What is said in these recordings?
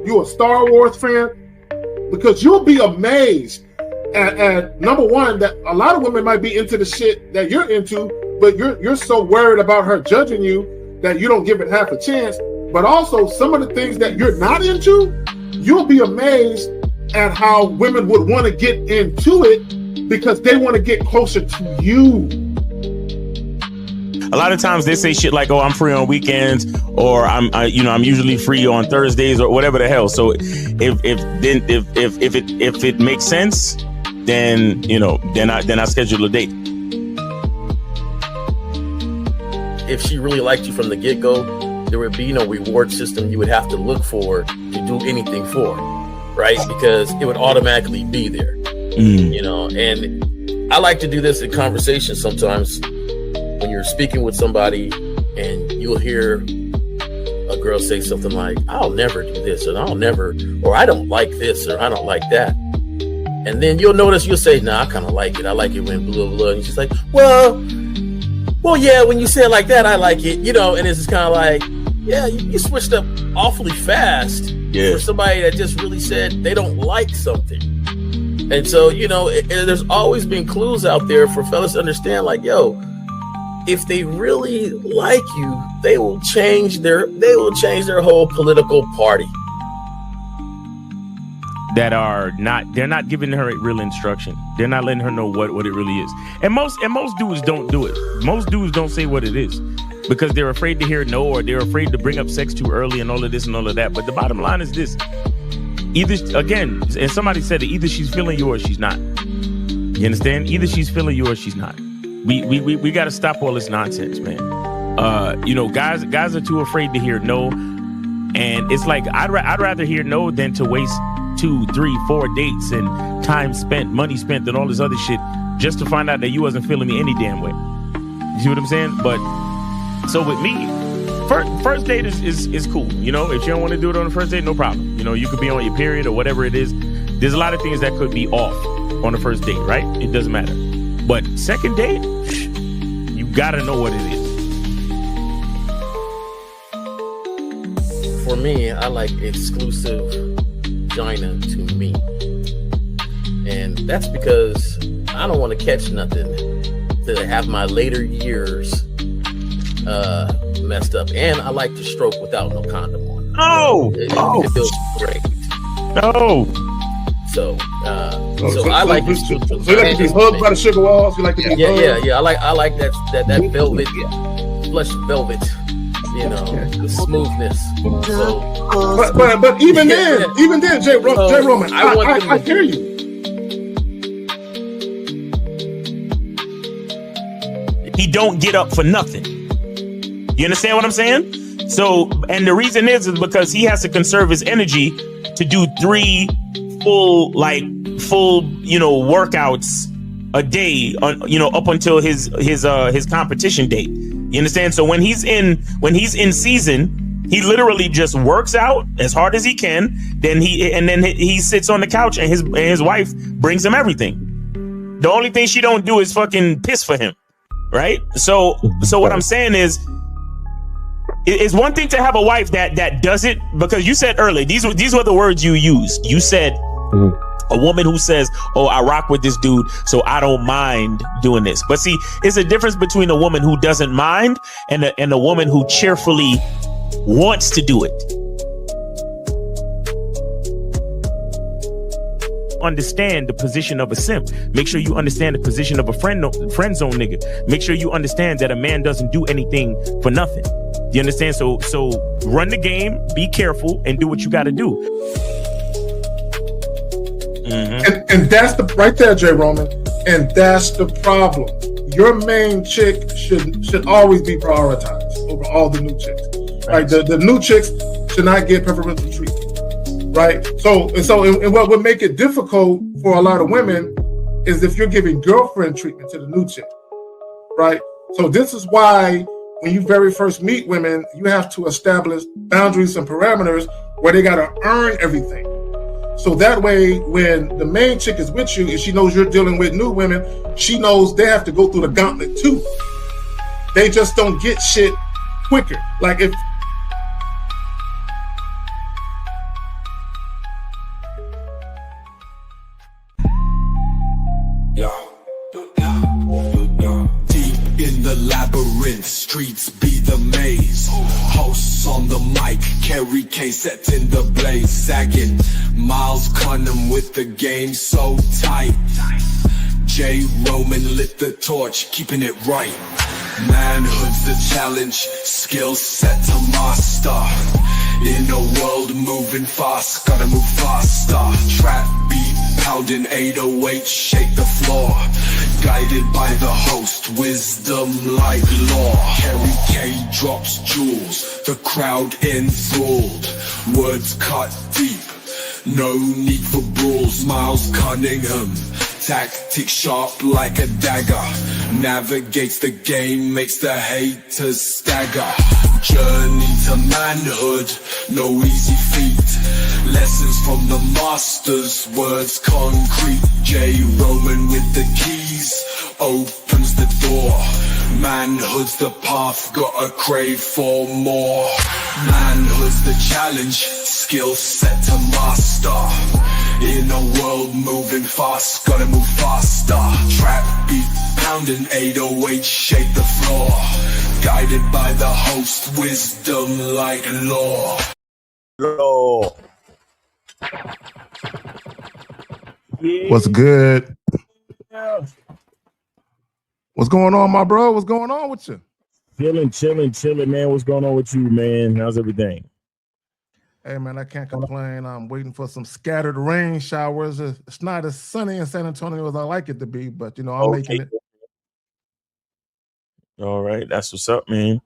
You a Star Wars fan? Because you'll be amazed at number one, that a lot of women might be into the shit that you're into, but you're so worried about her judging you that you don't give it half a chance. But also some of the things that you're not into, you'll be amazed at how women would want to get into it because they want to get closer to you. A lot of times they say shit like, "Oh, I'm free on weekends," or I'm usually free on Thursdays," or whatever the hell. So if it makes sense, then I schedule a date. If she really liked you from the get-go, there would be no reward system you would have to look for to do anything for, right? Because it would automatically be there, And I like to do this in conversation sometimes. When you're speaking with somebody and you'll hear a girl say something like, "I'll never do this," or "I don't like this," or "I don't like that." And then you'll notice you'll say, "Nah, I kind of like it. I like it when blah, blah, blah." And she's like, well, yeah, when you say it like that, I like it, and it's just kind of like, yeah, you switched up awfully fast for somebody that just really said they don't like something. And so, there's always been clues out there for fellas to understand, like, yo, if they really like you, they will change their whole political party. They're not giving her real instruction. They're not letting her know what it really is. And most dudes don't do it. Most dudes don't say what it is because they're afraid to hear no, or they're afraid to bring up sex too early and all of this and all of that. But the bottom line is this. Either, again, and somebody said it, either she's feeling you or she's not. You understand? Either she's feeling you or she's not. We got to stop all this nonsense, man. Guys are too afraid to hear no, and it's like I'd rather hear no than to waste 2, 3, 4 dates and time spent, money spent, and all this other shit just to find out that you wasn't feeling me any damn way. You see what I'm saying? But so with me, first date is cool. If you don't want to do it on the first date, no problem. You could be on your period or whatever it is. There's a lot of things that could be off on the first date, right? It doesn't matter. But second date, you gotta know what it is. For me, I like exclusive vagina to me. And that's because I don't want to catch nothing to have my later years messed up. And I like to stroke without no condom on. It feels great. So I like it. So you like to be hugged by the sugar walls? You like to be hugged? Yeah. I like that velvet, plush velvet. The smoothness. So, but even then, J. Roman, I hear you. He don't get up for nothing. You understand what I'm saying? So, and the reason is because he has to conserve his energy to do 3 full workouts a day up until his competition date. You understand? So when he's in season, he literally just works out as hard as he can. Then he sits on the couch and his wife brings him everything. The only thing she don't do is fucking piss for him, right? So what I'm saying is, it's one thing to have a wife that does it, because you said earlier, these were the words you used. You said a woman who says, "Oh, I rock with this dude, so I don't mind doing this." But see, it's a difference between a woman who doesn't mind and a woman who cheerfully wants to do it. Understand the position of a simp. Make sure you understand the position of a friend zone nigga. Make sure you understand that a man doesn't do anything for nothing. You understand? So run the game, be careful, and do what you got to do. Mm-hmm. And that's right there, J. Roman. And that's the problem. Your main chick should always be prioritized over all the new chicks. Right? The new chicks should not get preferential treatment. Right? So what would make it difficult for a lot of women is if you're giving girlfriend treatment to the new chick. Right? So this is why when you very first meet women, you have to establish boundaries and parameters where they got to earn everything. So that way, when the main chick is with you and she knows you're dealing with new women, she knows they have to go through the gauntlet too. They just don't get shit quicker. Like beats be the maze. Hosts on the mic, Kerry K set in the blaze. Sagging, Miles Cunham with the game so tight. J. Roman lit the torch, keeping it right. Manhood's the challenge, skill set to master. In a world moving fast, gotta move faster. Trap beat pounding 808, shake the floor. Guided by the host, wisdom like law. Kerry K drops jewels, the crowd enthralled. Words cut deep, no need for brawls. Miles Cunningham, tactics sharp like a dagger. Navigates the game, makes the haters stagger. Journey to manhood, no easy feat. Lessons from the masters, words concrete. J. Roman with the keys, opens the door. Manhood's the path, gotta crave for more. Manhood's the challenge, skill set to master. In a world moving fast, gotta move faster. Trap beat pounding 808, shake the floor. Guided by the host, wisdom like law. Yeah. What's good? Yeah. What's going on, my bro? What's going on with you? Chilling, man. What's going on with you, man? How's everything? Hey, man, I can't complain. I'm waiting for some scattered rain showers. It's not as sunny in San Antonio as I like it to be, but, I'm making it. All right. That's what's up, man.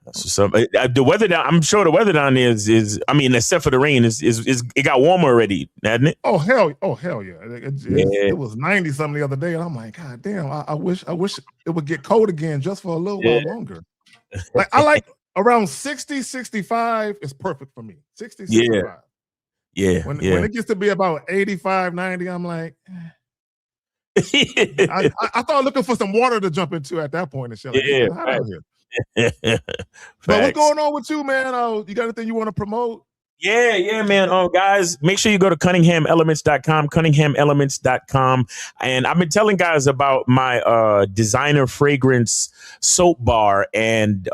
That's what's up. The weather down, I'm sure the weather down there is I mean, except for the rain, is it got warmer already, hasn't it? Oh, hell yeah. It was 90 something the other day, and I'm like, God damn, I wish it would get cold again just for a little while longer. Like, I like around 60, 65 is perfect for me. 60, 65. Yeah. When it gets to be about 85, 90, I'm like, I thought looking for some water to jump into at that point and shit. Like, hot out here. But what's going on with you, man? You got anything you want to promote? Yeah, man. Guys, make sure you go to CunninghamElements.com, and I've been telling guys about my designer fragrance soap bar, and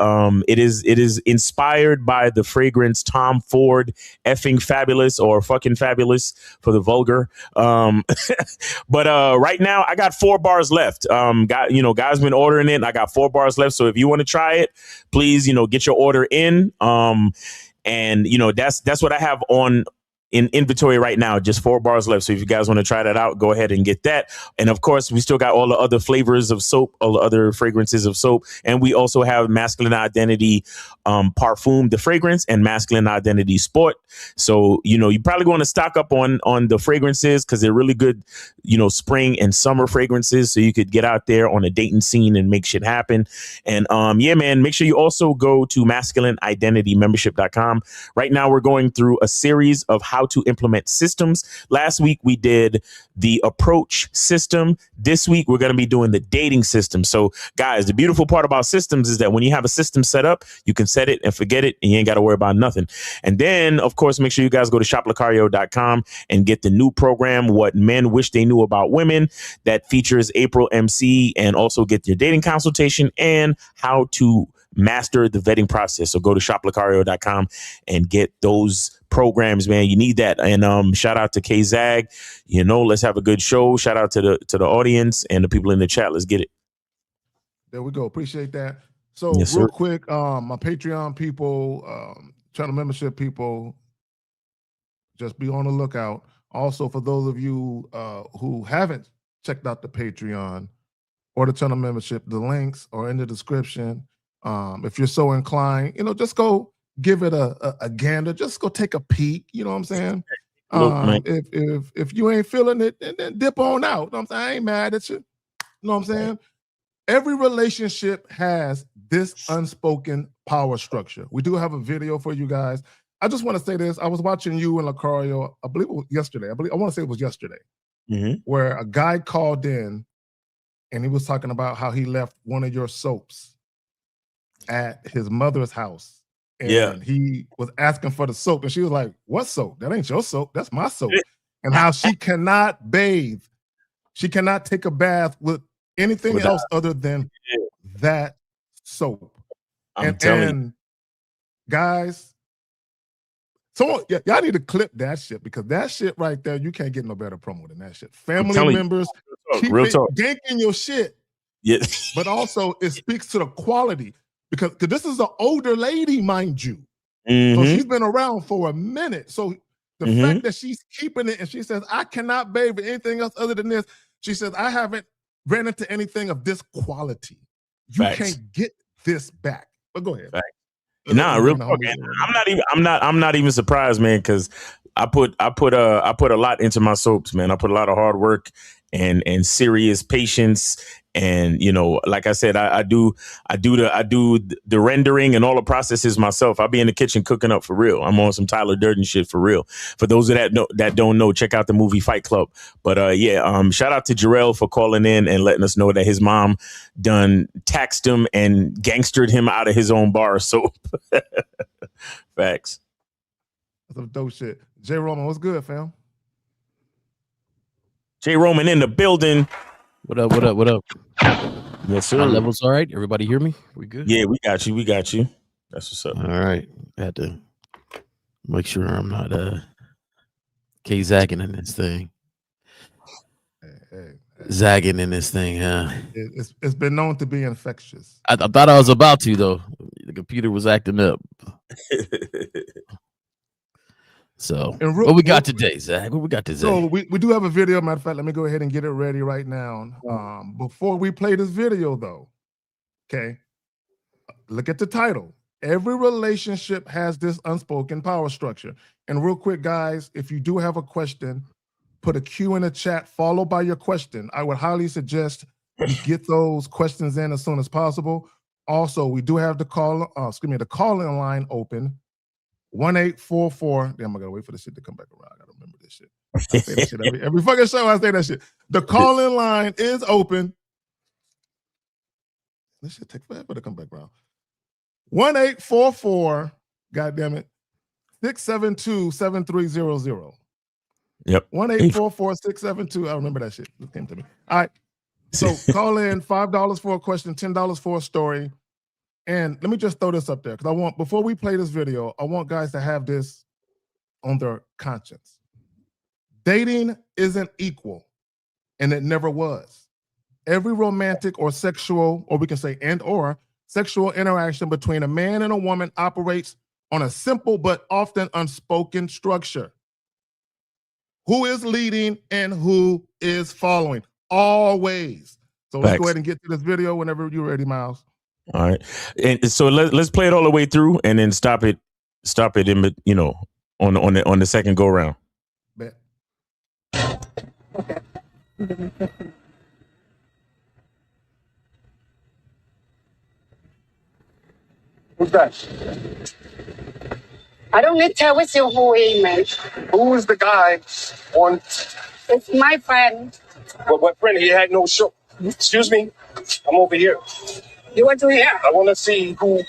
it is inspired by the fragrance Tom Ford effing fabulous or fucking fabulous for the vulgar. But right now I got 4 bars left. Guys been ordering it. I got 4 bars left. So if you want to try it, please, get your order in. And that's what I have in inventory right now, just 4 bars left. So if you guys want to try that out, go ahead and get that. And of course, we still got all the other flavors of soap, all the other fragrances of soap. And we also have Masculine Identity Parfum, the fragrance, and Masculine Identity Sport. So, you probably want to stock up on the fragrances because they're really good, spring and summer fragrances. So you could get out there on a dating scene and make shit happen. And man, make sure you also go to masculineidentitymembership.com. Right now, we're going through a series of how to implement systems. Last week, we did the approach system. This week, we're going to be doing the dating system. So, guys, the beautiful part about systems is that when you have a system set up, you can set it and forget it, and you ain't got to worry about nothing. And then, of course, make sure you guys go to shoplucario.com and get the new program, What Men Wish They Knew About Women, that features April MC, and also get your dating consultation and how to master the vetting process. So go to shoplucario.com and get those programs, man. You need that. And shout out to K-Zag. Let's have a good show. Shout out to the audience and the people in the chat. Let's get it. There we go. Appreciate that. So yes, real sir. quick, my Patreon people, channel membership people, just be on the lookout. Also, for those of you who haven't checked out the Patreon or the channel membership, the links are in the description. If you're so inclined, just go give it a gander. Just go take a peek. You know what I'm saying? If you ain't feeling it, then dip on out. You know what I'm saying? I ain't mad at you. You know what I'm saying? Every relationship has this unspoken power structure. We do have a video for you guys. I just want to say this. I was watching you and Lucario, I believe it was yesterday. I want to say it was yesterday, where a guy called in and he was talking about how he left one of your soaps at his mother's house. And he was asking for the soap. And she was like, what soap? That ain't your soap. That's my soap. And how she cannot bathe. She cannot take a bath with anything else other than that soap. I'm telling you. Guys, so y'all need to clip that shit because that shit right there, you can't get no better promo than that shit. Family members keep ganking your shit. Yes. But also it speaks to the quality because this is an older lady, mind you. So she's been around for a minute. So the fact that she's keeping it and she says, I cannot bathe with anything else other than this. She says, I haven't ran into anything of this quality. You can't get this back. But go ahead. Nah, real talk. I'm not even surprised, man, because I put a lot into my soaps, man. I put a lot of hard work and serious patience. And, you know, like I said, I do the rendering and all the processes myself. I'll be in the kitchen cooking up for real. I'm on some Tyler Durden shit for real. For those that don't know, check out the movie Fight Club. But shout out to Jarrell for calling in and letting us know that his mom done taxed him and gangstered him out of his own bar of soap. Facts. That's some dope shit. Jay Roman, what's good, fam? Jay Roman in the building. What up? Yes, sir. My levels all right? Everybody hear me? We good? Yeah, we got you. That's what's up. All right. I had to make sure I'm not zagging in this thing. Hey. Zagging in this thing, huh? It's been known to be infectious. I thought I was about to, though. The computer was acting up. So what we got today, Zach? What we got today? So we do have a video. Matter of fact, let me go ahead and get it ready right now. Before we play this video, though, okay, look at the title. Every relationship has this unspoken power structure. And real quick, guys, if you do have a question, put a Q in the chat followed by your question. I would highly suggest you get those questions in as soon as possible. Also, we do have the call-in line open. 1-844. Damn, I gotta wait for this shit to come back around. I gotta remember this shit. I say that shit every fucking show. I say that shit. The call-in line is open. This shit take forever to come back around. 1-844. God damn it. 672-7300. Yep. 1-844-672. I remember that shit. It came to me. All right. So call in $5 for a question, $10 for a story. And let me just throw this up there because before we play this video, I want guys to have this on their conscience. Dating isn't equal, and it never was. Every romantic or sexual, or we can say or sexual interaction between a man and a woman operates on a simple but often unspoken structure. Who is leading and who is following? Always. So let's go ahead and get to this video whenever you're ready, Miles. All right, and so let's play it all the way through, and then stop it in, you know, on the second go round. Bet. Who's that? I don't need to tell with you who he meant. Who is the guy on? It's my friend. What friend? He had no show. Excuse me. I'm over here. You want to hear? I want to see who. No,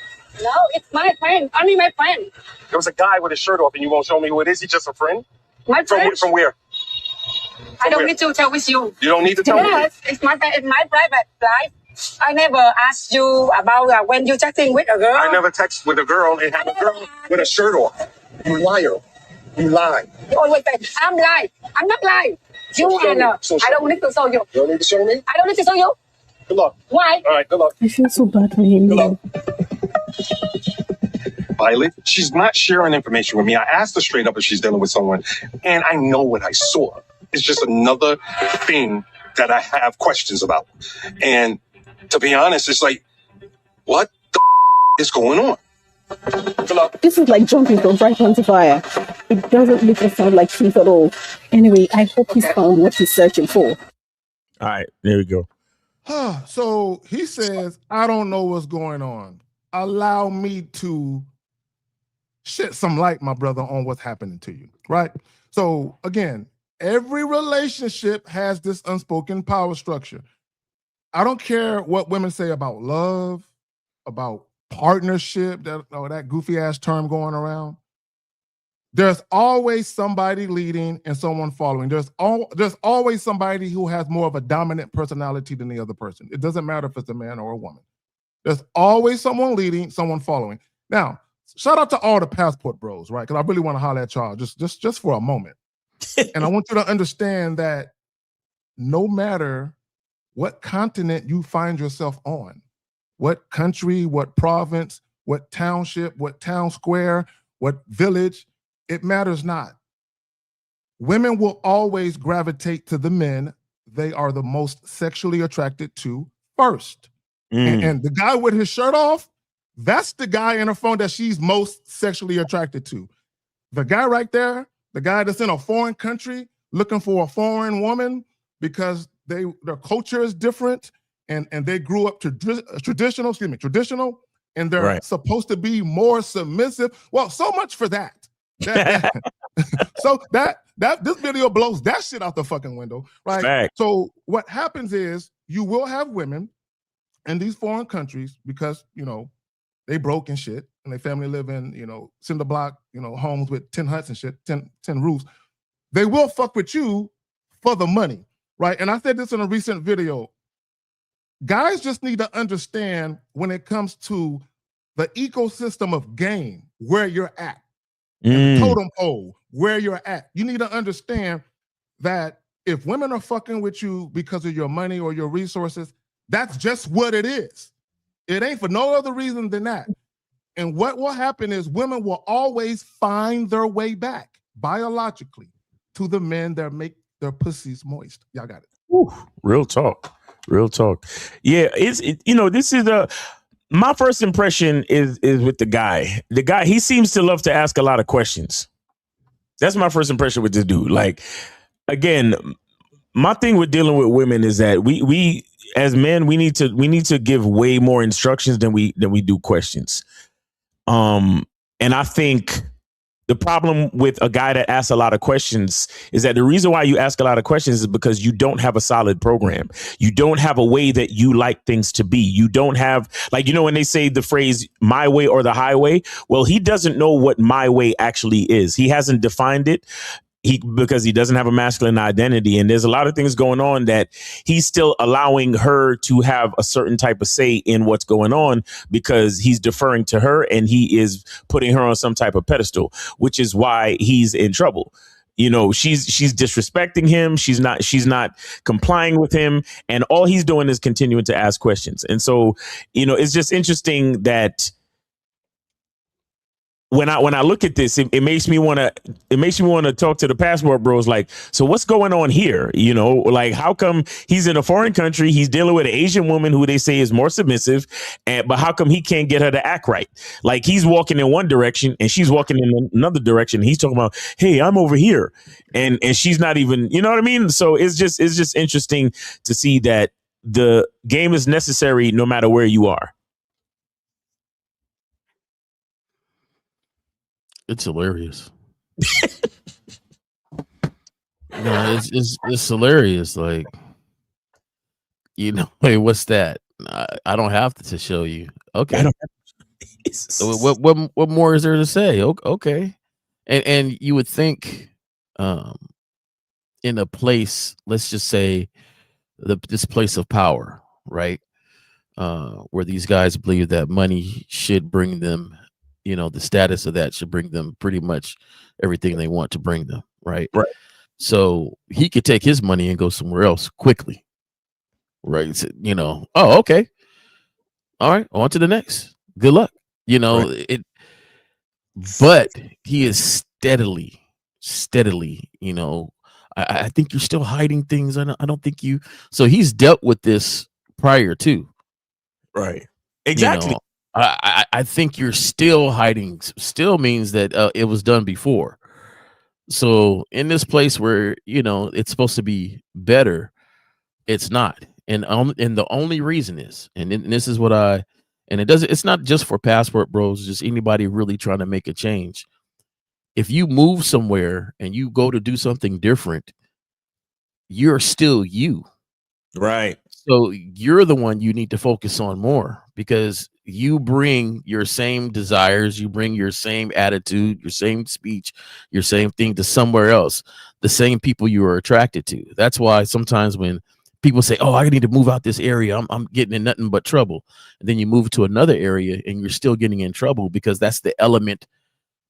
it's my friend. Only my friend. There was a guy with his shirt off, and you won't show me who it is. He's just a friend. My friend. From where? I don't need to tell with you. You don't need to tell me. Yes, it's my friend. It's my private life. I never asked you about when you chatting with a girl. I never text with a girl and have a girl with a shirt off. You liar. You lie. You always say, I'm lying. I'm not lying. You are not. I don't need to show you. You don't need to show me? I don't need to show you. Good luck. Why? All right, good luck. I feel so bad for him. Good luck. Violet, she's not sharing information with me. I asked her straight up if she's dealing with someone, and I know what I saw. It's just another thing that I have questions about. And to be honest, it's like, what the is going on? Good luck. This is like jumping from fire onto fire. It doesn't make it sound like truth at all. Anyway, I hope he's found what he's searching for. All right, there we go. So he says, I don't know what's going on. Allow me to shed some light, my brother, on what's happening to you, right? So again, every relationship has this unspoken power structure. I don't care what women say about love, about partnership, that goofy ass term going around. There's always somebody leading and someone following. There's always somebody who has more of a dominant personality than the other person. It doesn't matter if it's a man or a woman. There's always someone leading, someone following. Now, shout out to all the passport bros, right? Because I really want to holler at y'all just for a moment. And I want you to understand that no matter what continent you find yourself on, what country, what province, what township, what town square, what village, it matters not. Women will always gravitate to the men they are the most sexually attracted to first. And the guy with his shirt off, that's the guy in her phone that she's most sexually attracted to. The guy right there, the guy that's in a foreign country looking for a foreign woman because their culture is different and they grew up traditional, and they're supposed to be more submissive. Well, so much for that. So that this video blows that shit out the fucking window, right? Fact. So what happens is you will have women in these foreign countries because, you know, they broke and shit and their family live in, you know, cinder block, you know, homes with 10 huts and shit, 10 roofs. They will fuck with you for the money, right? And I said this in a recent video. Guys just need to understand when it comes to the ecosystem of game, where you're at, and the totem pole, where you're at. You need to understand that if women are fucking with you because of your money or your resources, that's just what it is. It ain't for no other reason than that. And what will happen is women will always find their way back biologically to the men that make their pussies moist. Y'all got it. Ooh, real talk. Yeah, this is my first impression is with the guy. The guy, he seems to love to ask a lot of questions. That's my first impression with this dude. Like, again, my thing with dealing with women is that we as men, we need to give way more instructions than we do questions. And I think the problem with a guy that asks a lot of questions is that the reason why you ask a lot of questions is because you don't have a solid program. You don't have a way that you like things to be. You don't have, like, you know, when they say the phrase my way or the highway, well, he doesn't know what my way actually is. He hasn't defined it. Because he doesn't have a masculine identity. And there's a lot of things going on that he's still allowing her to have a certain type of say in what's going on because he's deferring to her and he is putting her on some type of pedestal, which is why he's in trouble. You know, she's disrespecting him. She's not complying with him. And all he's doing is continuing to ask questions. And so, you know, it's just interesting that when I look at this, it makes me want to talk to the passport bros. Like, so what's going on here? You know, like, how come he's in a foreign country? He's dealing with an Asian woman who they say is more submissive, but how come he can't get her to act right? Like, he's walking in one direction and she's walking in another direction. He's talking about, hey, I'm over here, and she's not even. You know what I mean? So it's just interesting to see that the game is necessary no matter where you are. It's hilarious. No, it's hilarious. Like, you know, hey, what's that? I don't have to show you. Okay. So what more is there to say? Okay. And you would think, in a place, let's just say this place of power, right? Where these guys believe that money should bring them, you know, the status of that should bring them pretty much everything they want to bring them, right? Right. So he could take his money and go somewhere else quickly, right? So, you know, oh, okay, all right, on to the next. Good luck, you know. Right. But he is steadily, you know. I think you're still hiding things. I don't think you. So he's dealt with this prior to, right? Exactly. You know, I think you're still hiding. Still means that it was done before. So in this place where, you know, it's supposed to be better, it's not. And the only reason is, and this is what it's not just for passport bros, it's just anybody really trying to make a change. If you move somewhere and you go to do something different, you're still you. Right. So you're the one you need to focus on more, because you bring your same desires, you bring your same attitude, your same speech, your same thing to somewhere else, the same people you are attracted to. That's why sometimes when people say, "Oh, I need to move out this area. I'm getting in nothing but trouble." And then you move to another area and you're still getting in trouble because that's the element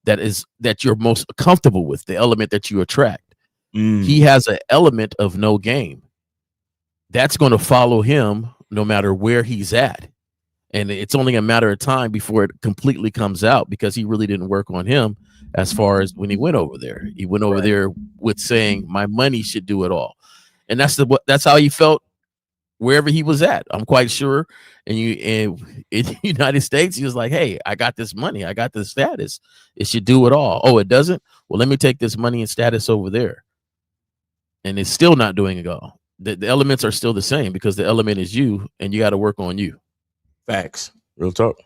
that you're most comfortable with, the element that you attract. He has an element of no game. That's going to follow him no matter where he's at. And it's only a matter of time before it completely comes out because he really didn't work on him as far as when he went over there. He went over there with saying, my money should do it all. And that's how he felt wherever he was at. I'm quite sure. And in the United States, he was like, hey, I got this money. I got this status. It should do it all. Oh, it doesn't? Well, let me take this money and status over there. And it's still not doing it all. The elements are still the same because the element is you and you got to work on you. Facts. Real talk.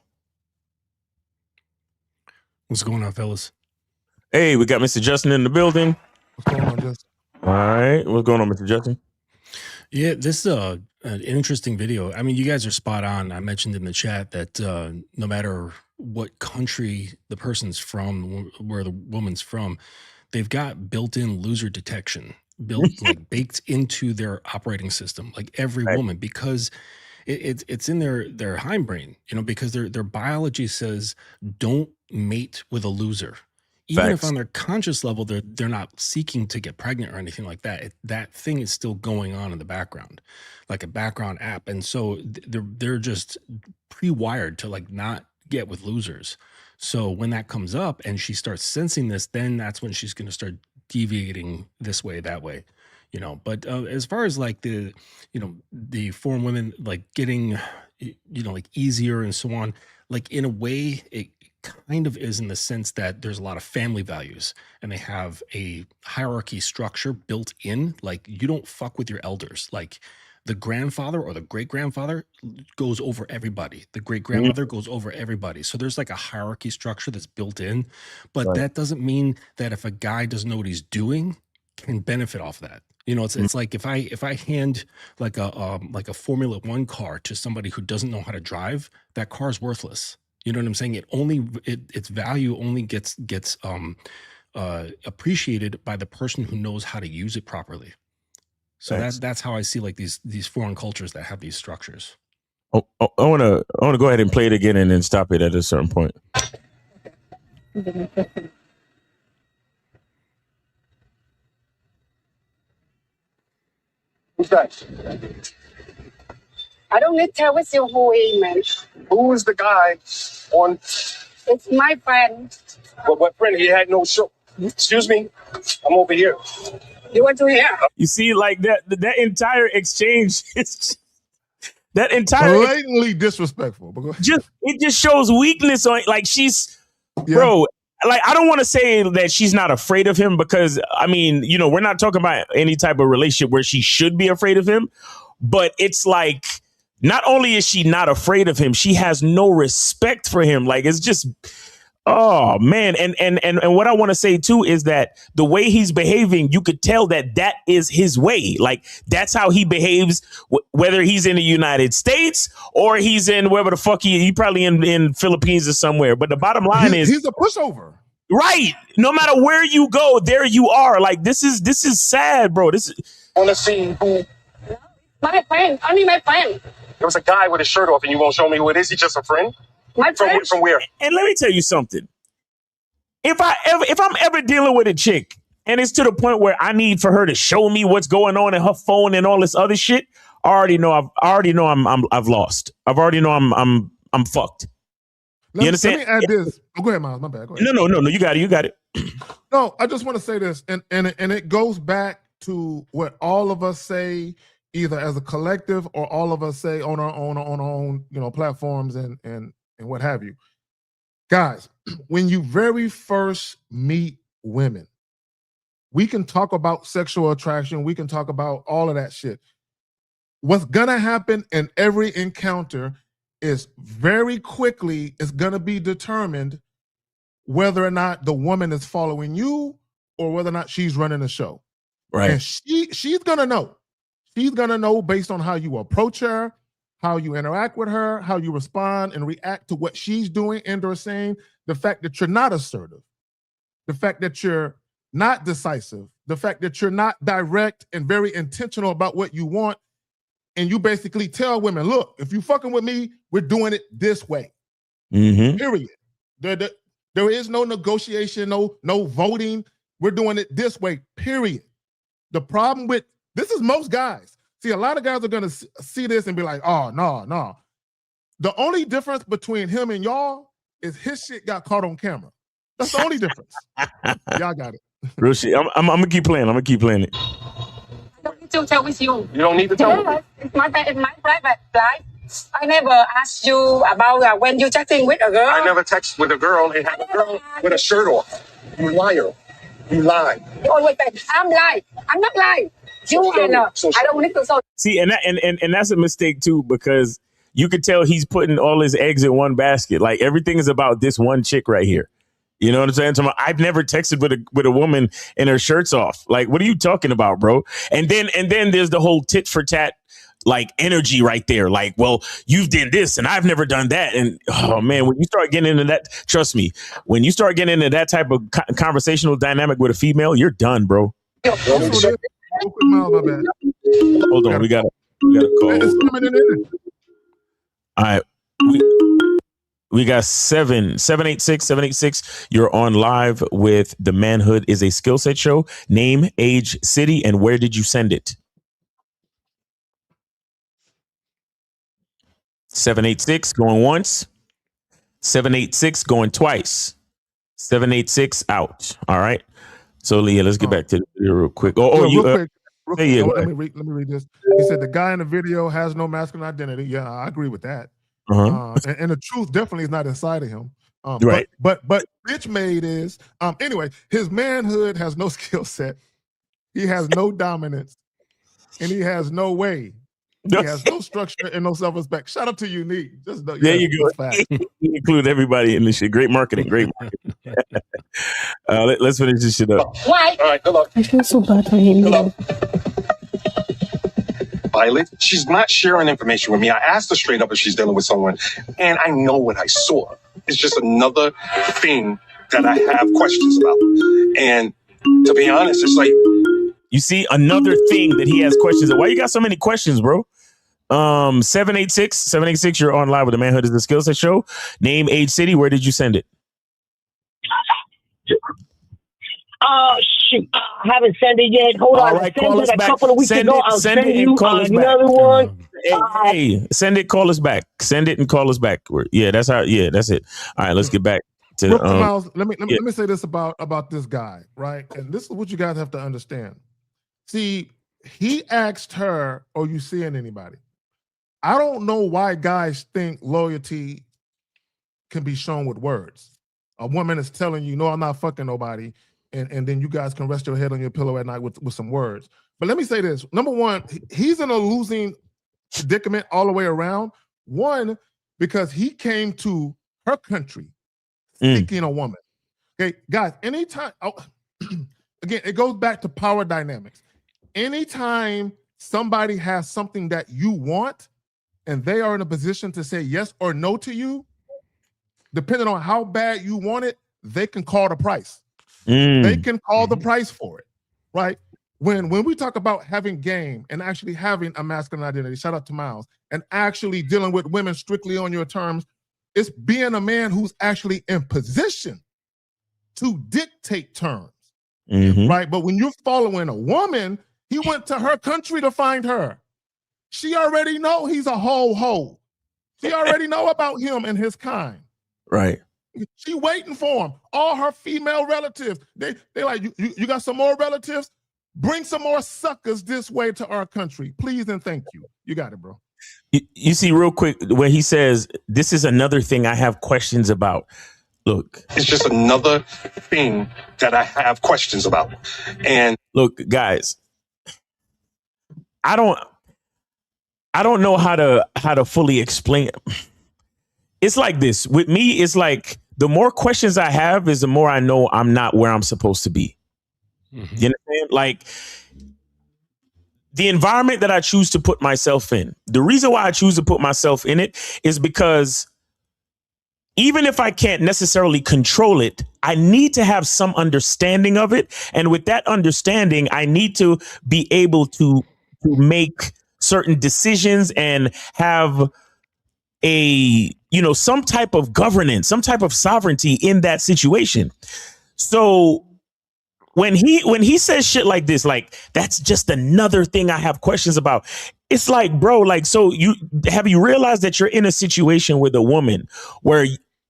What's going on, fellas? Hey, we got Mr. Justin in the building. What's going on, Justin? All right. What's going on, Mr. Justin? Yeah, this is an interesting video. I mean, you guys are spot on. I mentioned in the chat that no matter what country the person's from, where the woman's from, they've got built-in loser detection, like baked into their operating system, like every woman, because it's in their hindbrain, because their biology says don't mate with a loser. Even if on their conscious level, they're not seeking to get pregnant or anything like that. That thing is still going on in the background, like a background app. And so they're just pre-wired to like not get with losers. So when that comes up and she starts sensing this, then that's when she's going to start deviating this way, that way, But as far as like the foreign women, like getting, like easier and so on, like in a way, it kind of is in the sense that there's a lot of family values and they have a hierarchy structure built in. Like you don't fuck with your elders. Like the grandfather or the great-grandfather goes over everybody. The great-grandmother goes over everybody. So there's like a hierarchy structure that's built in, but that doesn't mean that if a guy doesn't know what he's doing, can benefit off that. It's like if I hand like a Formula One car to somebody who doesn't know how to drive, that car's worthless. You know what I'm saying? Its value only gets appreciated by the person who knows how to use it properly. So that's how I see like these foreign cultures that have these structures. I want to go ahead and play it again and then stop it at a certain point. Who's that? I don't need to tell with you who he meant. Who is the guy on? It's my friend. What friend? He had no show. Excuse me. I'm over here. You want to hear? You see, like that entire exchange is that entire blatantly disrespectful. It just shows weakness on like she's bro. Like I don't want to say that she's not afraid of him because I mean, we're not talking about any type of relationship where she should be afraid of him, but it's like not only is she not afraid of him, she has no respect for him. Like it's just oh man, and what I want to say too is that the way he's behaving, you could tell that is his way. Like that's how he behaves, whether he's in the United States or he's in wherever the fuck he probably in Philippines or somewhere. But the bottom line is he's a pushover, right? No matter where you go, there you are. Like this is sad, bro. This is. I want to see who. My friend, only my friend. There was a guy with his shirt off, and you won't show me who it is. He's just a friend. My friend. From where? And let me tell you something. If I'm ever dealing with a chick and it's to the point where I need for her to show me what's going on in her phone and all this other shit, I already know I've lost. I've already know I'm fucked. You understand? Let me add this. Oh, go ahead, Miles. My bad. Go ahead. No. You got it. No, I just want to say this, and it goes back to what all of us say, either as a collective or all of us say on our own, platforms and what have you. Guys, when you very first meet women, we can talk about sexual attraction. We can talk about all of that shit. What's going to happen in every encounter is very quickly it's going to be determined whether or not the woman is following you or whether or not she's running the show. Right. And she's going to know. She's going to know based on how you approach her, how you interact with her, how you respond and react to what she's doing and or saying, the fact that you're not assertive, the fact that you're not decisive, the fact that you're not direct and very intentional about what you want. and you basically tell women, look, if you fucking with me, we're doing it this way. Period. There is no negotiation, no voting. We're doing it this way, period. The problem with this is most guys. See, a lot of guys are going to see this and be like, oh, no. The only difference between him and y'all is his shit got caught on camera. That's the only difference. Y'all got it. Real shit. I'm gonna keep playing. I don't need to tell with you. You don't need to tell me. It's my private life. I never asked you about when you chatting with a girl. I never text with a girl and have a girl with a shirt off. You liar. You lie. You always say, I'm lying. I'm not lying. You are not. I don't need to so. See, and that's a mistake too, because you could tell he's putting all his eggs in one basket. Like everything is about this one chick right here. You know what I'm saying? So I've never texted with a woman and her shirt's off. Like, what are you talking about, bro? And then there's the whole tit for tat like energy right there. Like, well, you've done this and I've never done that. And oh man, when you start getting into that, trust me, when you start getting into that type of conversational dynamic with a female, you're done, bro. Also, hold on, we got a call. All right. We got 786. You're on live with the Manhood is a Skill Set Show. Name, age, city, and where did you send it? 786 going once. 786 going twice. 786 out. All right. So Leah, let's get back to the video real quick. Real quick. Let me read this. He said the guy in the video has no masculine identity. Yeah, I agree with that. And the truth definitely is not inside of him. Right. But bitch made is anyway, his manhood has no skill set. He has no dominance, and he has no way. He has no structure and no self-respect. Shout out to Unique. There you go. You include everybody in this shit. Great marketing. Let's finish this shit up. Why? All right, good luck. I feel so bad for him. Good luck. Violet, she's not sharing information with me. I asked her straight up if she's dealing with someone, and I know what I saw. It's just another thing that I have questions about. And to be honest, it's like, you see, another thing that he has questions. Why you got so many questions, bro? 786, you're on live with the Manhood is the Skill Set Show. Name, age, city. Where did you send it? Shoot, I haven't sent it yet. Hold on, right, I sent it a couple of weeks ago. I'll send send it you and call us another back. one. Hey, send it, call us back. Send it and call us back. Yeah, that's how. Yeah, that's it. All right, let's get back to Miles, let me say this about this guy, right? And this is what you guys have to understand. See, he asked her, "Are you seeing anybody?" I don't know why guys think loyalty can be shown with words. A woman is telling you, "No, I'm not fucking nobody," and then you guys can rest your head on your pillow at night with some words. But let me say this: number one, he's in a losing predicament all the way around. One, because he came to her country seeking a woman. Okay, guys, anytime, again, it goes back to power dynamics. Anytime somebody has something that you want and they are in a position to say yes or no to you, depending on how bad you want it, they can call the price. They can call the price for it, right? When we talk about having game and actually having a masculine identity, shout out to Miles, and actually dealing with women strictly on your terms, it's being a man who's actually in position to dictate terms, right? But when you're following a woman, he went to her country to find her. She already know he's a ho. She already know about him and his kind. Right. She waiting for him. All her female relatives, they like, you got some more relatives? Bring some more suckers this way to our country. Please and thank you. You got it, bro. You see, real quick, when he says, this is another thing I have questions about. Look. It's just another thing that I have questions about. And look, guys, I don't know how to fully explain it. It's like this. With me, it's like the more questions I have is the more I know I'm not where I'm supposed to be. You understand? Like the environment that I choose to put myself in. The reason why I choose to put myself in it is because even if I can't necessarily control it, I need to have some understanding of it. And with that understanding, I need to be able to make certain decisions and have a, you know, some type of governance, some type of sovereignty in that situation. So when he says shit like this, like, that's just another thing I have questions about. It's like, bro, like, so you realized that you're in a situation with a woman where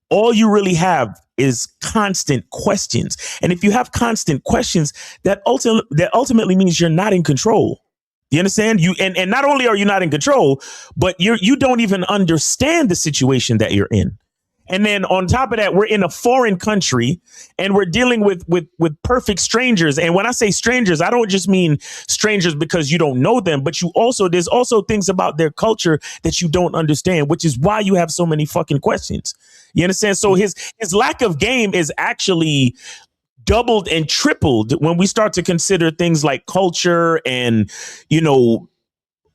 all you really have is constant questions. And if you have constant questions, that ultimately means you're not in control. You understand? And not only are you not in control, but you don't even understand the situation that you're in. And then on top of that, we're in a foreign country and we're dealing with perfect strangers. And when I say strangers, I don't just mean strangers because you don't know them, but there's also things about their culture that you don't understand, which is why you have so many fucking questions. You understand? So his lack of game is actually doubled and tripled when we start to consider things like culture and, you know,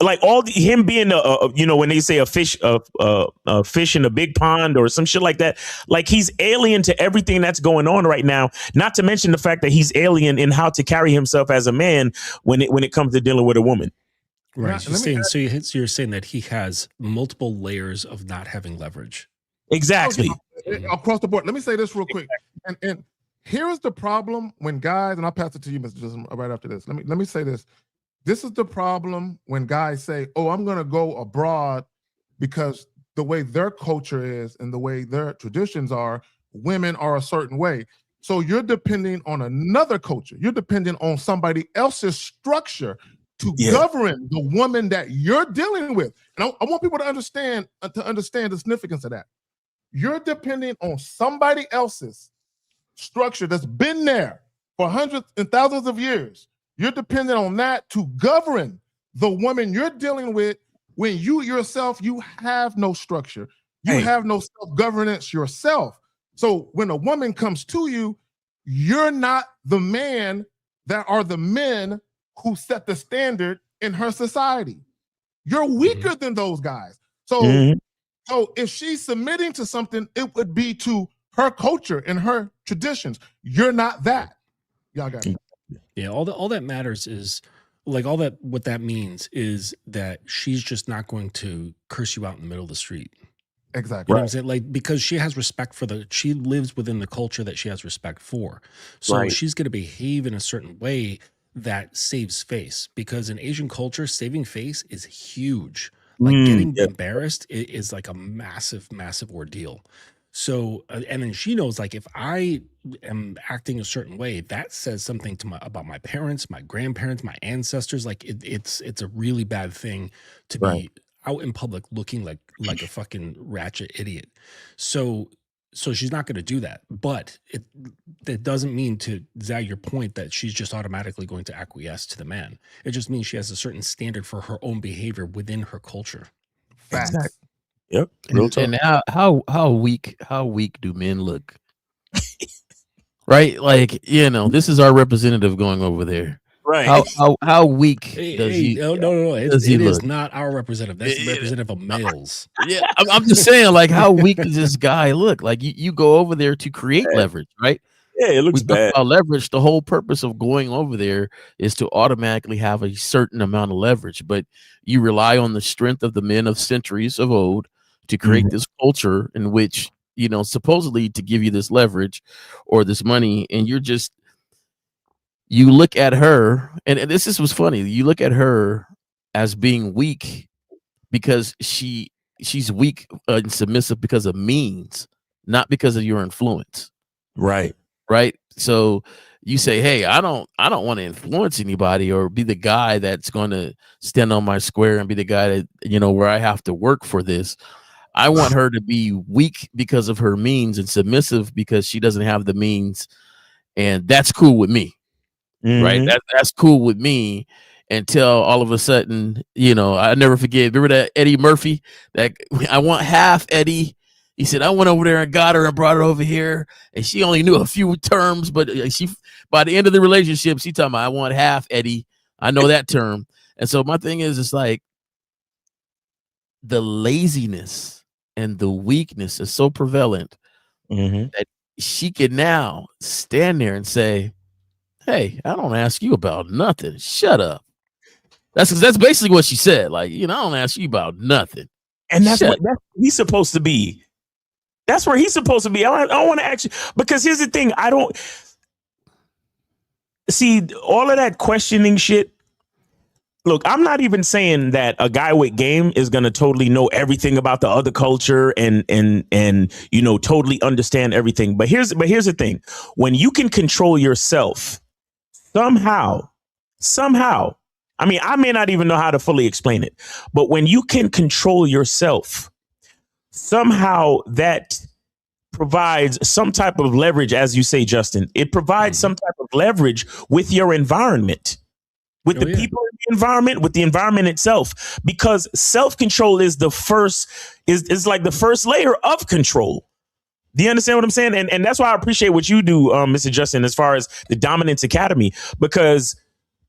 like him being you know, when they say a fish in a big pond or some shit like that, like he's alien to everything that's going on right now. Not to mention the fact that he's alien in how to carry himself as a man when it comes to dealing with a woman. Right. So you're saying that he has multiple layers of not having leverage. Exactly. Across the board. Let me say this real quick. And here's the problem when guys, and I'll pass it to you, Mr. Gism, right after this. Let me say this. This is the problem when guys say, oh, I'm going to go abroad because the way their culture is and the way their traditions are, women are a certain way. So you're depending on another culture. You're depending on somebody else's structure to govern the woman that you're dealing with. And I want people to understand the significance of that. You're depending on somebody else's structure that's been there for hundreds and thousands of years. You're dependent on that to govern the woman you're dealing with when you yourself, you have no structure. You have no self-governance yourself. So when a woman comes to you, you're not the man that are the men who set the standard in her society. You're weaker than those guys. So, so if she's submitting to something, it would be to her culture and her traditions. You're not that. Y'all got it. Yeah, all that matters is like what that means is that she's just not going to curse you out in the middle of the street. Exactly. You know what I'm saying? Like, because she has respect for she lives within the culture that she has respect for. So she's going to behave in a certain way that saves face, because in Asian culture, saving face is huge. Like getting embarrassed is like a massive, massive ordeal. So, and then she knows, like, if I am acting a certain way, that says something about my parents, my grandparents, my ancestors. Like, it's a really bad thing to be out in public looking like a fucking ratchet idiot. So she's not going to do that. But that doesn't mean, to Zag your point, that she's just automatically going to acquiesce to the man. It just means she has a certain standard for her own behavior within her culture. Facts. Yep. And how weak do men look? Right? Like, you know, this is our representative going over there. Right. How weak does he? No. It is not our representative. That's the representative of males. Yeah, I'm just saying, like, how weak does this guy look? Like, you go over there to create leverage, right? Yeah, it looks bad. Leverage. The whole purpose of going over there is to automatically have a certain amount of leverage, but you rely on the strength of the men of centuries of old to create this culture in which, you know, supposedly to give you this leverage or this money, and you look at her, and this was funny. You look at her as being weak because she's weak and submissive because of means, not because of your influence. Right. So you say, hey, I don't want to influence anybody or be the guy that's going to stand on my square and be the guy that, you know, where I have to work for this. I want her to be weak because of her means and submissive because she doesn't have the means, and that's cool with me. Right? That's cool with me until all of a sudden, you know, I never forget. Remember that Eddie Murphy? That I want half Eddie. He said, I went over there and got her and brought her over here, and she only knew a few terms, but she, by the end of the relationship, she talking about, I want half Eddie. I know that term. And so my thing is, it's like the laziness and the weakness is so prevalent that she can now stand there and say, hey, I don't ask you about nothing. Shut up. That's basically what she said. Like, I don't ask you about nothing. And that's what he's supposed to be. That's where he's supposed to be. I don't want to ask you, because here's the thing. I don't see all of that questioning shit. Look, I'm not even saying that a guy with game is going to totally know everything about the other culture and totally understand everything. But here's the thing. When you can control yourself somehow, I mean, I may not even know how to fully explain it, but when you can control yourself, somehow that provides some type of leverage, as you say, Justin. It provides some type of leverage with your environment, with the people in the environment, with the environment itself, because self-control is the first, is like the first layer of control. Do you understand what I'm saying? And that's why I appreciate what you do, Mr. Justin, as far as the Dominance Academy, because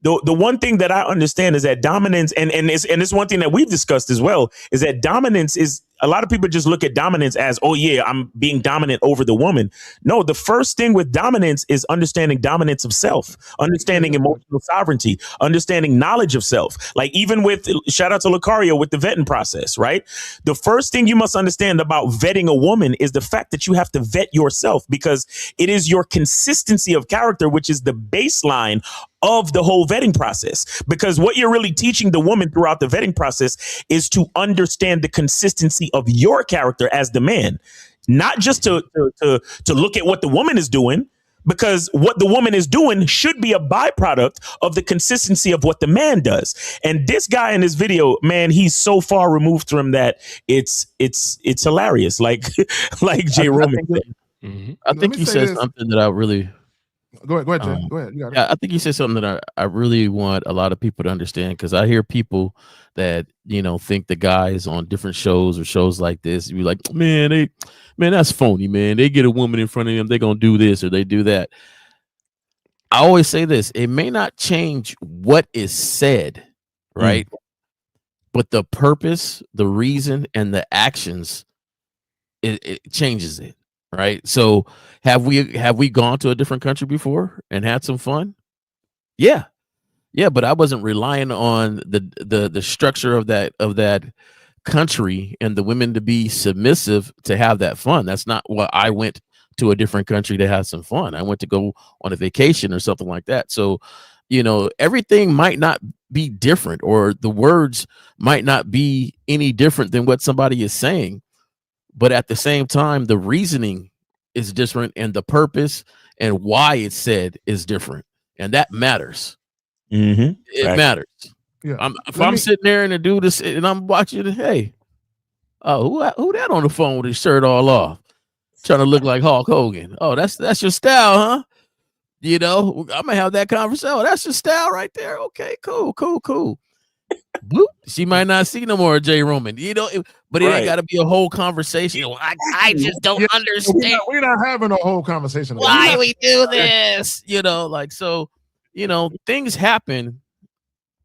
the one thing that I understand is that dominance, and it's one thing that we've discussed as well, is that dominance is, a lot of people just look at dominance as, oh yeah, I'm being dominant over the woman. No, the first thing with dominance is understanding dominance of self, understanding emotional sovereignty, understanding knowledge of self. Like even with, shout out to Lucario with the vetting process, right? The first thing you must understand about vetting a woman is the fact that you have to vet yourself, because it is your consistency of character, which is the baseline of the whole vetting process. Because what you're really teaching the woman throughout the vetting process is to understand the consistency of your character as the man, not just to look at what the woman is doing, because what the woman is doing should be a byproduct of the consistency of what the man does. And this guy in this video, man, he's so far removed from that. It's hilarious. Like Jay Roman. I think you said something that I really. Go ahead, Jay. Go ahead. Yeah, I think you said something that I really want a lot of people to understand, because I hear people that think the guys on different shows or shows like this, you be like, man, that's phony, man. They get a woman in front of them, they're gonna do this or they do that. I always say this: it may not change what is said, right? But the purpose, the reason, and the actions, it changes it. Right. So have we gone to a different country before and had some fun? Yeah. But I wasn't relying on the structure of that country and the women to be submissive to have that fun. That's not what I went to a different country to have some fun. I went to go on a vacation or something like that. So, everything might not be different, or the words might not be any different than what somebody is saying. But at the same time, the reasoning is different, and the purpose and why it's said is different, and that matters. It matters. Yeah. If I'm sitting there and a dude is, and I'm watching, hey, who that on the phone with his shirt all off, trying to look like Hulk Hogan? Oh, that's your style, huh? I'm gonna have that conversation. Oh, that's your style right there. Okay, cool. Bloop. She might not see no more Jay Roman, but it ain't got to be a whole conversation. I just don't understand. We're not having a whole conversation. Why we do this? Things happen,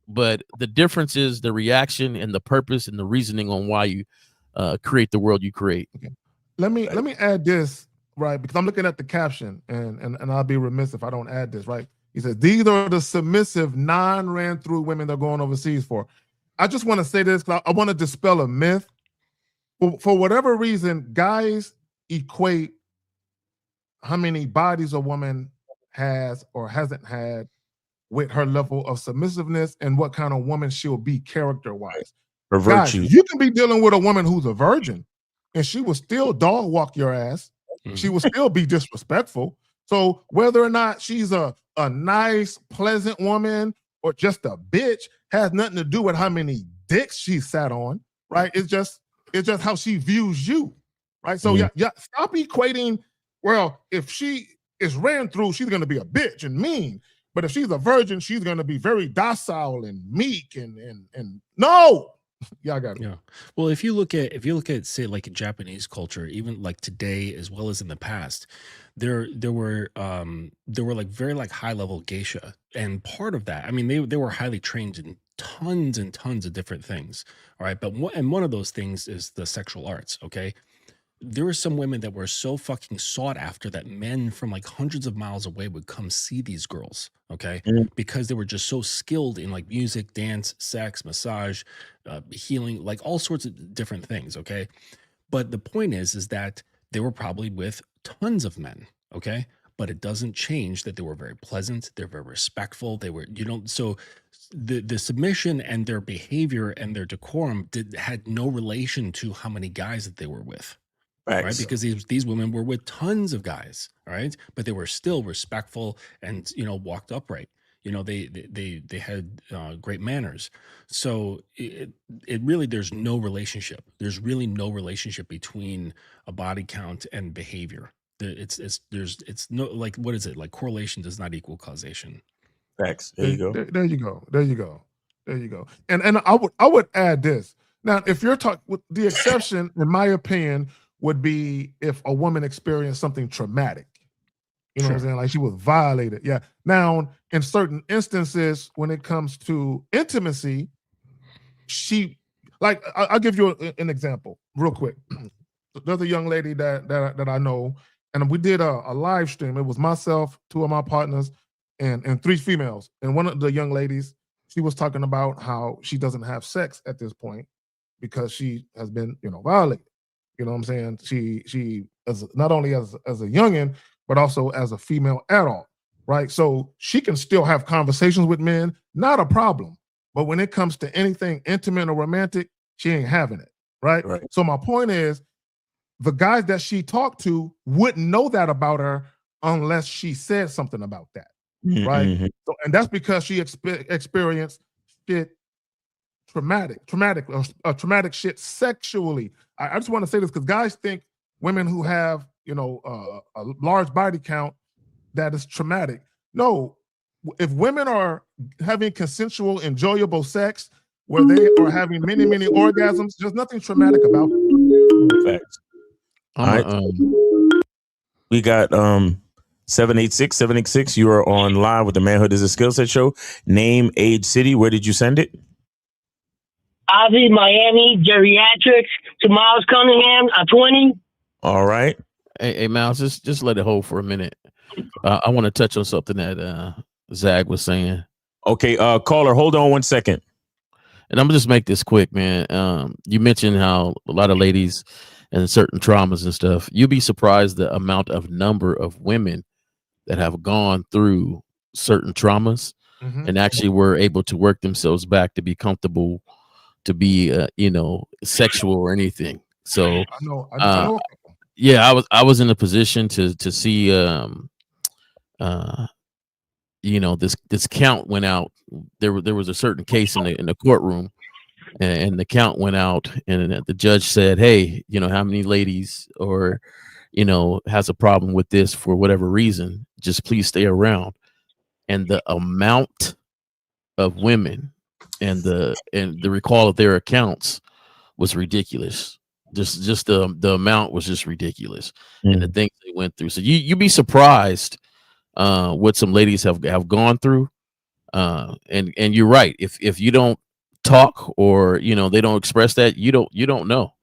but the difference is the reaction and the purpose and the reasoning on why you create the world you create. Okay. Let me add this, right? Because I'm looking at the caption, and I'll be remiss if I don't add this, right? He says, these are the submissive, non-ran through women they're going overseas for. I just want to say this, because I want to dispel a myth. For whatever reason, guys equate how many bodies a woman has or hasn't had with her level of submissiveness and what kind of woman she'll be character-wise. Her virtue. Guys, you can be dealing with a woman who's a virgin, and she will still dog walk your ass. She will still be disrespectful. So whether or not she's a nice, pleasant woman or just a bitch has nothing to do with how many dicks she sat on, right? It's just how she views you, right? So yeah, stop equating, well, if she is ran through, she's going to be a bitch and mean. But if she's a virgin, she's going to be very docile and meek and no. Yeah, I got it. Yeah. Well, if you look at say like Japanese culture, even like today as well as in the past, there were like very like high level geisha, and part of that, I mean, they were highly trained in tons and tons of different things. All right, but one of those things is the sexual arts. Okay, there were some women that were so fucking sought after that men from like hundreds of miles away would come see these girls, okay? Because they were just so skilled in like music, dance, sex, massage, healing, like all sorts of different things, okay? But the point is that they were probably with tons of men, okay? But it doesn't change that they were very pleasant, they're very respectful, they were, so the submission and their behavior and their decorum had no relation to how many guys that they were with. Right, because these women were with tons of guys, all right, but they were still respectful and walked upright. They had great manners. So it really, there's no relationship. There's really no relationship between a body count and behavior. It's no, like, what is it, like, correlation does not equal causation. Facts. There you go. There you go. And I would add this. Now, if you're talking, with the exception, in my opinion, would be if a woman experienced something traumatic. You know what I'm saying? Like she was violated. Yeah. Now, in certain instances, when it comes to intimacy, I'll give you an example real quick. There's a young lady that I know, and we did a live stream. It was myself, two of my partners, and three females. And one of the young ladies, she was talking about how she doesn't have sex at this point because she has been, violated. You know what I'm saying? She as not only as a youngin, but also as a female adult, right? So she can still have conversations with men, not a problem. But when it comes to anything intimate or romantic, she ain't having it, right? So my point is, the guys that she talked to wouldn't know that about her unless she said something about that, right? So, and that's because she experienced shit traumatic shit sexually. I just want to say this because guys think women who have, a large body count, that is traumatic. No, if women are having consensual, enjoyable sex where they are having many, many orgasms, there's nothing traumatic about it. Facts. All right. We got 786. You are on live with the Manhood is a Skill Set show. Name, age, city. Where did you send it? Ozzy, Miami, geriatrics, to Miles Cunningham, 20. All right. Hey, Miles, just let it hold for a minute. I want to touch on something that Zag was saying. Okay, caller, hold on 1 second. And I'm gonna just make this quick, man. You mentioned how a lot of ladies and certain traumas and stuff. You'd be surprised the number of women that have gone through certain traumas and actually were able to work themselves back to be comfortable, to be sexual or anything. So I know. Yeah, I was in a position to see this count went out. There was a certain case in the courtroom, and the count went out, and the judge said, hey, how many ladies or has a problem with this for whatever reason, just please stay around. And the amount of women and the recall of their accounts was ridiculous. Just the amount was just ridiculous, and the things they went through. So you'd be surprised what some ladies have gone through. And you're right. If you don't talk or they don't express that, you don't know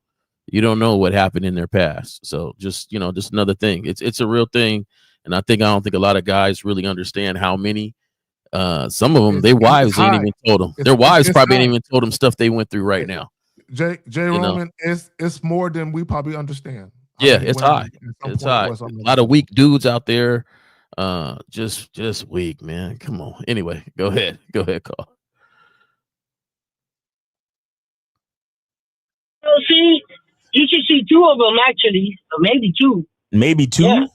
what happened in their past. So just another thing. It's a real thing, and I don't think a lot of guys really understand how many. Some of them, their wives ain't even told them. Their wives probably ain't even told them stuff they went through right now. J Roman, it's more than we probably understand. Yeah, it's high. It's high. A lot of weak dudes out there. Just weak, man. Come on. Anyway, go ahead, Carl. Well, see, you should see two of them actually, or maybe two. Maybe two.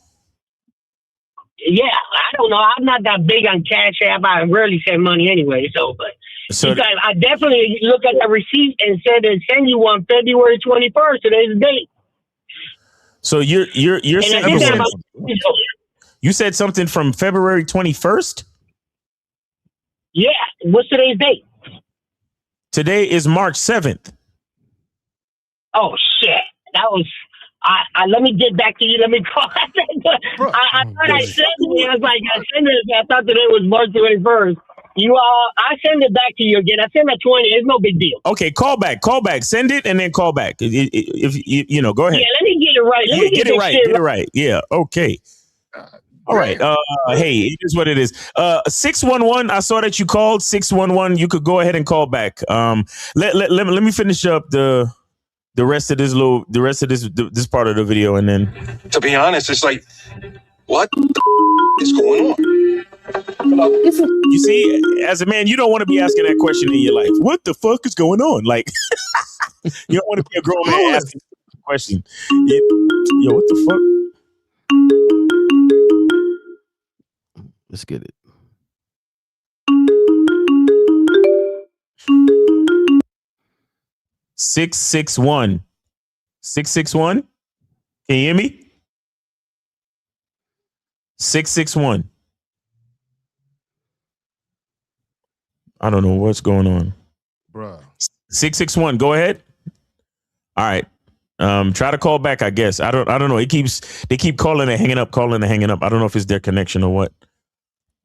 Yeah, I don't know. I'm not that big on Cash App. I rarely send money anyway. So I definitely look at the receipt and said to send you one February 21st. Today's the date. So you're saying you said something from February 21st? Yeah. What's today's date? Today is March 7th. Oh shit! That was. Let me get back to you. Let me call. I thought I said it. I was like, I thought today was March 21st. I send it back to you again. I send that 20. It's no big deal. Okay, call back. Send it and then call back. If you know, go ahead. Yeah, let me get it right. Let me get it right. Get it right. Yeah. Okay. All right. Hey, it is what it is. 611. I saw that you called 611. You could go ahead and call back. Let me finish up the rest of this this part of the video, and then. To be honest, it's like, what is going on? You see, as a man, you don't want to be asking that question in your life. What the fuck is going on? Like, you don't want to be a grown man asking that question. Yo, what the fuck? Let's get it. Six 661. Can you hear me? 661. I don't know what's going on. Bruh. 661. Go ahead. All right. Try to call back, I guess. I don't know. They keep calling and hanging up. I don't know if it's their connection or what.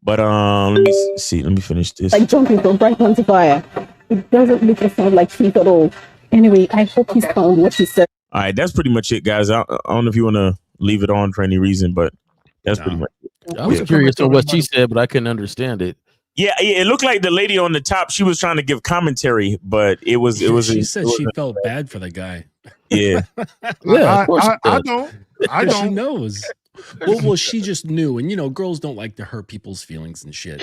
But let me see. Let me finish this. Like jumping from bright onto fire. It doesn't look or sound like Keith at all. Anyway, I hope he's found what he said. All right, that's pretty much it, guys. I don't know if you want to leave it on for any reason, but that's pretty much it. I was curious on what she said, but I couldn't understand it. Yeah, it looked like the lady on the top, she was trying to give commentary, but it was. She said she felt bad for the guy. Yeah. I don't. She knows. Well, she just knew, and girls don't like to hurt people's feelings and shit.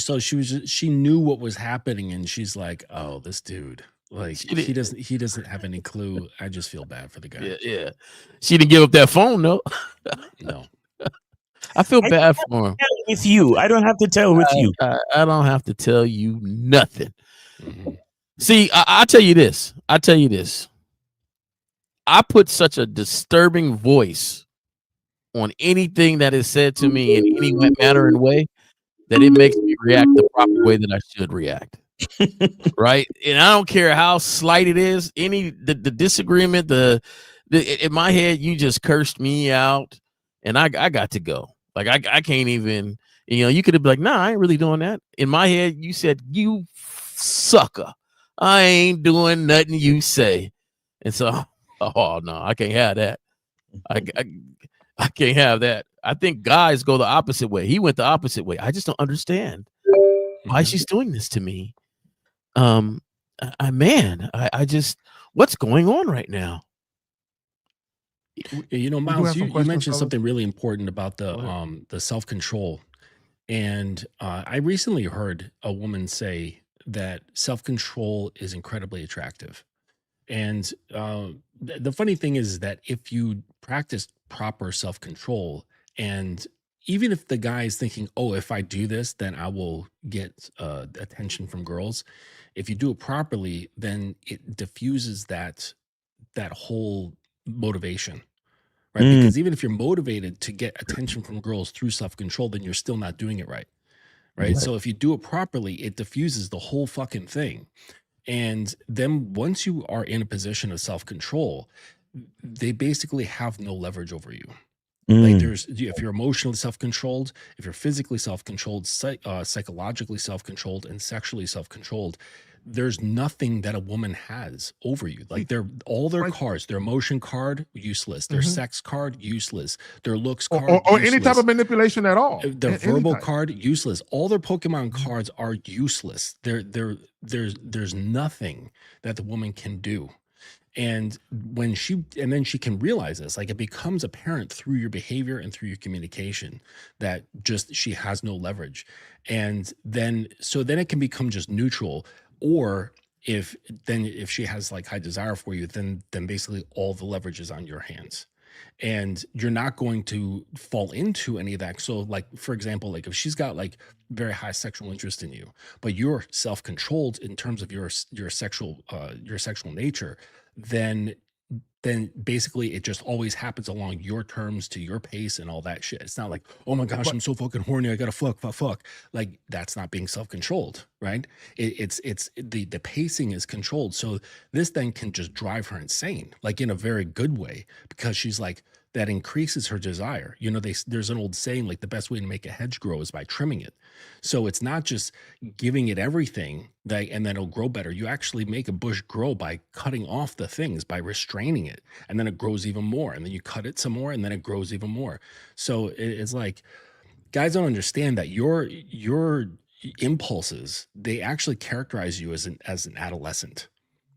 So she knew what was happening, and she's like, "Oh, this dude, like he doesn't have any clue. I just feel bad for the guy." Yeah. She didn't give up that phone, no. No. I feel bad for him. With you, I don't have to tell with you. I don't have to tell you nothing. Mm-hmm. See, I'll tell you this. I put such a disturbing voice on anything that is said to me in any manner and way that it makes me react the proper way that I should react. Right? And I don't care how slight it is, the disagreement, in my head, you just cursed me out and I got to go. Like I can't even, you could have been like, nah, I ain't really doing that. In my head, you said, you sucker. I ain't doing nothing you say. And so, oh no, I can't have that. I can't have that. I think guys go the opposite way. He went the opposite way. I just don't understand why she's doing this to me. I just, what's going on right now? Miles, you mentioned something really important about the self-control. And I recently heard a woman say that self-control is incredibly attractive. And the funny thing is that if you practice proper self-control, and even if the guy is thinking, oh, if I do this, then I will get attention from girls. If you do it properly, then it diffuses that whole motivation, right? Because even if you're motivated to get attention from girls through self-control, then you're still not doing it right. So if you do it properly, it diffuses the whole fucking thing. And then once you are in a position of self-control, they basically have no leverage over you. Like if you're emotionally self-controlled, if you're physically self-controlled, psychologically self-controlled, and sexually self-controlled, there's nothing that a woman has over you. Like all their cards, their emotion card, useless. Their sex card, useless. Their looks card, or any type of manipulation at all. Their verbal card, useless. All their Pokemon cards are useless. There's nothing that the woman can do. And then she can realize this, like it becomes apparent through your behavior and through your communication that just she has no leverage. And then it can become just neutral. Or if she has like high desire for you, then basically all the leverage is on your hands. And you're not going to fall into any of that. So like, for example, like if she's got like very high sexual interest in you, but you're self-controlled in terms of your sexual nature, then basically it just always happens along your terms, to your pace and all that shit. It's not like, oh my gosh, I'm so fucking horny, I gotta fuck. Like that's not being self-controlled, right? It's the pacing is controlled. So this then can just drive her insane, like in a very good way, because she's like, that increases her desire. You know, there's an old saying, like, the best way to make a hedge grow is by trimming it. So it's not just giving it everything and then it'll grow better. You actually make a bush grow by cutting off the things, by restraining it, and then it grows even more. And then you cut it some more, and then it grows even more. So it's like, guys don't understand that your impulses, they actually characterize you as an adolescent.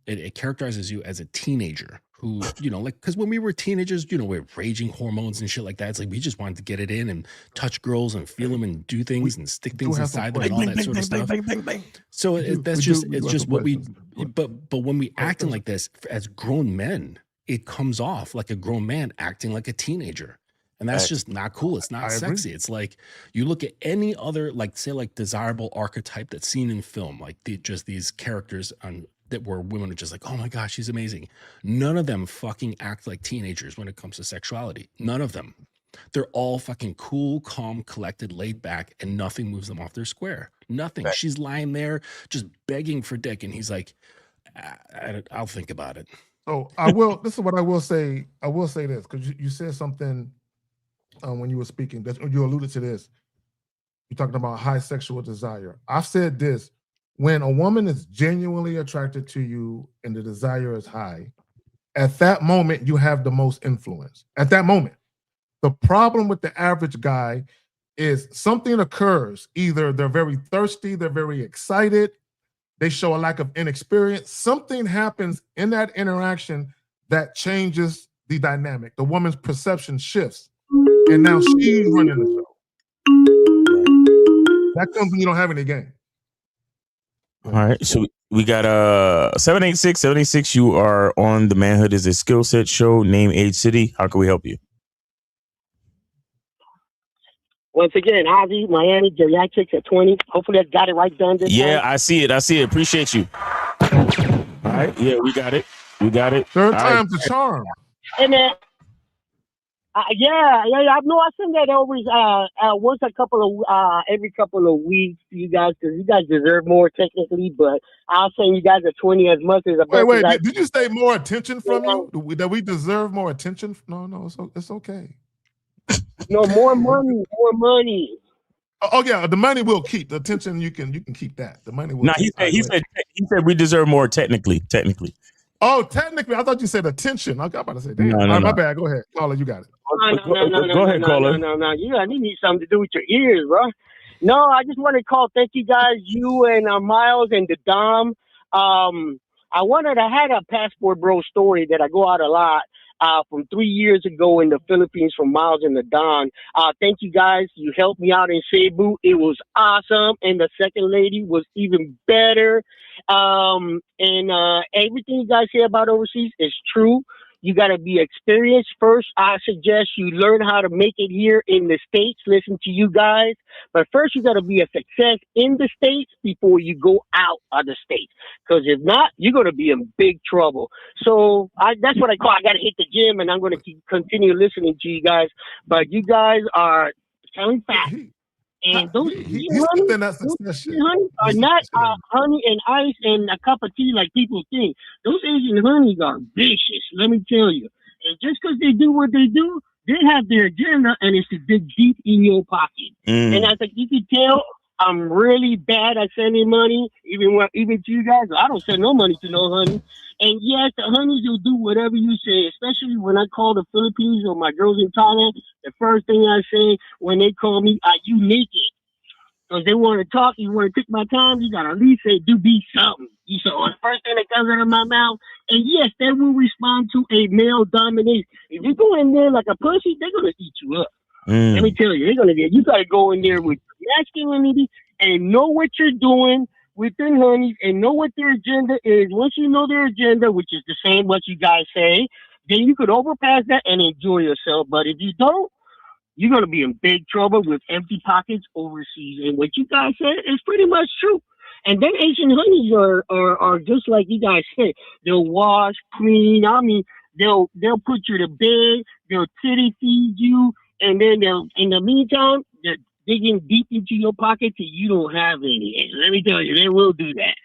It characterizes you as a teenager who, you know, like, because when we were teenagers, you know, we're raging hormones and shit like that. It's like we just wanted to get it in and touch girls and feel them and do things and stick things inside them and all that sort of stuff. So that's just what we. But when we acting like this as grown men, it comes off like a grown man acting like a teenager. And that's just not cool. It's not sexy. It's like you look at any other, like, say, like, desirable archetype that's seen in film, like just these characters that where women are just like, oh my gosh, she's amazing. None of them fucking act like teenagers when it comes to sexuality. None of them. They're all fucking cool, calm, collected, laid back, and nothing moves them off their square. Nothing. Right. She's lying there just begging for dick, and he's like, I'll think about it. So this is what I will say. I will say this, because you said something when you were speaking, that you alluded to this. You're talking about high sexual desire. I've said this. When a woman is genuinely attracted to you and the desire is high, at that moment, you have the most influence. At that moment. The problem with the average guy is something occurs. Either they're very thirsty, they're very excited, they show a lack of inexperience. Something happens in that interaction that changes the dynamic. The woman's perception shifts, and now she's running the show. That comes when you don't have any game. All right, so we got 786. You are on the Manhood is a Skill Set show. Name, age, city. How can we help you? Once again, Ozzy, Miami, geriatrics at 20. Hopefully I got it right done this time. I see it. Appreciate you. All right, yeah, we got it. Third time's the charm. Hey, man. Yeah. No, I send that always once every couple of weeks to you guys, because you guys deserve more technically. But I'll send you guys a 20 as much as a. Wait. Did you say more attention from you? That we deserve more attention? No, it's okay. No, more money. Oh yeah, the money we'll keep. The attention you can keep that. The money will. No, he said we deserve more technically. Oh, technically, I thought you said attention. I was about to say, damn. No. My bad. Go ahead, caller. You got it. Go ahead, caller. No. You need something to do with your ears, bro. No, I just want to thank you guys, you and Miles and the Dom. I had a Passport Bro story that I go out a lot from 3 years ago in the Philippines from Miles and the Don. Thank you guys. You helped me out in Cebu. It was awesome. And the second lady was even better. And everything you guys say about overseas is true. You got to be experienced first. I suggest you learn how to make it here in the States. Listen to you guys. But first, you got to be a success in the States before you go out of the States. Because if not, you're going to be in big trouble. So that's what I call. I got to hit the gym, and I'm going to continue listening to you guys. But you guys are telling facts. And those honey are not honey and ice and a cup of tea like people think. Those Asian honeys are vicious, let me tell you. And just because they do what they do, they have their agenda, and it's to dig deep in your pocket. And as you can tell, I'm really bad at sending money, even to you guys. I don't send no money to no honey. And yes, the honeys will do whatever you say, especially when I call the Philippines or my girls in Thailand. The first thing I say when they call me, are you naked? Because they want to talk, you want to take my time, you got to at least say, do be something. So the first thing that comes out of my mouth, and yes, they will respond to a male domination. If you go in there like a pussy, they're going to eat you up. Let me tell you, you got to go in there with masculinity and know what you're doing with their honeys and know what their agenda is. Once you know their agenda, which is the same what you guys say, then you could overpass that and enjoy yourself. But if you don't, you're going to be in big trouble with empty pockets overseas. And what you guys said is pretty much true. And then Asian honeys are just like you guys said. They'll wash, clean. I mean, they'll put you to bed. They'll titty feed you. And then in the meantime, they're digging deep into your pocket till you don't have any. And let me tell you, they will do that.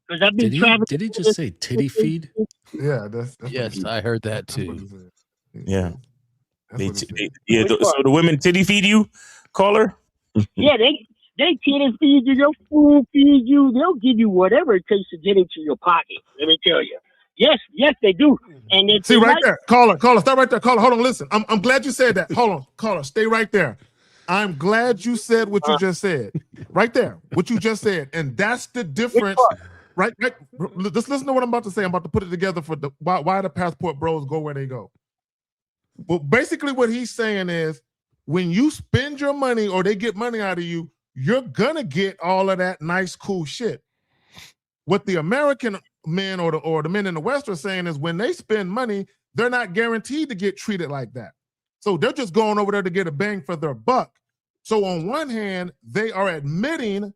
Because I've been traveling. Did he just say titty feed? Yeah, that's yes, I heard that too. Yeah. So the women titty feed you, caller? Yeah, they titty feed you, they'll food feed you, they'll give you whatever it takes to get into your pocket. Let me tell you. Yes, they do. And if see right there, caller, stop right there, caller. Hold on, listen. I'm glad you said that. Hold on, caller, stay right there. I'm glad you said what you just said. Right there, what you just said, and that's the difference. Right. Just listen to what I'm about to say. I'm about to put it together for why the passport bros go where they go. Well, basically, what he's saying is, when you spend your money or they get money out of you, you're gonna get all of that nice, cool shit. What the American men or the men in the West are saying is, when they spend money, they're not guaranteed to get treated like that. So they're just going over there to get a bang for their buck. So on one hand, they are admitting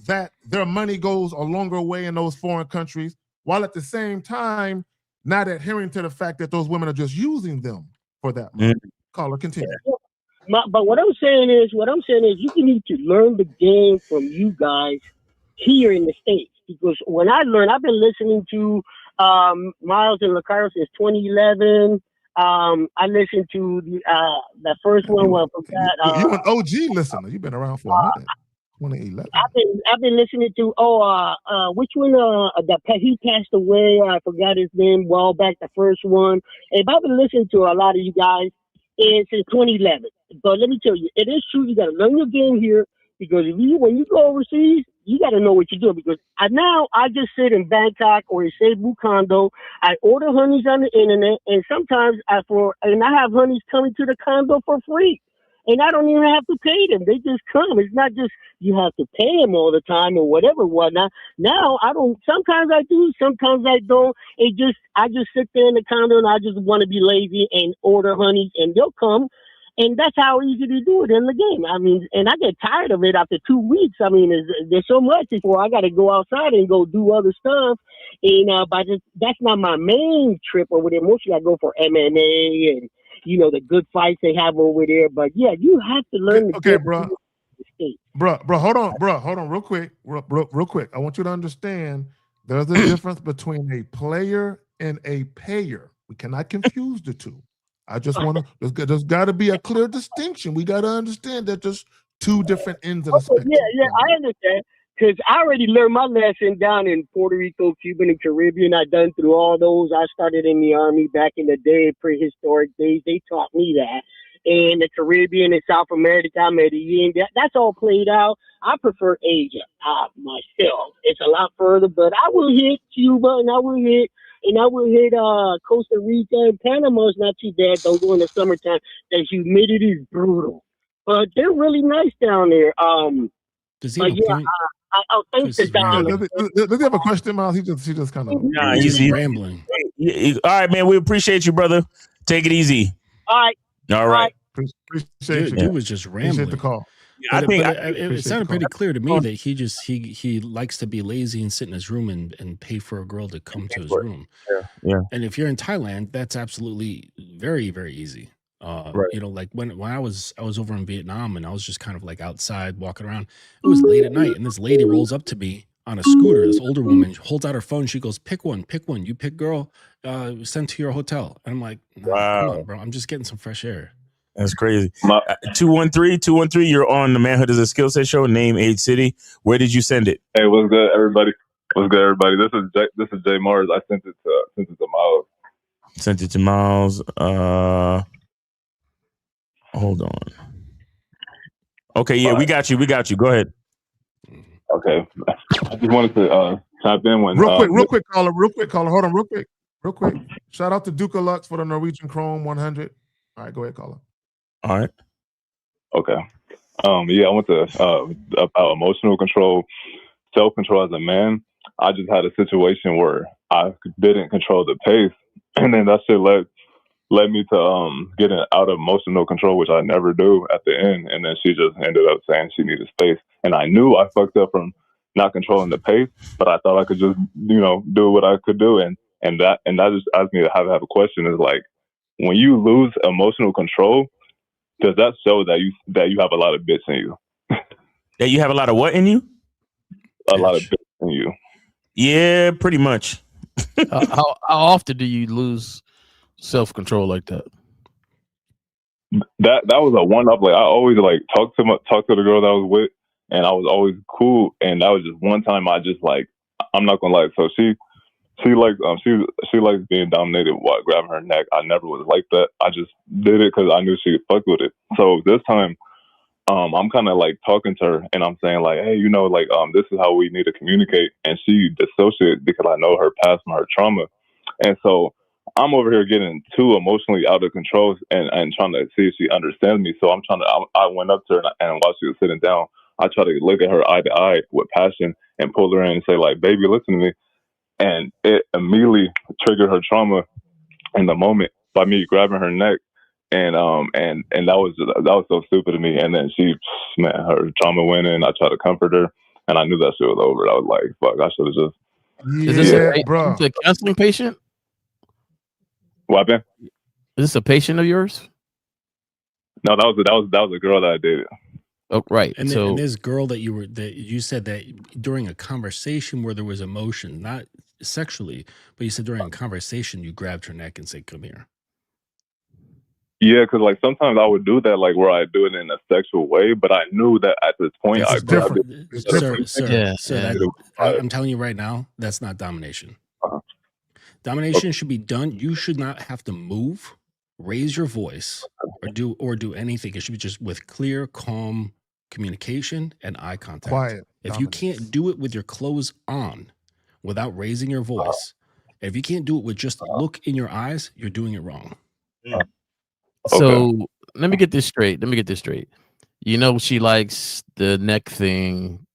that their money goes a longer way in those foreign countries, while at the same time not adhering to the fact that those women are just using them for that money. Caller, continue. But what I'm saying is, you need to learn the game from you guys here in the States. Because when I learned, I've been listening to Miles and Lacaro since 2011. I listened to the first one. You an OG listener. You've been around for a minute. 2011. I've been listening to which one he passed away. I forgot his name. Well back, the first one. And I've been listening to a lot of you guys since 2011. But let me tell you, it is true. You got to learn your game here, because when you go overseas, you got to know what you're doing. Because now I just sit in Bangkok or in Cebu condo. I order honeys on the internet, and sometimes I have honeys coming to the condo for free. And I don't even have to pay them. They just come. It's not just you have to pay them all the time or whatever, whatnot. Now I don't. Sometimes I do. Sometimes I don't. I just sit there in the condo and I just want to be lazy and order honeys, and they'll come. And that's how easy to do it in the game. I mean, and I get tired of it after 2 weeks. I mean, there's so much before I got to go outside and go do other stuff. And that's not my main trip over there. Mostly I go for MMA and, the good fights they have over there. But yeah, you have to learn. Okay, bro. Hold on, real quick. Real quick. I want you to understand there's a difference between a player and a payer. We cannot confuse the two. I just want to. There's got to be a clear distinction. We got to understand that there's two different ends of the spectrum. Yeah, I understand. Because I already learned my lesson down in Puerto Rico, Cuban, and Caribbean. I done through all those. I started in the Army back in the day, prehistoric days. They taught me that. And the Caribbean and South America, Medellin, that's all played out. I prefer Asia myself. It's a lot further, but I will hit Cuba, and I will hit Costa Rica, and Panama is not too bad. Don't go in the summertime. The humidity is brutal, but they're really nice down there. Does he have a point? Thanks to Don. Does he have a question, Miles? He just kind of. Nah, he's rambling. All right, man. We appreciate you, brother. Take it easy. All right. Appreciate you. He was just rambling. Appreciate the call. I think it sounded pretty clear to me that he likes to be lazy and sit in his room and pay for a girl to come to his room. Yeah. And if you're in Thailand, that's absolutely very, very easy. Like when I was over in Vietnam and I was just kind of like outside walking around. It was late at night and this lady rolls up to me on a scooter. This older woman holds out her phone. She goes, "Pick one. You pick girl. Send to your hotel." And I'm like, "Wow, come on, bro. I'm just getting some fresh air." That's crazy. 213, you're on the Manhood is a Skill Set show. Name, age, city. Where did you send it? Hey, what's good, everybody? This is Jay Mars. I sent it to Miles. Sent it to Miles. Hold on. Okay, yeah, we got you. Go ahead. Okay. I just wanted to tap in when real quick, caller. Hold on, real quick. Shout out to Duca Lux for the Norwegian Chrome 100. All right, go ahead, caller. All right. Okay. Yeah, I went to about emotional control, self-control as a man. I just had a situation where I didn't control the pace, and then that shit led me to getting out of emotional control, which I never do at the end. And then she just ended up saying she needed space, and I knew I fucked up from not controlling the pace, but I thought I could just do what I could do, and that just asked me to have a question is like, when you lose emotional control, does that show that you have a lot of bits in you? That you have a lot of what in you? A lot of bits in you. Yeah, pretty much. How often do you lose self-control like that? that was a one up. Like I always like talk to the girl that I was with, and I was always cool. And that was just one time I just like, I'm not gonna lie. So she likes she likes being dominated while grabbing her neck. I never was like that. I just did it because I knew she would fuck with it. So this time, I'm kind of like talking to her, and I'm saying like, hey, like this is how we need to communicate. And she dissociates because I know her past and her trauma, and so I'm over here getting too emotionally out of control and trying to see if she understands me. So I went up to her, and while she was sitting down, I tried to look at her eye to eye with passion and pull her in and say like, baby, listen to me. And it immediately triggered her trauma in the moment by me grabbing her neck. And that was so stupid to me. And then her trauma went in. I tried to comfort her, and I knew that shit was over. I was like, fuck, I should have just. Is this a counseling patient? What happened? Is this a patient of yours? No, that was a girl that I dated. Oh, right. And, and this girl that you said that during a conversation where there was emotion, not sexually, but you said during a conversation you grabbed her neck and said, "Come here." Yeah, because like sometimes I would do that, like where I do it in a sexual way, but I knew that at this point I grabbed it. It's different. Sir, I'm telling you right now, that's not domination. Domination should be done. You should not have to move, raise your voice, or do anything. It should be just with clear, calm communication and eye contact. Quiet. If you can't do it with your clothes on, without raising your voice, if you can't do it with just a look in your eyes, you're doing it wrong. So let me get this straight. She likes the neck thing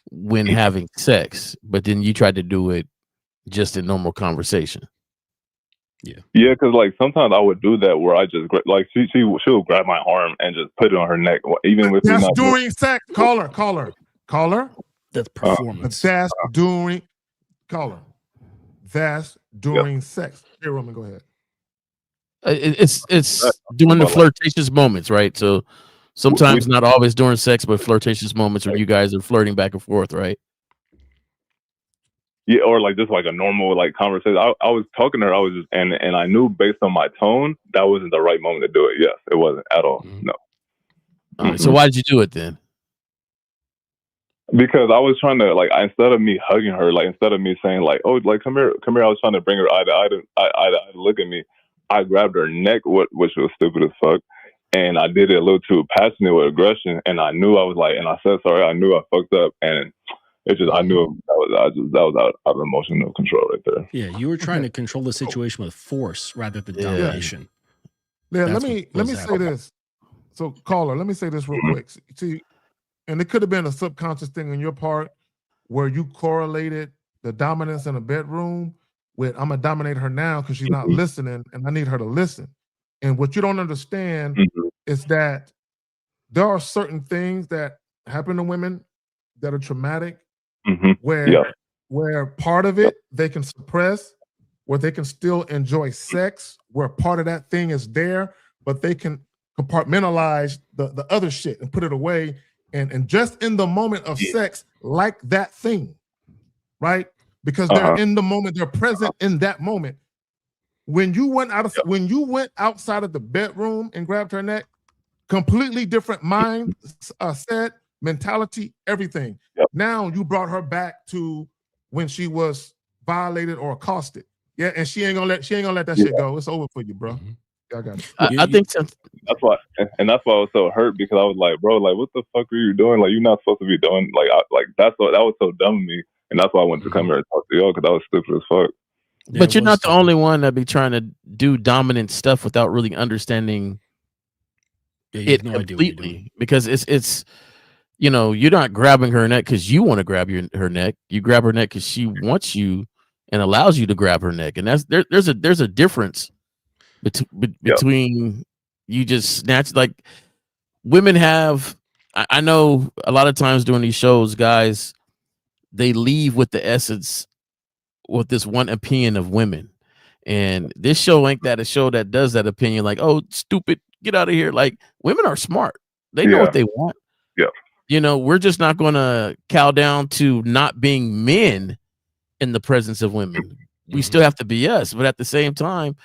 when having sex, but then you tried to do it just in normal conversation. Yeah, because like sometimes I would do that where I just like she'll grab my arm and just put it on her neck, even with that's during sex. Caller. That's performance. That's during caller. That's during sex. Hey, Roman, go ahead. It's during the flirtatious moments, right? So sometimes not always during sex, but flirtatious moments when you guys are flirting back and forth, right? Yeah, or like just like a normal like conversation. I was talking to her. I was just and I knew based on my tone that wasn't the right moment to do it. Yes, it wasn't at all. No. All right, so why did you do it then? Because I was trying to like instead of me hugging her, like instead of me saying like, oh, like come here, I was trying to bring her eye to eye to look at me. I grabbed her neck, which was stupid as fuck, and I did it a little too passionate with aggression. And I knew I was like, and I said sorry. I knew I fucked up, and it's just I knew that was out of emotional control right there. Yeah, you were trying to control the situation with force rather than domination. Yeah, let me say this. So, caller, let me say this real quick. See, and it could have been a subconscious thing on your part where you correlated the dominance in a bedroom with I'm gonna dominate her now because she's not listening, and I need her to listen. And what you don't understand is that there are certain things that happen to women that are traumatic, where part of it they can suppress, where they can still enjoy sex, where part of that thing is there, but they can compartmentalize the other shit and put it away, and just in the moment of sex, like that thing, right? Because they're in the moment, they're present in that moment. When you went outside of the bedroom and grabbed her neck, completely different mind set, mentality, everything. Now you brought her back to when she was violated or accosted. Yeah, and she ain't gonna let that shit go. It's over for you, bro. I got it. I think so. That's why I was so hurt because I was like, bro, like what the fuck are you doing? Like you're not supposed to be doing that was so dumb to me. And that's why I wanted to come here and talk to y'all because I was stupid as fuck. But you're not the only one that be trying to do dominant stuff without really understanding it completely. Because it's you're not grabbing her neck because you want to grab her neck. You grab her neck because she wants you and allows you to grab her neck. And there's a difference between you just snatch. Like women have. I know a lot of times during these shows, guys, they leave with the essence, with this one opinion of women. And this show ain't that a show that does that opinion, like, oh, stupid, get out of here. Like, women are smart. They know what they want. Yeah. We're just not going to cow down to not being men in the presence of women. We still have to be us. But at the same time,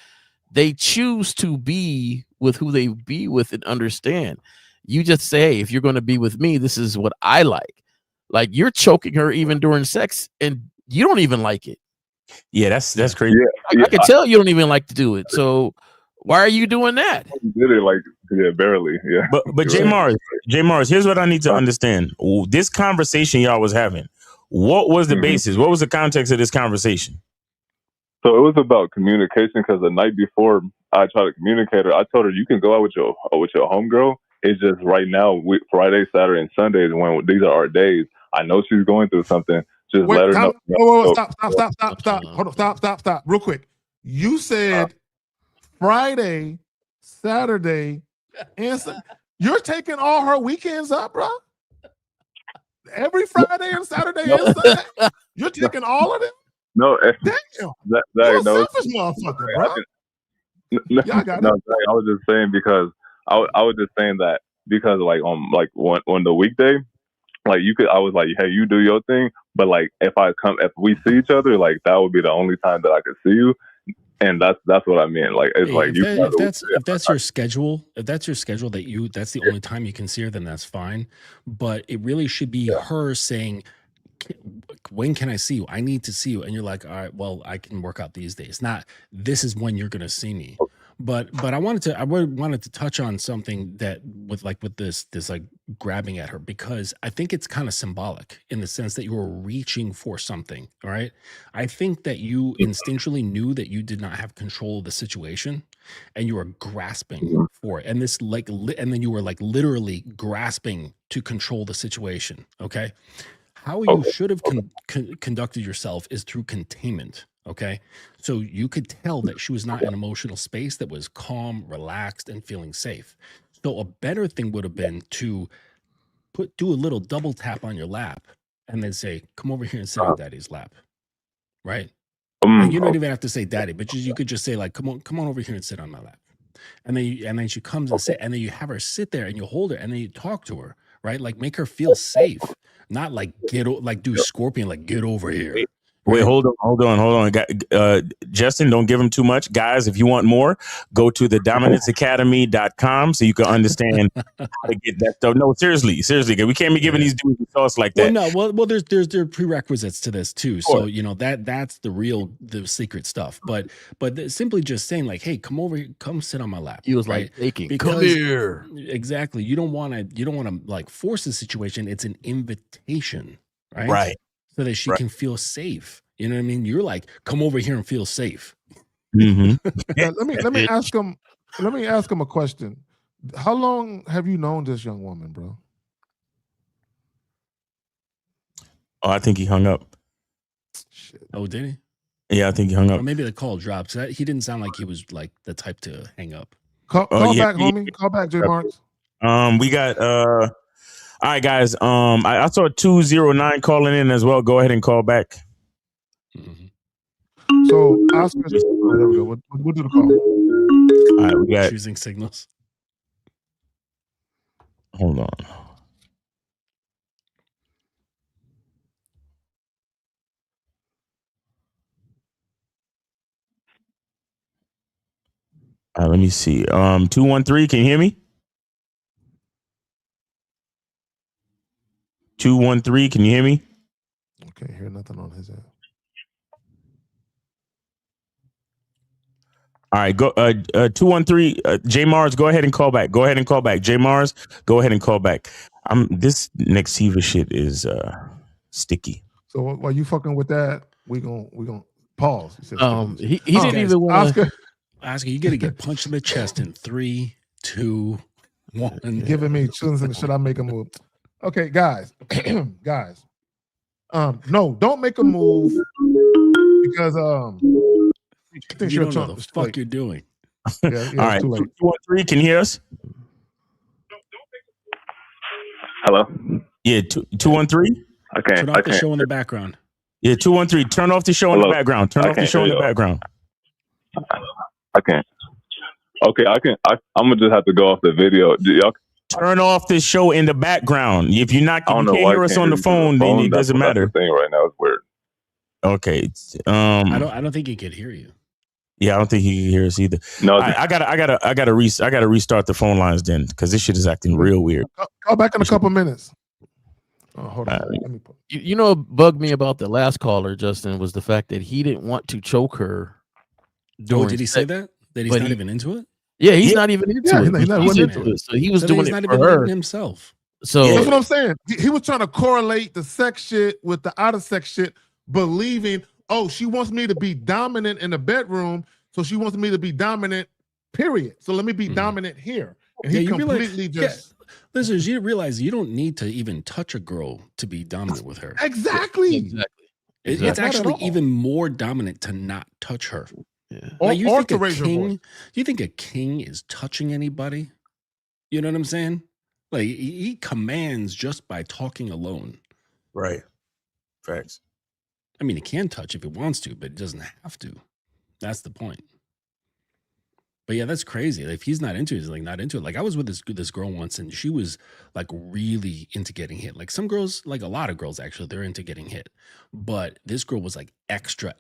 they choose to be with who they be with and understand. You just say, hey, if you're going to be with me, this is what I like. Like you're choking her even during sex, and you don't even like it. Yeah, that's crazy. I can tell you don't even like to do it. So why are you doing that? Did it like barely. Yeah. But J Mars, here's what I need to understand. This conversation y'all was having, what was the basis? What was the context of this conversation? So it was about communication because the night before I tried to communicate her, I told her you can go out with your homegirl. It's just right now, Friday, Saturday, and Sundays when these are our days. I know she's going through something. Just let her know. Stop. Hold on, stop. Real quick. You said Friday, Saturday, and Sunday. You're taking all her weekends up, bro? Every Friday and Saturday and Sunday? You're taking all of them? No, damn. You're a selfish motherfucker, bro. I was just saying because I was just saying that because like on the weekday, like I was like, hey, you do your thing, but like if we see each other, like that would be the only time that I could see you. And that's what I mean. Like it's like if that's your schedule, that's the only time you can see her, then that's fine. But it really should be her saying, when can I see you? I need to see you. And you're like, all right, well, I can work out these days. Not this is when you're gonna see me. But I wanted to touch on something that with this like grabbing at her, because I think it's kind of symbolic in the sense that you were reaching for something. All right. I think that you instinctually knew that you did not have control of the situation and you were grasping for it. And this and then you were like literally grasping to control the situation. Okay. How you should have conducted yourself is through containment. Okay. So you could tell that she was not in an emotional space that was calm, relaxed, and feeling safe. So a better thing would have been to do a little double tap on your lap and then say, come over here and sit on daddy's lap. Right. And you don't even have to say daddy, but you could just say like, come on over here and sit on my lap. And then she comes and sit, and then you have her sit there and you hold her and then you talk to her, right? Like make her feel safe, not like do Scorpion, like get over here. Wait, hold on. Justin, don't give him too much. Guys, if you want more, go to thedominanceacademy.com so you can understand how to get that stuff. No, seriously, we can't be giving these dudes the sauce like that. Well, there's prerequisites to this too. So, you know, that's the secret stuff. But simply just saying like, hey, come over here, come sit on my lap. He was right? like, come here. Exactly. You don't want to like force the situation. It's an invitation, right? Right. So that she can feel safe. You know what I mean? You're like, come over here and feel safe. Let me ask him a question. How long have you known this young woman, bro? Oh, I think he hung up. Shit. Oh, did he? Yeah, I think he hung up. Or maybe the call dropped. He didn't sound like he was like the type to hang up. Call back, homie. Call back, J Marks. We got all right, guys. I saw 209 calling in as well. Go ahead and call back. So Oscar, there we go. We'll do the call. All right, we got choosing signals. Hold on. All right, let me see. 213, can you hear me? 213, can you hear me? Okay, hear nothing on his end. All right, go 213 J Mars, go ahead and call back. J Mars, go ahead and call back. This Nexiva shit is sticky. So while you fucking with that, we gonna pause. He didn't even want Oscar, you gotta get punched in the chest in 3, 2, 1. Giving me chills and should I make a move? Okay, guys. No, don't make a move because you don't know the fuck you're doing. Yeah, all right, 213, can you hear us? Hello. Yeah, 213. Okay. Turn off the show in the background. Yeah, 213. Turn off the show in the background. Turn off the show in the background. I can't. Okay, I'm gonna just have to go off the video. Y'all turn off this show in the background. If you can't hear us on the phone, then it doesn't matter. That's the thing right now is weird. Okay. I don't think he could hear you. Yeah, I don't think he can hear us either. No, I gotta restart the phone lines then because this shit is acting real weird. Call back in a couple minutes. Oh, hold on. Let me put. You know what bugged me about the last caller, Justin, was the fact that he didn't want to choke her. Did he say that? That he's not even into it? Yeah, he's not even into it. He's not into it. So he was So doing he's it not for even her letting himself. So that's what I'm saying. He was trying to correlate the sex shit with the out of sex shit, believing, oh, she wants me to be dominant in the bedroom, so she wants me to be dominant, period. So let me be dominant here. And he completely listen, you realize you don't need to even touch a girl to be dominant with her. Exactly. It's actually even more dominant to not touch her. Yeah. Like or to raise your voice. Do you think a king is touching anybody? You know what I'm saying? Like he commands just by talking alone. Right. Facts. I mean, he can touch if he wants to, but he doesn't have to. That's the point. But yeah, that's crazy. If he's not into it, he's like not into it. Like I was with this girl once, and she was like really into getting hit. Like some girls, like a lot of girls actually, they're into getting hit. But this girl was like extra.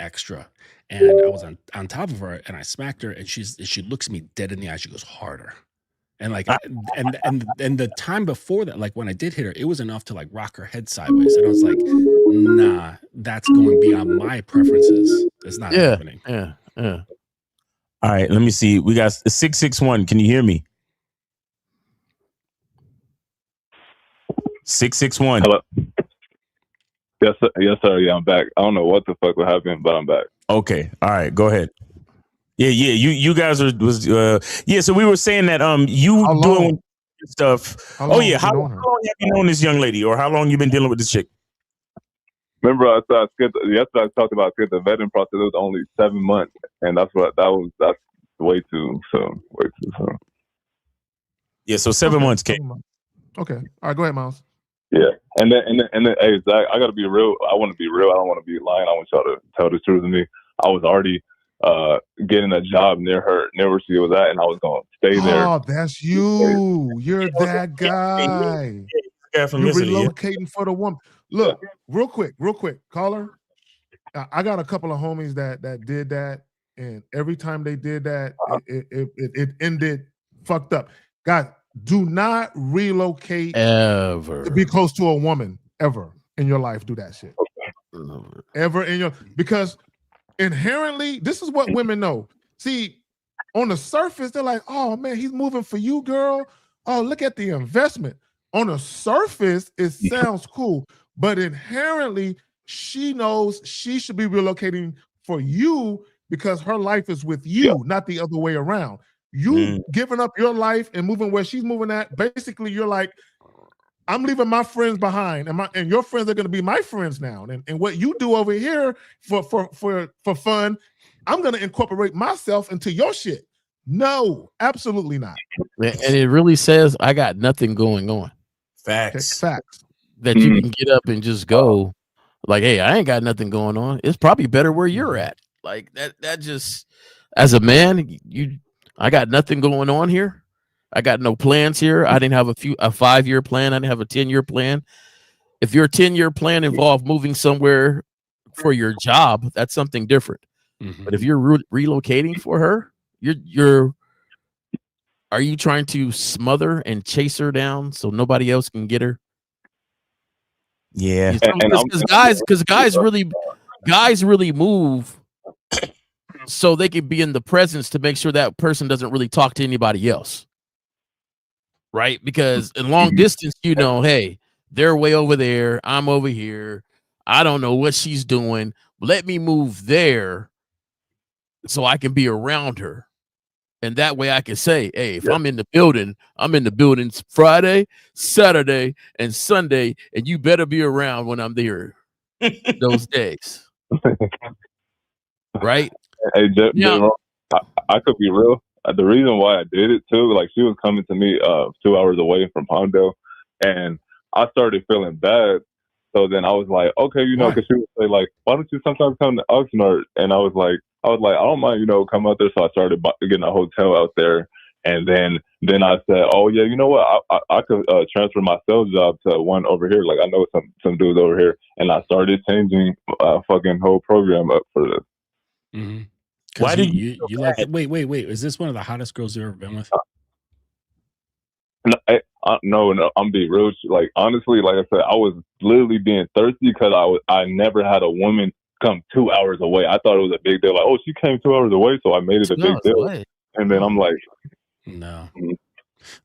And I was on top of her, and I smacked her, and she looks me dead in the eye. She goes, harder. And like and the time before that, like when I did hit her, it was enough to like rock her head sideways. And I was like, nah, that's going beyond my preferences. It's not happening. Yeah. All right, let me see. We got 661. Can you hear me? 661. Hello. Yes, sir. Yes, sir. Yeah, I'm back. I don't know what the fuck would happen, but I'm back. Okay. All right. Go ahead. Yeah. You guys so we were saying that you doing stuff. How long have you known this young lady, or how long you been dealing with this chick? Remember, yesterday I talked about the vetting process. It was only 7 months, and that's way too soon. Yeah, so 7 months came. Okay, all right, go ahead, Miles. Yeah, and then, hey, Zach, I gotta be real. I want to be real. I don't want to be lying. I want y'all to tell the truth to me. I was already getting a job near where she was at, and I was gonna stay there. Oh, that's you. You're that guy. You're relocating for the woman. Look, real quick, caller. I got a couple of homies that did that, and every time they did that, it ended fucked up. Guys, do not relocate ever to be close to a woman ever in your life. Do that shit ever in your because inherently, this is what women know. See, on the surface, they're like, "Oh man, he's moving for you, girl. Oh, look at the investment." On the surface, it sounds cool, but inherently, she knows she should be relocating for you because her life is with you, not the other way around. You giving up your life and moving where she's moving at, basically, you're like, I'm leaving my friends behind, and your friends are going to be my friends now. And what you do over here for fun, I'm going to incorporate myself into your shit. No, absolutely not. And it really says I got nothing going on. Facts. That you can get up and just go like, hey, I ain't got nothing going on. It's probably better where you're at. Like that just as a man, I got nothing going on here. I got no plans here. I didn't have a 5-year plan. I didn't have a 10-year plan. If your 10-year plan involved moving somewhere for your job, that's something different. But if you're relocating for her, are you trying to smother and chase her down so nobody else can get her? Yeah, because guys really move so they can be in the presence to make sure that person doesn't really talk to anybody else, right? Because in long distance, hey, they're way over there, I'm over here, I don't know what she's doing. Let me move there so I can be around her. And that way I can say, hey, if I'm in the building Friday, Saturday, and Sunday, and you better be around when I'm there those days. Right? Hey, I could be real. The reason why I did it too, like she was coming to me 2 hours away from Palmdale, and I started feeling bad. So then I was like, okay, because she would say like, why don't you sometimes come to Oxnard? And I was like, I don't mind, come out there. So I started getting a hotel out there. And then I said, oh yeah, you know what? I could transfer my sales job to one over here. Like I know some dudes over here. And I started changing fucking whole program up for this. Why did you like it? Wait. Is this one of the hottest girls you've ever been with? No, I'm being real. Like, honestly, like I said, I was literally being thirsty because I never had a woman come 2 hours away. I thought it was a big deal. Like, oh, she came 2 hours away, so I made it a big deal. And then I'm like, no.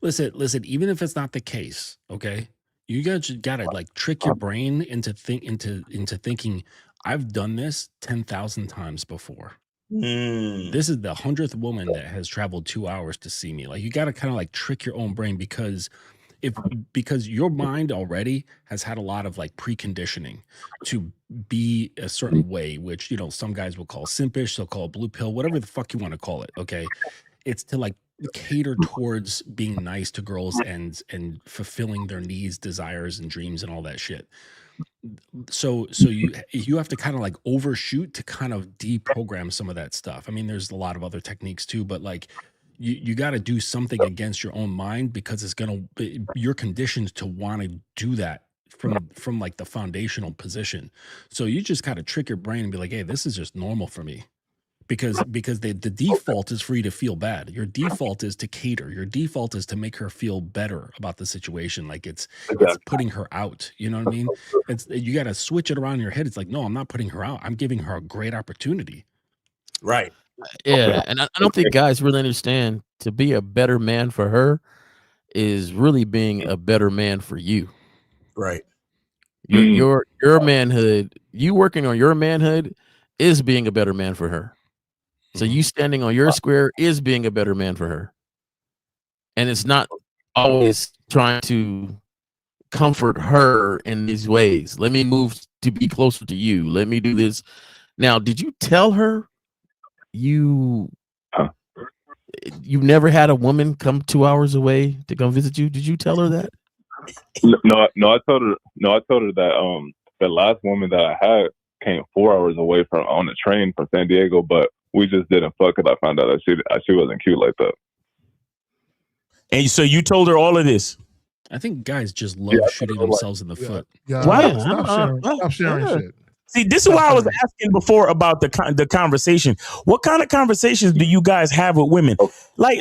Listen. Even if it's not the case, okay, you gotta like trick your brain into thinking. I've done this 10,000 times before. This is the 100th woman that has traveled 2 hours to see me. Like, you got to kind of like trick your own brain because your mind already has had a lot of like preconditioning to be a certain way, which, some guys will call simpish, they'll call blue pill, whatever the fuck you want to call it. Okay. It's to like cater towards being nice to girls and fulfilling their needs, desires, and dreams and all that shit. So you have to kind of like overshoot to kind of deprogram some of that stuff. I mean, there's a lot of other techniques too, but like you got to do something against your own mind because you're conditioned to want to do that from like the foundational position. So you just kind of trick your brain and be like, hey, this is just normal for me. Because the default is for you to feel bad. Your default is to cater. Your default is to make her feel better about the situation. Like it's putting her out. You know what I mean? You got to switch it around in your head. It's like, no, I'm not putting her out. I'm giving her a great opportunity. Right. Yeah, and I don't think guys really understand to be a better man for her is really being a better man for you. Right. Your manhood, you working on your manhood is being a better man for her. So you standing on your square is being a better man for her. And it's not always trying to comfort her in these ways. Let me move to be closer to you. Let me do this. Now, did you tell her you never had a woman come 2 hours away to come visit you? Did you tell her that? No, I told her that the last woman that I had came 4 hours away on the train from San Diego, but we just didn't fuck because I found out that she wasn't cute like that. And so you told her all of this? I think guys just love shooting themselves in the foot. Yeah, Why? Stop sharing shit. See, this is why I was asking before about the conversation. What kind of conversations do you guys have with women? Like,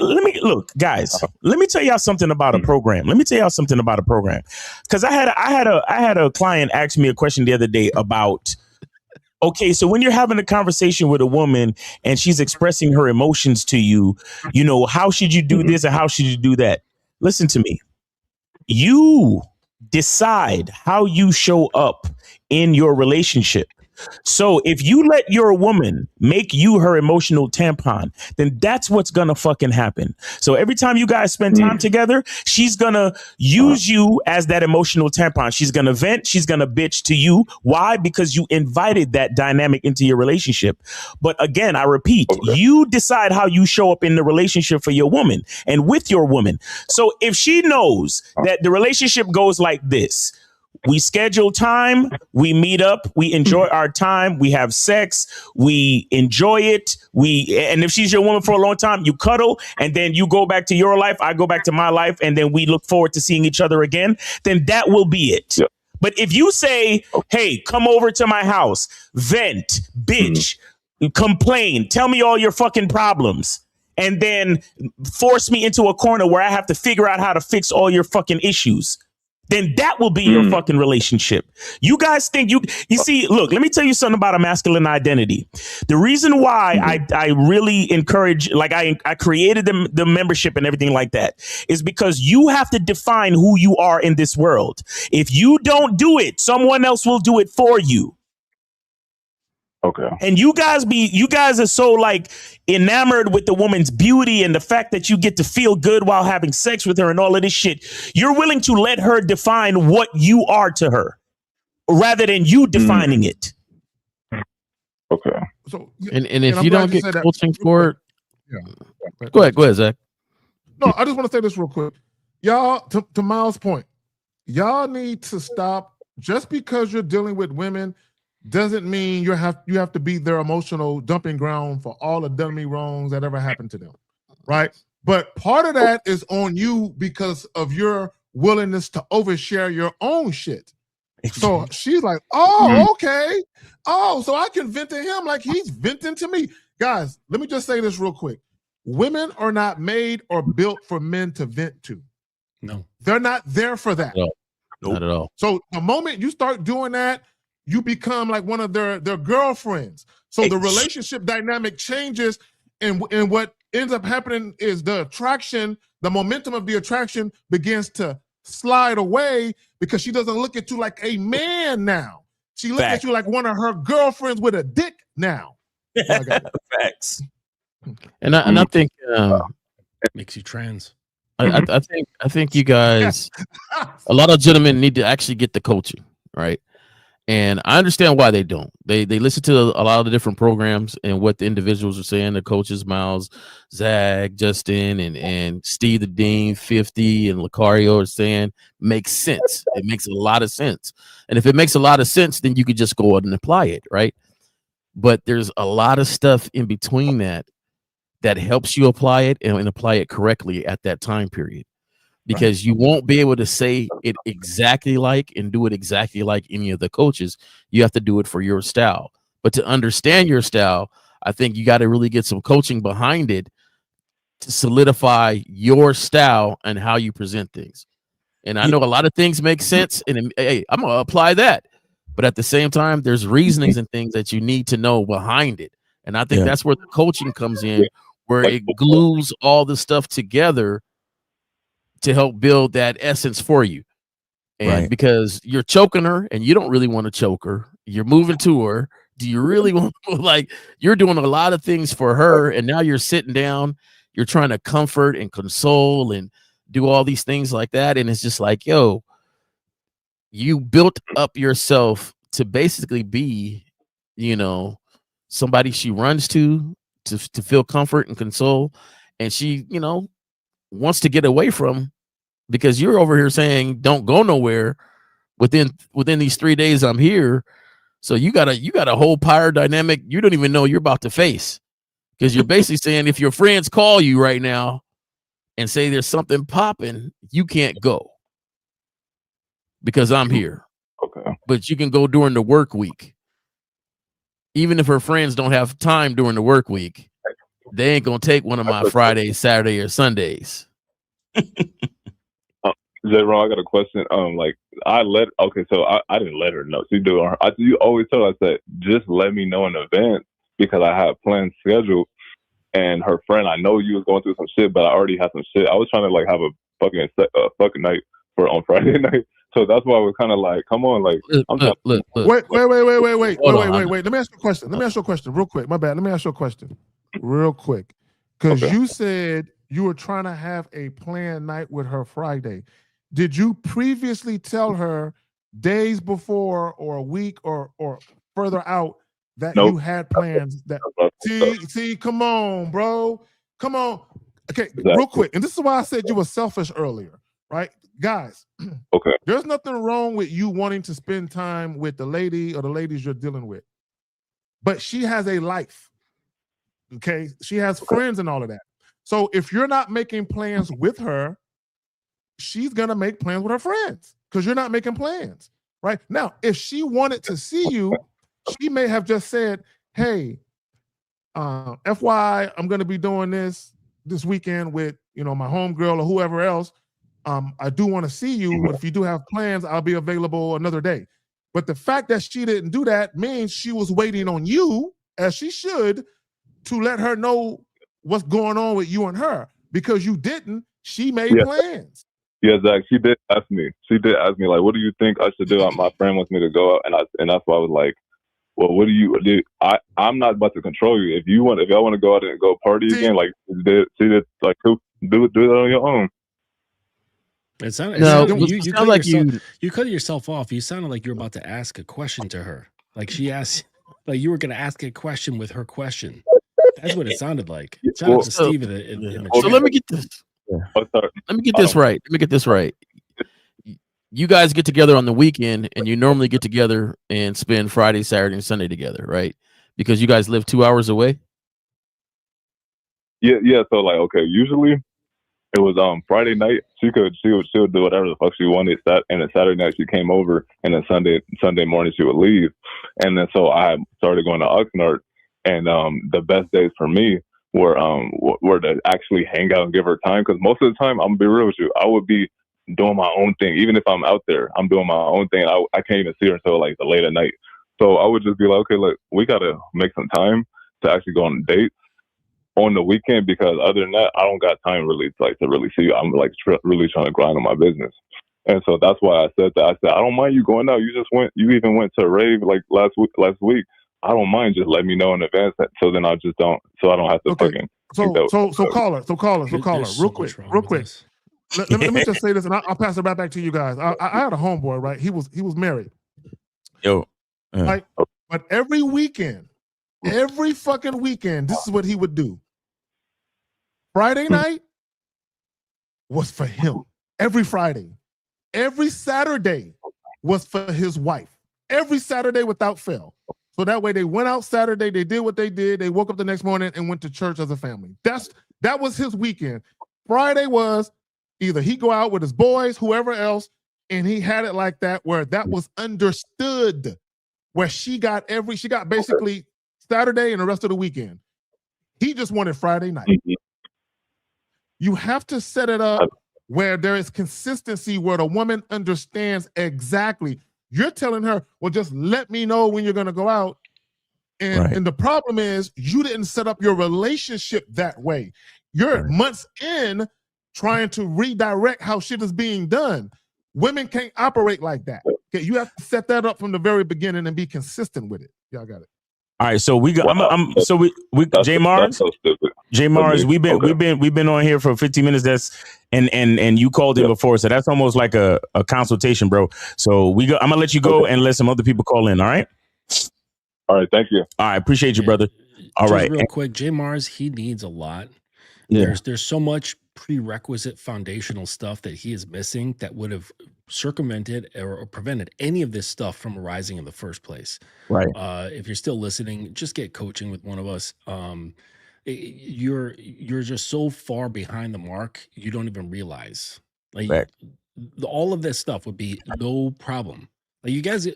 guys. Let me tell y'all something about a program. Because I had a client ask me a question the other day about. Okay, so when you're having a conversation with a woman and she's expressing her emotions to you, how should you do this and how should you do that? Listen to me. You decide how you show up in your relationship. So if you let your woman make you her emotional tampon, then that's what's gonna fucking happen. So every time you guys spend time together, she's gonna use you as that emotional tampon. She's gonna vent, she's gonna bitch to you. Why? Because you invited that dynamic into your relationship. But again, I repeat, you decide how you show up in the relationship for your woman and with your woman. So if she knows that the relationship goes like this, we schedule time, we meet up, we enjoy our time, we have sex, we enjoy it. And if she's your woman for a long time, you cuddle, and then you go back to your life, I go back to my life, and then we look forward to seeing each other again, then that will be it. Yeah. But if you say, hey, come over to my house, vent, bitch, complain, tell me all your fucking problems, and then force me into a corner where I have to figure out how to fix all your fucking issues, then that will be your fucking relationship. You guys think you see, look, let me tell you something about a masculine identity. The reason why I really encourage, like I created the membership and everything like that is because you have to define who you are in this world. If you don't do it, someone else will do it for you. Okay. And you guys are so like enamored with the woman's beauty and the fact that you get to feel good while having sex with her and all of this shit. You're willing to let her define what you are to her rather than you defining it. Okay. So, and if you don't get coaching for it, go ahead, Zach. No, I just want to say this real quick. Y'all, to Miles' point, y'all need to stop. Just because you're dealing with women doesn't mean you have to be their emotional dumping ground for all the dummy wrongs that ever happened to them, right? But part of that is on you because of your willingness to overshare your own shit. So she's like, oh, okay. Oh, so I can vent to him like he's venting to me. guys, let me just say this real quick. Women are not made or built for men to vent to. No. They're not there for that. Not at all. So the moment you start doing that, you become like one of their girlfriends. So the relationship dynamic changes, and what ends up happening is the attraction, the momentum of the attraction begins to slide away because she doesn't look at you like a man now. She looks at you like one of her girlfriends with a dick now. Facts. And I think makes you trans. I think you guys, a lot of gentlemen need to actually get the coaching, right? And I understand why they don't. They listen to a lot of the different programs and what the individuals are saying, the coaches, Miles, Zach, Justin, and Steve the Dean, 50, and Lucario are saying makes sense. It makes a lot of sense. And if it makes a lot of sense, then you could just go out and apply it, right? But there's a lot of stuff in between that helps you apply it and apply it correctly at that time period. Because you won't be able to say it exactly like and do it exactly like any of the coaches. You have to do it for your style. But to understand your style, I think you got to really get some coaching behind it to solidify your style and how you present things. And I know a lot of things make sense, and hey, I'm going to apply that. But at the same time, there's reasonings and things that you need to know behind it. And I think that's where the coaching comes in, where it glues all the stuff together to help build that essence for you. And because you're choking her and you don't really want to choke her, you're moving to her. Do you really want to, like, you're doing a lot of things for her, and now you're sitting down, you're trying to comfort and console and do all these things like that. And it's just like, yo, you built up yourself to basically be, somebody she runs to feel comfort and console. And she, wants to get away from, because you're over here saying don't go nowhere within these 3 days I'm here. So you got a whole power dynamic you don't even know you're about to face, because you're basically saying if your friends call you right now and say there's something popping, you can't go because I'm here. Okay. But you can go during the work week. Even if her friends don't have time during the work week, they ain't gonna take one of my Fridays, Saturday, or Sundays. J-Ron, I got a question. So I didn't let her know. You always tell us that just let me know in advance because I have plans scheduled. And her friend, I know you was going through some shit, but I already had some shit. I was trying to like have a fucking night on Friday night. So that's why I was kind of like, come on, like, Wait. Let me ask you a question. Real quick. My bad. Let me ask you a question real quick. Because you said you were trying to have a planned night with her Friday. Did you previously tell her days before or a week or further out that you had plans? That see, come on, bro. Come on. Okay, real quick. And this is why I said you were selfish earlier, right? Guys, there's nothing wrong with you wanting to spend time with the lady or the ladies you're dealing with. But she has a life. Okay? She has friends and all of that. So if you're not making plans with her, she's going to make plans with her friends because you're not making plans, right? Now, if she wanted to see you, she may have just said, hey, FYI, I'm going to be doing this weekend with, my homegirl or whoever else. I do want to see you, but if you do have plans, I'll be available another day. But the fact that she didn't do that means she was waiting on you, as she should, to let her know what's going on with you and her. Because you didn't, she made plans. Yeah, Zach, she did ask me. Like, what do you think I should do? My friend wants me to go out, and that's why I was like, well, what do you do? I'm not about to control you. If y'all want to go out and go party again, like, do it on your own. It sounded, you cut yourself off. You sounded like you were about to ask a question to her. Like she asked, like you were going to ask a question with her question. That's what it sounded like. Shout out to Steve in the So chat. let me get this. Let me get this right. You guys get together on the weekend, and you normally get together and spend Friday, Saturday, and Sunday together, right? Because you guys live 2 hours away. Yeah. So like, okay, usually it was Friday night. She would do whatever the fuck she wanted. And then Saturday night she came over, and then Sunday morning she would leave. And then so I started going to Oxnard, And the best days for me were to actually hang out and give her time. Because most of the time, I'm gonna be real with you, I would be doing my own thing. Even if I'm out there, I'm doing my own thing. I can't even see her until like the late at night. So I would just be like, okay, look, we gotta make some time to actually go on dates on the weekend, because other than that, I don't got time really to really see you. I'm like really trying to grind on my business. And so that's why I said that. I said, I don't mind you going out. You even went to a rave like last week. I don't mind, just let me know in advance, so then I don't have to fucking. So caller, real quick. Let me just say this, and I'll pass it right back to you guys. I had a homeboy, right? He was married. Yo, like, but every fucking weekend, this is what he would do. Friday night was for him. Every Friday. Every Saturday was for his wife. Every Saturday without fail. So that way they went out Saturday, they did what they did, they woke up the next morning and went to church as a family. That was his weekend. Friday was either he go out with his boys, whoever else, and he had it like that, where that was understood, where she got basically Saturday and the rest of the weekend. He just wanted Friday night. You have to set it up where there is consistency, where the woman understands exactly. You're telling her, well, just let me know when you're going to go out. And the problem is you didn't set up your relationship that way. You're months in trying to redirect how shit is being done. Women can't operate like that. Okay, you have to set that up from the very beginning and be consistent with it. Y'all got it. All right, so we got. We J Mars. J Mars, we've been on here for 15 minutes. And you called in before, so that's almost like a consultation, bro. So I'm gonna let you go and let some other people call in. All right. All right. Thank you. All right. Appreciate you, brother. All Just right. real quick, J Mars, he needs a lot. Yeah. There's so much prerequisite foundational stuff that he is missing that would have circumvented or prevented any of this stuff from arising in the first place. Right. If you're still listening, just get coaching with one of us. You're just so far behind the mark, you don't even realize. Like all of this stuff would be no problem. Like you guys,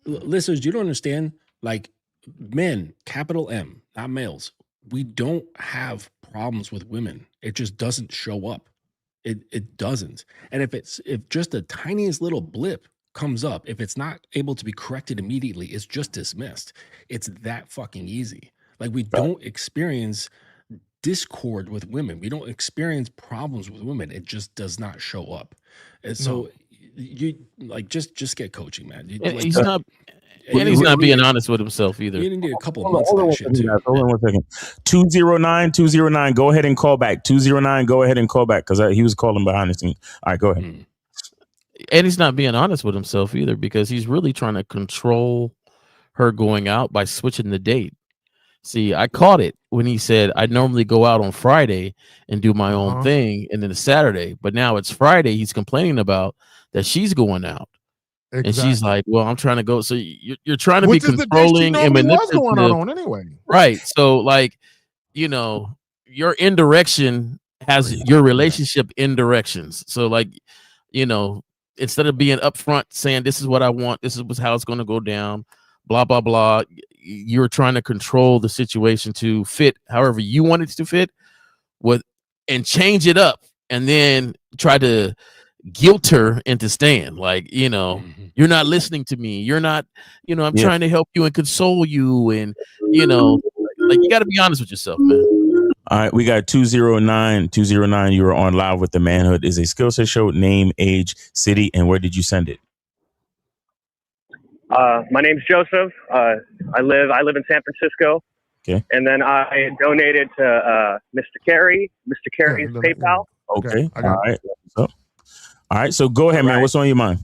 listeners, you don't understand. Like men, capital M, not males. We don't have problems with women. It just doesn't show up. It doesn't. And if just the tiniest little blip comes up, if it's not able to be corrected immediately, it's just dismissed. It's that fucking easy. Like we don't experience discord with women. We don't experience problems with women. It just does not show up. And so you like just get coaching, man. He's not being honest with himself either. You need a couple of months of that shit too. Hold on 1 second. 209. Go ahead and call back. 209. Go ahead and call back because he was calling behind the scenes. All right, go ahead. And he's not being honest with himself either, because he's really trying to control her going out by switching the date. See, I caught it when he said I normally go out on Friday and do my own thing, and then it's Saturday. But now it's Friday. He's complaining about that she's going out. Exactly. And she's like, well, I'm trying to go. So you're trying to be controlling and manipulative. What's going on anyway? Right. So like, your indirection has your relationship indirections. So like, instead of being upfront saying, this is what I want, this is how it's going to go down, blah, blah, blah. You're trying to control the situation to fit however you want it to fit and change it up and then try to guilt her into staying. Like, you're not listening to me. You're not, I'm trying to help you and console you. And, like you got to be honest with yourself, man. All right. We got 209. You are on Live with the Manhood. Is a skill set show. Name, age, city, and where did you send it? My name's Joseph. I live in San Francisco. Okay. And then I donated to Mr. Carey. Mr. Carey's PayPal. Okay. All right. All right. So go ahead, man. What's on your mind?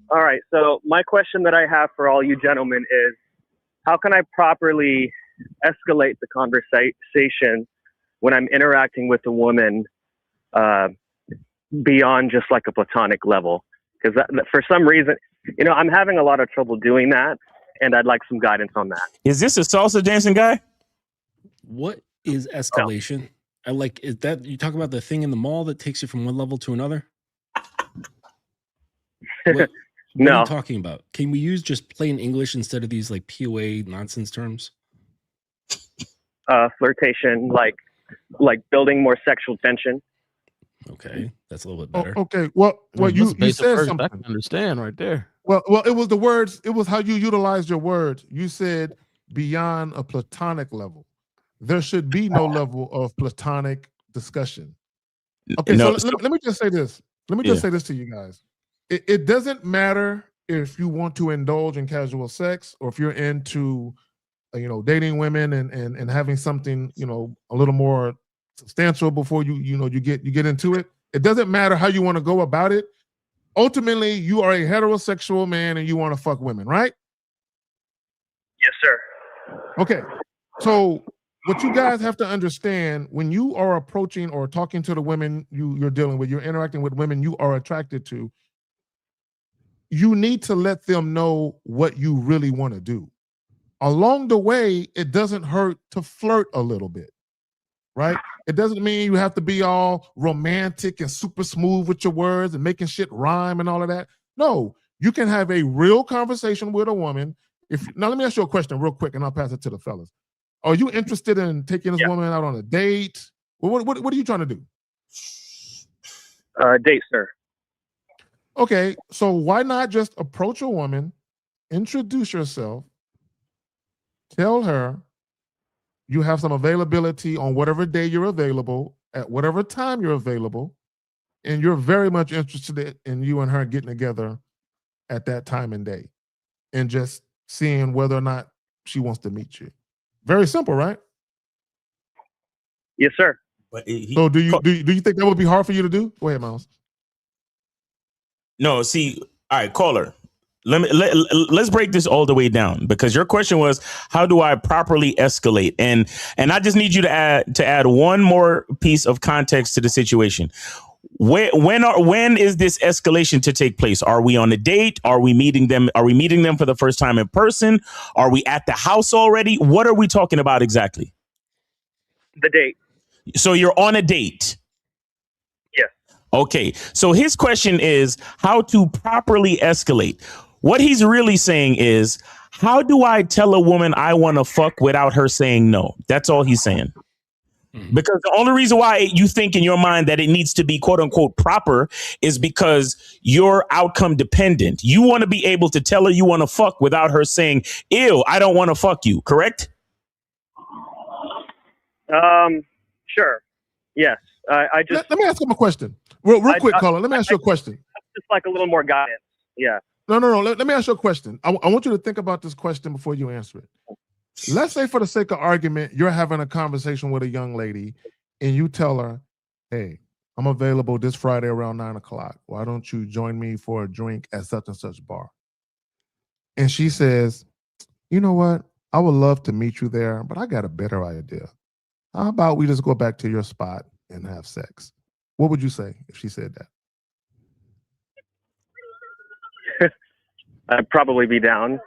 All right. So my question that I have for all you gentlemen is, how can I properly escalate the conversation when I'm interacting with a woman beyond just like a platonic level? Because for some reason, I'm having a lot of trouble doing that, and I'd like some guidance on that. Is this a salsa dancing guy? What is escalation? Is that you talk about the thing in the mall that takes you from one level to another? What No. are you talking about? Can we use just plain English instead of these like POA nonsense terms? flirtation, like building more sexual tension. Okay, that's a little bit better. Okay, well, you said something. I can understand right there. Well, it was the words. It was how you utilized your words. You said beyond a platonic level. There should be no level of platonic discussion. Okay, No, so let me just say this. Let me just say this to you guys. It doesn't matter if you want to indulge in casual sex or if you're into, dating women and having something, a little more substantial before you get into it. It doesn't matter how you want to go about it. Ultimately, you are a heterosexual man and you want to fuck women, right? Yes, sir. Okay. So what you guys have to understand, when you are approaching or talking to the women you're dealing with, you're interacting with women you are attracted to, you need to let them know what you really want to do. Along the way, it doesn't hurt to flirt a little bit, right? It doesn't mean you have to be all romantic and super smooth with your words and making shit rhyme and all of that. No, you can have a real conversation with a woman. Now, let me ask you a question real quick, and I'll pass it to the fellas. Are you interested in taking this woman out on a date? What are you trying to do? Date, sir. Okay, so why not just approach a woman, introduce yourself, tell her you have some availability on whatever day you're available, at whatever time you're available, and you're very much interested in you and her getting together at that time and day, and just seeing whether or not she wants to meet you. Very simple, right? Yes, sir. But so do you think that would be hard for you to do? Go ahead, Miles. No, see, all right, caller. Let's break this all the way down, because your question was, how do I properly escalate? And I just need you to add one more piece of context to the situation. When is this escalation to take place? Are we on a date? Are we meeting them? Are we meeting them for the first time in person? Are we at the house already? What are we talking about exactly? The date. So you're on a date. Yes. Okay. So his question is how to properly escalate. What he's really saying is, how do I tell a woman I want to fuck without her saying no? That's all he's saying. Because the only reason why you think in your mind that it needs to be quote unquote proper is because you're outcome dependent. You want to be able to tell her you want to fuck without her saying, ew, I don't want to fuck you. Correct? Sure. Yes. I just let me ask him a question. Real quick, caller. Let me ask you a question. Just like a little more guidance. Yeah. No. Let me ask you a question. I want you to think about this question before you answer it. Let's say, for the sake of argument, you're having a conversation with a young lady and you tell her, hey, I'm available this Friday around 9:00. Why don't you join me for a drink at such and such bar? And she says, you know what? I would love to meet you there, but I got a better idea. How about we just go back to your spot and have sex? What would you say if she said that? I'd probably be down.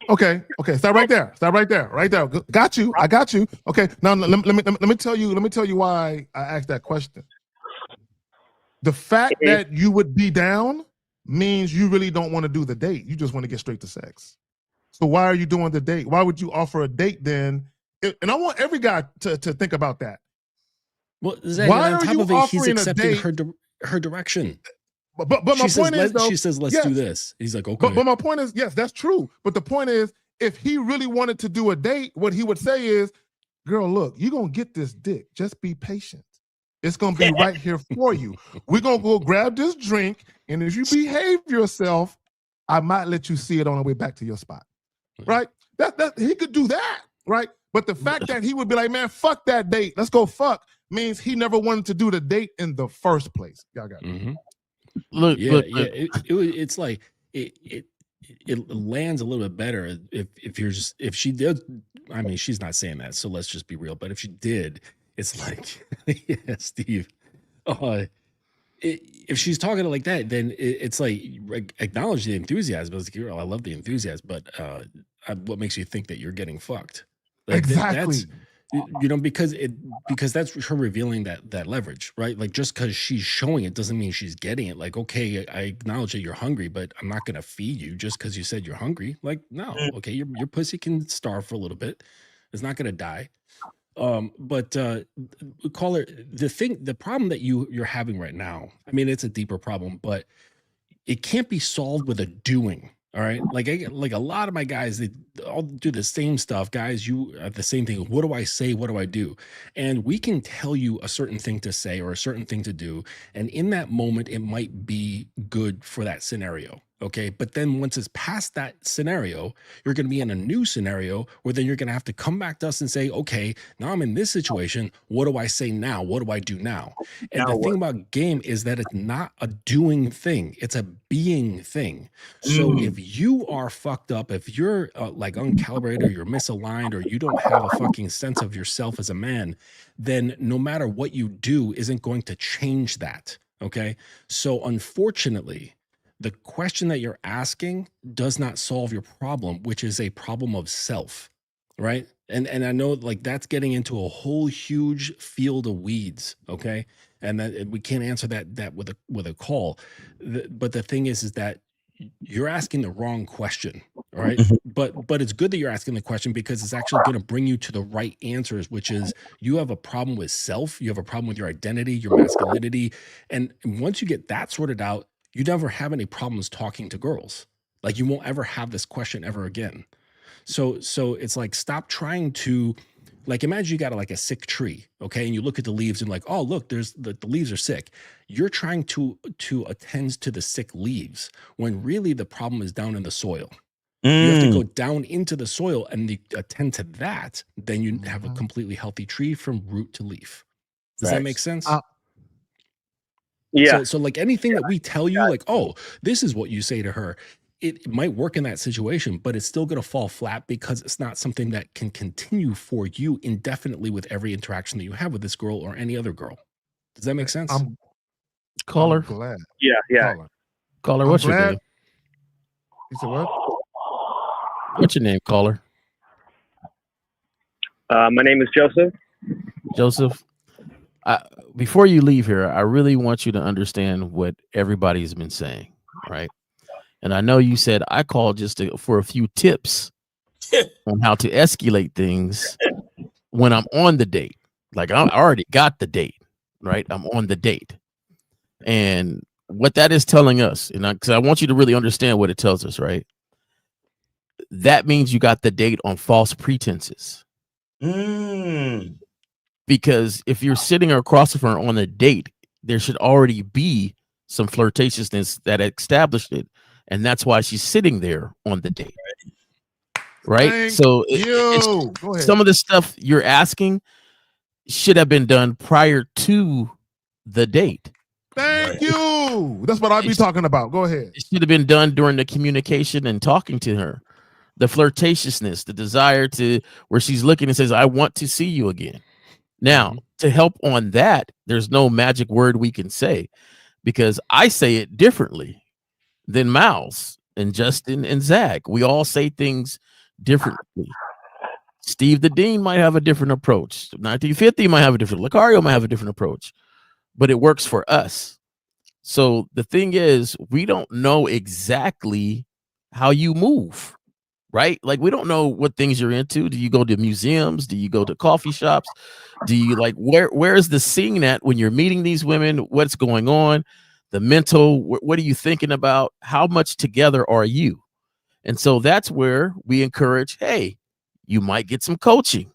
Okay. Stop right there. Right there. Got you. I got you. Okay. Now let me tell you why I asked that question. The fact that you would be down means you really don't want to do the date. You just want to get straight to sex. So why are you doing the date? Why would you offer a date then? And I want every guy to think about that. Well, Zach, why on are top you of it, he's accepting her direction. But my point is, though, she says, let's do this. He's like, okay. But my point is, yes, that's true. But the point is, if he really wanted to do a date, what he would say is, girl, look, you're going to get this dick. Just be patient. It's going to be right here for you. We're going to go grab this drink. And if you behave yourself, I might let you see it on the way back to your spot. Right? That he could do that. Right? But the fact that he would be like, man, fuck that date. Let's go fuck, means he never wanted to do the date in the first place. Y'all got it. Mm-hmm. Look. It's like it lands a little bit better if she did. I mean, she's not saying that, so let's just be real. But if she did, it's like, yeah, Steve. If she's talking like that, then it's like acknowledge the enthusiasm. It's like, girl, I love the enthusiasm, but what makes you think that you're getting fucked? Like, exactly. Because that's her revealing that leverage, right? Like, just because she's showing it doesn't mean she's getting it. Like, okay, I acknowledge that you're hungry, but I'm not gonna feed you just because you said you're hungry. Like, no, okay, your pussy can starve for a little bit, It's not going to die. But caller, the problem that you're having right now, I mean, it's a deeper problem, but it can't be solved with a doing. All right. Like a lot of my guys, they all do the same stuff. Guys, you the same thing. What do I say? What do I do? And we can tell you a certain thing to say or a certain thing to do. And in that moment, it might be good for that scenario. Okay. But then once it's past that scenario, you're going to be in a new scenario where then you're going to have to come back to us and say, okay, now I'm in this situation. What do I say now? What do I do now? And the thing about game is that it's not a doing thing. It's a being thing. So if you are fucked up, if you're like uncalibrated or you're misaligned or you don't have a fucking sense of yourself as a man, then no matter what you do isn't going to change that. Okay. So unfortunately, the question that you're asking does not solve your problem, which is a problem of self, right? And I know like that's getting into a whole huge field of weeds, okay? And that we can't answer that with a call. But the thing is that you're asking the wrong question, all right? But it's good that you're asking the question because it's actually going to bring you to the right answers, which is you have a problem with self, you have a problem with your identity, your masculinity, and once you get that sorted out, you never have any problems talking to girls. Like you won't ever have this question ever again. So it's like, stop trying to, like, imagine you got like a sick tree, okay? And you look at the leaves and like, oh, look, there's the leaves are sick. You're trying to attend to the sick leaves when really the problem is down in the soil. You have to go down into the soil and attend to that. Then you have a completely healthy tree from root to leaf. Does that make sense? Yeah. So like anything that we tell you, like, oh, this is what you say to her, it might work in that situation, but it's still going to fall flat because it's not something that can continue for you indefinitely with every interaction that you have with this girl or any other girl. Does that make sense? Caller. I'm glad. Yeah. Caller, I'm what's your glad- name? You said what? What's your name, caller? My name is Joseph. Joseph. Before you leave here, I really want you to understand what everybody's been saying, right? And I know you said I called just for a few tips on how to escalate things when I'm on the date. Like I already got the date, right? I'm on the date. And what that is telling us, and because I want you to really understand what it tells us, right? That means you got the date on false pretenses. Because if you're sitting across from her on a date, there should already be some flirtatiousness that established it. And that's why she's sitting there on the date. Right? So some of the stuff you're asking should have been done prior to the date. Thank you. That's what I'd be talking about. Go ahead. It should have been done during the communication and talking to her. The flirtatiousness, the desire to where she's looking and says, I want to see you again. Now, to help on that, there's no magic word we can say because I say it differently than Miles and Justin and Zach. We all say things differently. Steve the Dean might have a different approach. 1950 might have a different. Lucario might have a different approach, but it works for us. So the thing is, we don't know exactly how you move. Right? Like we don't know what things you're into. Do you go to museums? Do you go to coffee shops? Do you like where is the scene at when you're meeting these women? What's going on? The mental, what are you thinking about? How much together are you? And so that's where we encourage, hey, you might get some coaching.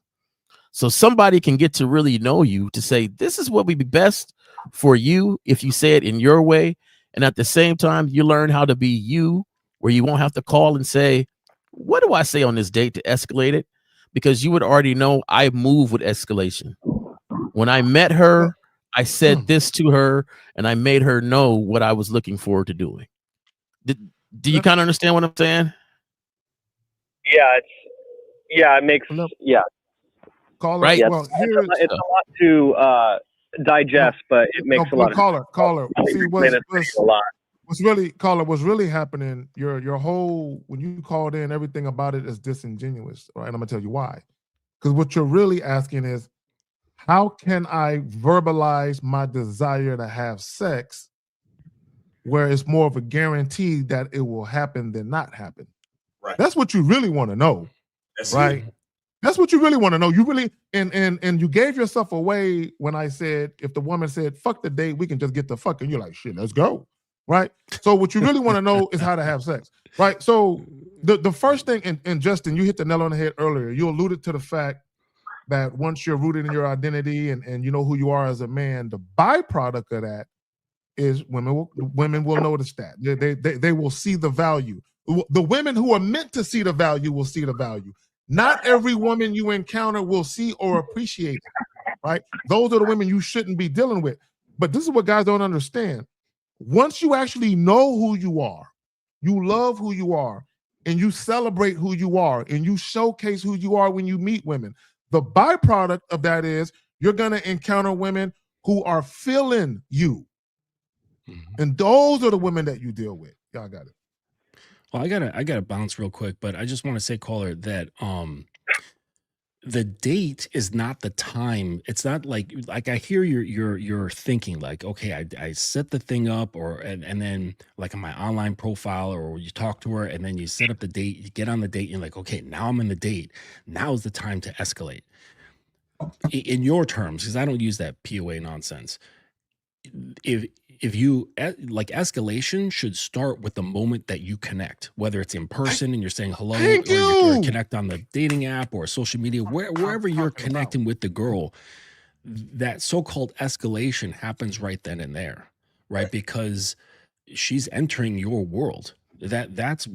So somebody can get to really know you to say, this is what would be best for you if you say it in your way. And at the same time, you learn how to be you, where you won't have to call and say, what do I say on this date to escalate it? Because you would already know I move with escalation. When I met her, I said this to her and I made her know what I was looking forward to doing. Do you kind of understand what I'm saying? Yeah, it makes Caller, right. Well, it's a lot to digest, but it makes a lot of caller. See, a lot. What's really happening, your whole, when you called in, everything about it is disingenuous, right? And I'm gonna tell you why. Because what you're really asking is, how can I verbalize my desire to have sex where it's more of a guarantee that it will happen than not happen? Right. That's what you really want to know, That's right? it. That's what you really want to know. You really and you gave yourself away when I said if the woman said fuck the date, we can just get the fucking. You're like shit, let's go, right? So what you really want to know is how to have sex, right? So the first thing, and Justin, you hit the nail on the head earlier. You alluded to the fact that once you're rooted in your identity and you know who you are as a man, the byproduct of that is women will notice that they will see the value. The women who are meant to see the value will see the value. Not every woman you encounter will see or appreciate it, right? Those are the women you shouldn't be dealing with. But this is what guys don't understand. Once you actually know who you are, you love who you are, and you celebrate who you are, and you showcase who you are when you meet women, the byproduct of that is you're going to encounter women who are feeling you. And those are the women that you deal with. Y'all got it. Well, I gotta bounce real quick, but I just want to say, caller, that the date is not the time. It's not like I hear your thinking like, okay, I set the thing up and then like on my online profile or you talk to her and then you set up the date, you get on the date, and you're like, okay, now I'm in the date. Now's the time to escalate. In your terms, because I don't use that POA nonsense. If you like, escalation should start with the moment that you connect, whether it's in person and you're saying hello, or you connect on the dating app or social media, wherever you're connecting with the girl, that so-called escalation happens right then and there, right? Because she's entering your world. That's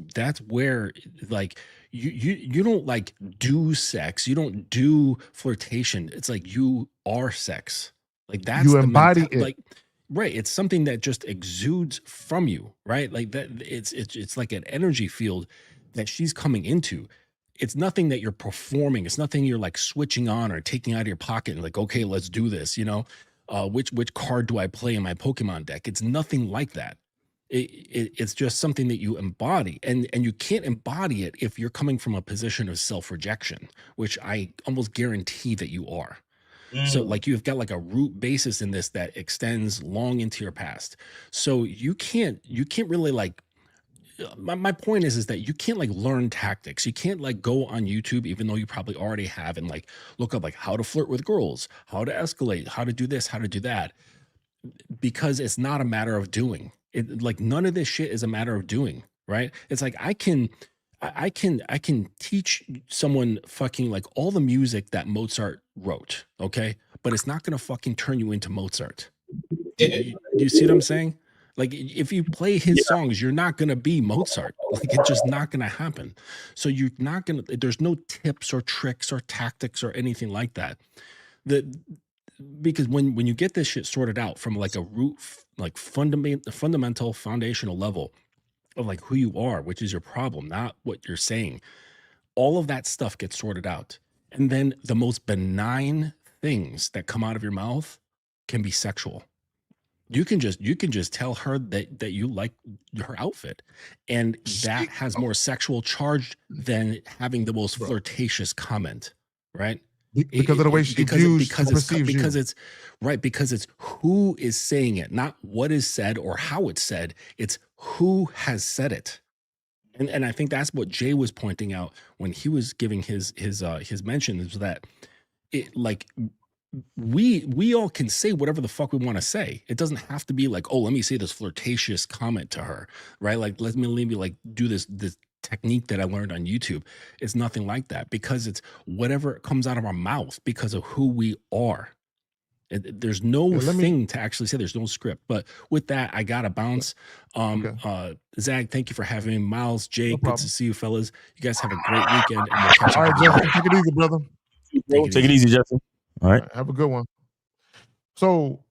where like you don't like do sex, you don't do flirtation. It's like you are sex. Like that's you embody it. Like, right. It's something that just exudes from you, right? Like that. It's like an energy field that she's coming into. It's nothing that you're performing. It's nothing you're like switching on or taking out of your pocket and like, okay, let's do this. You know, which card do I play in my Pokemon deck? It's nothing like that. It's just something that you embody, and you can't embody it if you're coming from a position of self-rejection, which I almost guarantee that you are. So like you've got like a root basis in this that extends long into your past. So you can't really like, my point is that you can't like learn tactics. You can't like go on YouTube, even though you probably already have, and like look up like how to flirt with girls, how to escalate, how to do this, how to do that, because it's not a matter of doing it. Like none of this shit is a matter of doing, right? It's like I can teach someone fucking like all the music that Mozart wrote, okay? But it's not gonna fucking turn you into Mozart. You see what I'm saying? Like if you play his songs, you're not gonna be Mozart. Like it's just not gonna happen. So you're not gonna. There's no tips or tricks or tactics or anything like that. Because when you get this shit sorted out from like a root, like fundamental foundational level of like who you are, which is your problem, not what you're saying, all of that stuff gets sorted out. And then the most benign things that come out of your mouth can be sexual. You can just tell her that you like her outfit, and that has more sexual charge than having the most flirtatious comment, right? Because of the way she views, because it's right, because it's who is saying it, not what is said or how it's said. It's who has said it. And I think that's what Jay was pointing out when he was giving his mention, is that it like we all can say whatever the fuck we want to say. It doesn't have to be like, oh, let me say this flirtatious comment to her, right? Like let me like do this technique that I learned on YouTube. It's nothing like that, because it's whatever comes out of our mouth because of who we are. There's no thing to actually say. There's no script. But with that, I gotta bounce. Zach, thank you for having me. Miles, Jake, good to see you, fellas. You guys have a great weekend, and we'll catch up. All right, Justin, take it easy, brother. Take it easy, Justin. All right. Have a good one. So,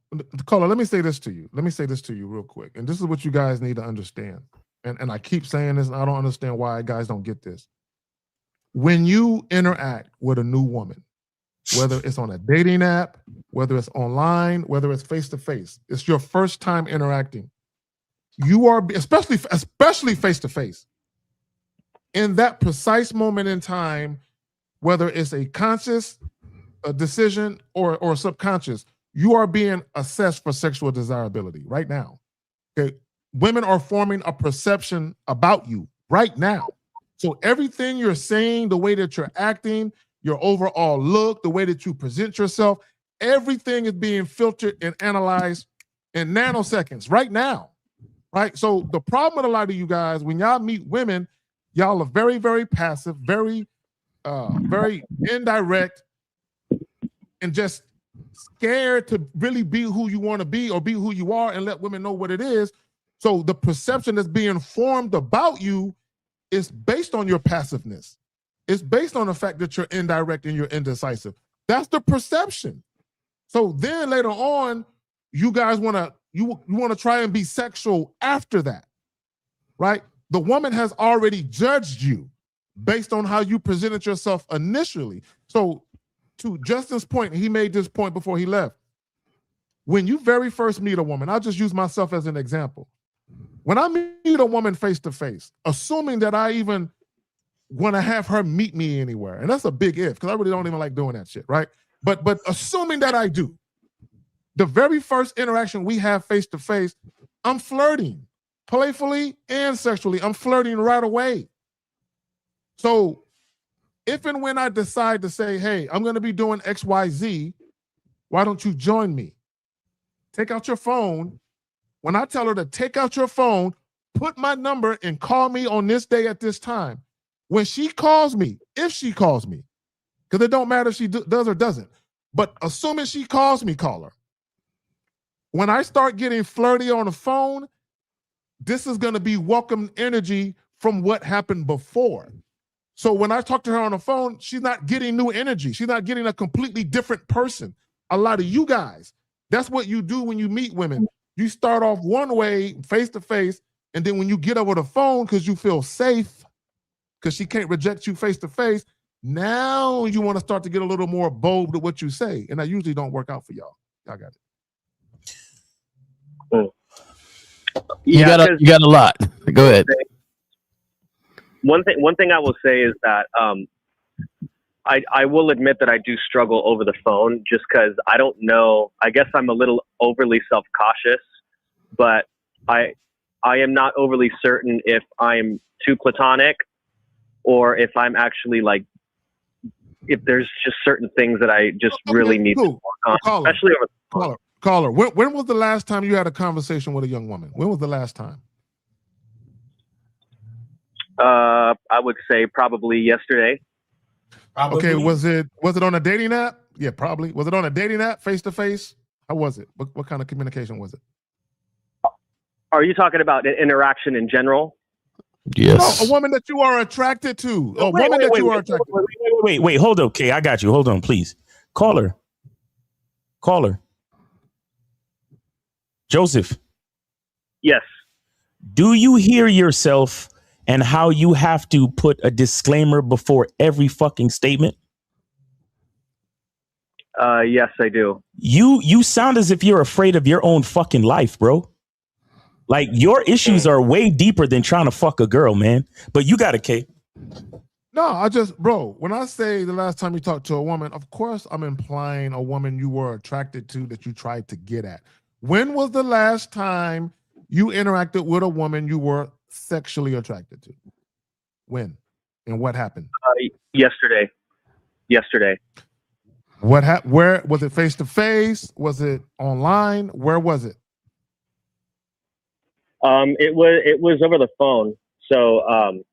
caller, let me say this to you. Let me say this to you real quick. And this is what you guys need to understand. And I keep saying this, and I don't understand why guys don't get this. When you interact with a new woman, whether it's on a dating app, whether it's online, whether it's face-to-face, it's your first time interacting. You are, especially face-to-face, in that precise moment in time, whether it's a conscious decision or subconscious, you are being assessed for sexual desirability right now. Okay, women are forming a perception about you right now. So everything you're saying, the way that you're acting, your overall look, the way that you present yourself. Everything is being filtered and analyzed in nanoseconds right now, right? So the problem with a lot of you guys, when y'all meet women, y'all are very, very passive, very indirect, and just scared to really be who you want to be or be who you are and let women know what it is. So the perception that's being formed about you is based on your passiveness. It's based on the fact that you're indirect and you're indecisive. That's the perception. So then later on, you guys want to try and be sexual after that, right? The woman has already judged you based on how you presented yourself initially. So to Justin's point, he made this point before he left. When you very first meet a woman, I'll just use myself as an example. When I meet a woman face to face, assuming that I even want to have her meet me anywhere, and that's a big if, because I really don't even like doing that shit, right? But assuming that I do, the very first interaction we have face to face, I'm flirting, playfully and sexually. I'm flirting right away. So if and when I decide to say, hey, I'm going to be doing XYZ, why don't you join me? Take out your phone. When I tell her to take out your phone, put my number and call me on this day at this time. When she calls me, if she calls me, because it don't matter if she does or doesn't, but assuming she calls me, call her. When I start getting flirty on the phone, this is going to be welcome energy from what happened before. So when I talk to her on the phone, she's not getting new energy. She's not getting a completely different person. A lot of you guys, that's what you do when you meet women. You start off one way, face to face, and then when you get over the phone because you feel safe, because she can't reject you face to face, now you want to start to get a little more bold to what you say. And that usually don't work out for y'all. Y'all got it. You got a lot. Go ahead. One thing I will say is that I will admit that I do struggle over the phone just because I don't know. I guess I'm a little overly self-cautious, but I am not overly certain if I'm too platonic or if I'm actually like, if there's just certain things that I just really need to work on, especially over the phone. Caller, when was the last time you had a conversation with a young woman? When was the last time? I would say probably yesterday. Probably. Okay, was it on a dating app? Yeah, probably. Was it on a dating app, face to face? How was it? What kind of communication was it? Are you talking about an interaction in general? Yes. No, a woman that you are attracted to. A woman that you are attracted to. Wait, hold up. Okay, I got you. Hold on, please. Caller. Joseph. Yes. Do you hear yourself and how you have to put a disclaimer before every fucking statement? Yes, I do. You sound as if you're afraid of your own fucking life, bro. Like your issues are way deeper than trying to fuck a girl, man. But you got it, K. No, bro, when I say the last time you talked to a woman, of course I'm implying a woman you were attracted to that you tried to get at. When was the last time you interacted with a woman you were sexually attracted to? When? And what happened? Yesterday. Where was it? Face to face? Was it online? Where was it? It was over the phone. So okay,